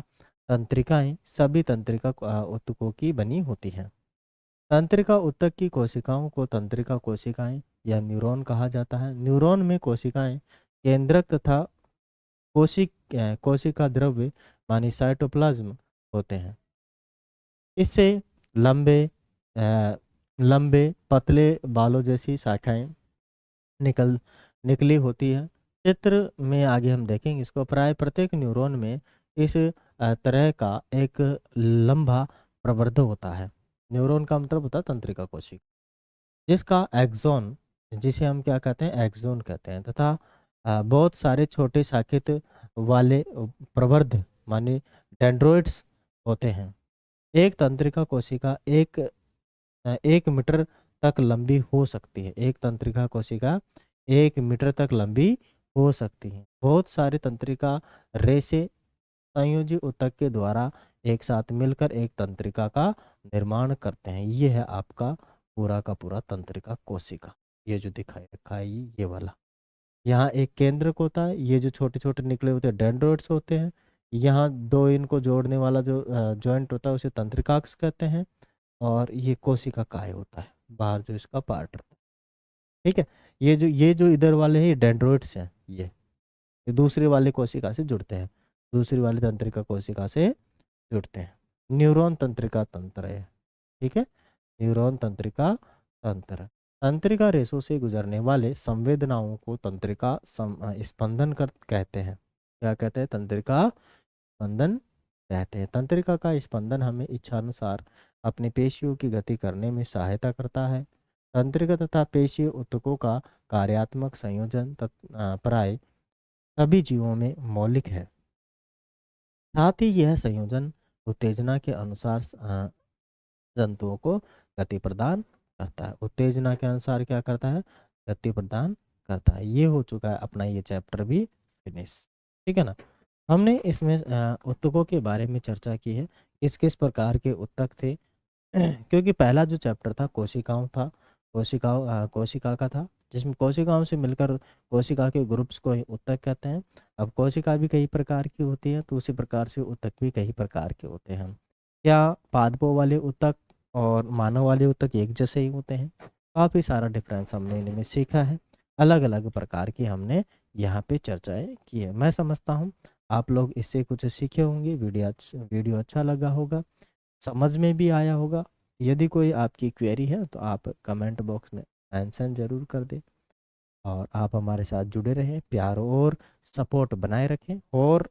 तंत्रिकाएं सभी तंत्रिका ऊतकों की बनी होती हैं। तंत्रिका ऊतक की कोशिकाओं को तंत्रिका कोशिकाएं या न्यूरॉन कहा जाता है। न्यूरॉन में कोशिकाएं केंद्रक तथा कोशिका द्रव्य मानी साइटोप्लाज्म होते हैं। इससे लंबे लंबे पतले बालों जैसी शाखाएं निकली होती है। चित्र में आगे हम देखेंगे इसको। प्राय प्रत्येक न्यूरॉन में इस तरह का एक लंबा प्रवर्ध होता है। न्यूरॉन का मतलब होता है तंत्रिका कोशिका, जिसका एक्सोन, जिसे हम क्या कहते हैं? एक्सोन कहते हैं, तथा बहुत सारे छोटे शाखित वाले प्रवर्ध माने डेंड्रोइड्स होते हैं। एक तंत्रिका कोशिका 1 मीटर तक लंबी हो सकती है। एक तंत्रिका कोशिका 1 मीटर तक लंबी हो सकती है। बहुत सारे तंत्रिका रेशे संयोजी ऊतक के द्वारा एक साथ मिलकर एक तंत्रिका का निर्माण करते हैं। ये है आपका पूरा का पूरा तंत्रिका कोशिका। ये जो दिखाई रखा है ये वाला, यहाँ एक केंद्रक होता है, ये जो छोटे छोटे निकले होते हैं डेंड्रोइड्स होते हैं। यहाँ दो इनको जोड़ने वाला जो जॉइंट होता है उसे तंत्रिकाक्ष कहते हैं। और ये कोशिका काय होता है, बाहर जो इसका पार्ट रहता है। ठीक है। ये जो इधर वाले हैं ये डेंड्रोइड्स हैं, ये दूसरे वाले कोशिका से जुड़ते हैं। दूसरी वाली तंत्रिका कोशिका से जुड़ते हैं। न्यूरॉन तंत्रिका तंत्र है, ठीक है, न्यूरॉन तंत्रिका तंत्र। तंत्रिका रेशों से गुजरने वाले संवेदनाओं को तंत्रिका स्पंदन कर कहते हैं। क्या कहते हैं? तंत्रिका स्पंदन कहते हैं। तंत्रिका का स्पंदन हमें इच्छानुसार अपनी पेशियों की गति करने में सहायता करता है। तंत्रिका तथा पेशीय ऊतकों का कार्यात्मक संयोजन प्राय सभी जीवों में मौलिक है। साथ ही यह संयोजन उत्तेजना के अनुसार जंतुओं को गति प्रदान करता है। उत्तेजना के अनुसार क्या करता है? गति प्रदान करता है। ये हो चुका है अपना ये चैप्टर भी फिनिश, ठीक है ना। हमने इसमें ऊतकों के बारे में चर्चा की है, किस किस प्रकार के ऊतक थे। क्योंकि पहला जो चैप्टर था कोशिकाओं था, कोशिका का था, जिसमें कोशिकाओं से मिलकर कोशिका के ग्रुप्स को ही ऊतक कहते हैं। अब कोशिका भी कई प्रकार की होती है, तो उसी प्रकार से ऊतक भी कई प्रकार के होते हैं। क्या पादपों वाले ऊतक और मानव वाले ऊतक एक जैसे ही होते हैं? काफ़ी सारा डिफरेंस हमने इनमें सीखा है। अलग अलग प्रकार की हमने यहाँ पे चर्चाएं की है। मैं समझता हूँ आप लोग इससे कुछ सीखे होंगे। वीडियो अच्छा लगा होगा, समझ में भी आया होगा। यदि कोई आपकी क्वेरी है तो आप कमेंट बॉक्स में मेंशन ज़रूर कर दें, और आप हमारे साथ जुड़े रहें, प्यार और सपोर्ट बनाए रखें। और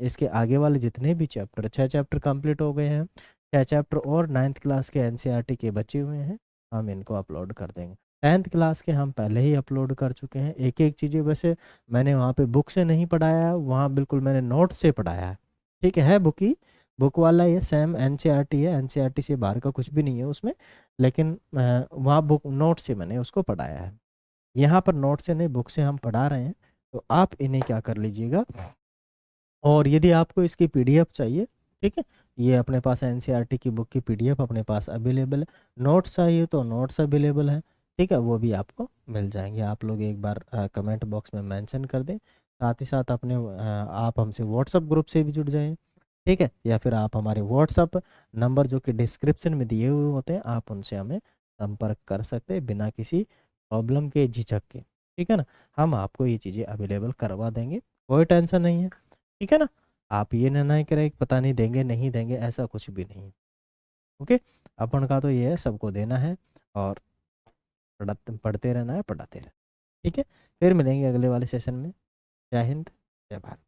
इसके आगे वाले जितने भी चैप्टर, 6 चैप्टर कंप्लीट हो गए हैं, 6 चैप्टर और 9th क्लास के एनसीईआरटी के बचे हुए हैं, हम इनको अपलोड कर देंगे। 10th क्लास के हम पहले ही अपलोड कर चुके हैं। एक एक चीज़ें वैसे मैंने वहाँ पे बुक से नहीं पढ़ाया है, वहाँ बिल्कुल मैंने नोट से पढ़ाया है, ठीक है। बुक वाला ये सेम एनसीईआरटी है, एनसीईआरटी से बाहर का कुछ भी नहीं है उसमें, लेकिन वहाँ बुक नोट से मैंने उसको पढ़ाया है। यहाँ पर नोट से नहीं, बुक से हम पढ़ा रहे हैं, तो आप इन्हें क्या कर लीजिएगा। और यदि आपको इसकी पीडीएफ चाहिए, ठीक है, ये अपने पास एनसीईआरटी की बुक की पीडीएफ अपने पास अवेलेबल है। नोट्स चाहिए तो नोट्स अवेलेबल है, ठीक है, वो भी आपको मिल जाएंगे। आप लोग एक बार कमेंट बॉक्स में मेंशन कर दें। साथ ही साथ अपने आप हमसे व्हाट्सअप ग्रुप से भी जुड़ जाएं, ठीक है, या फिर आप हमारे व्हाट्सअप नंबर जो कि डिस्क्रिप्शन में दिए हुए होते हैं, आप उनसे हमें संपर्क कर सकते हैं बिना किसी प्रॉब्लम के, झिझक के, ठीक है ना। हम आपको ये चीज़ें अवेलेबल करवा देंगे, कोई टेंशन नहीं है, ठीक है ना। आप ये निर्णय करें कि पता नहीं देंगे नहीं देंगे, ऐसा कुछ भी नहीं है। ओके, अपन का तो ये है, सबको देना है और पढ़ते रहना है, पढ़ाते रहना, ठीक है। फिर मिलेंगे अगले वाले सेशन में। जय हिंद, जय भारत।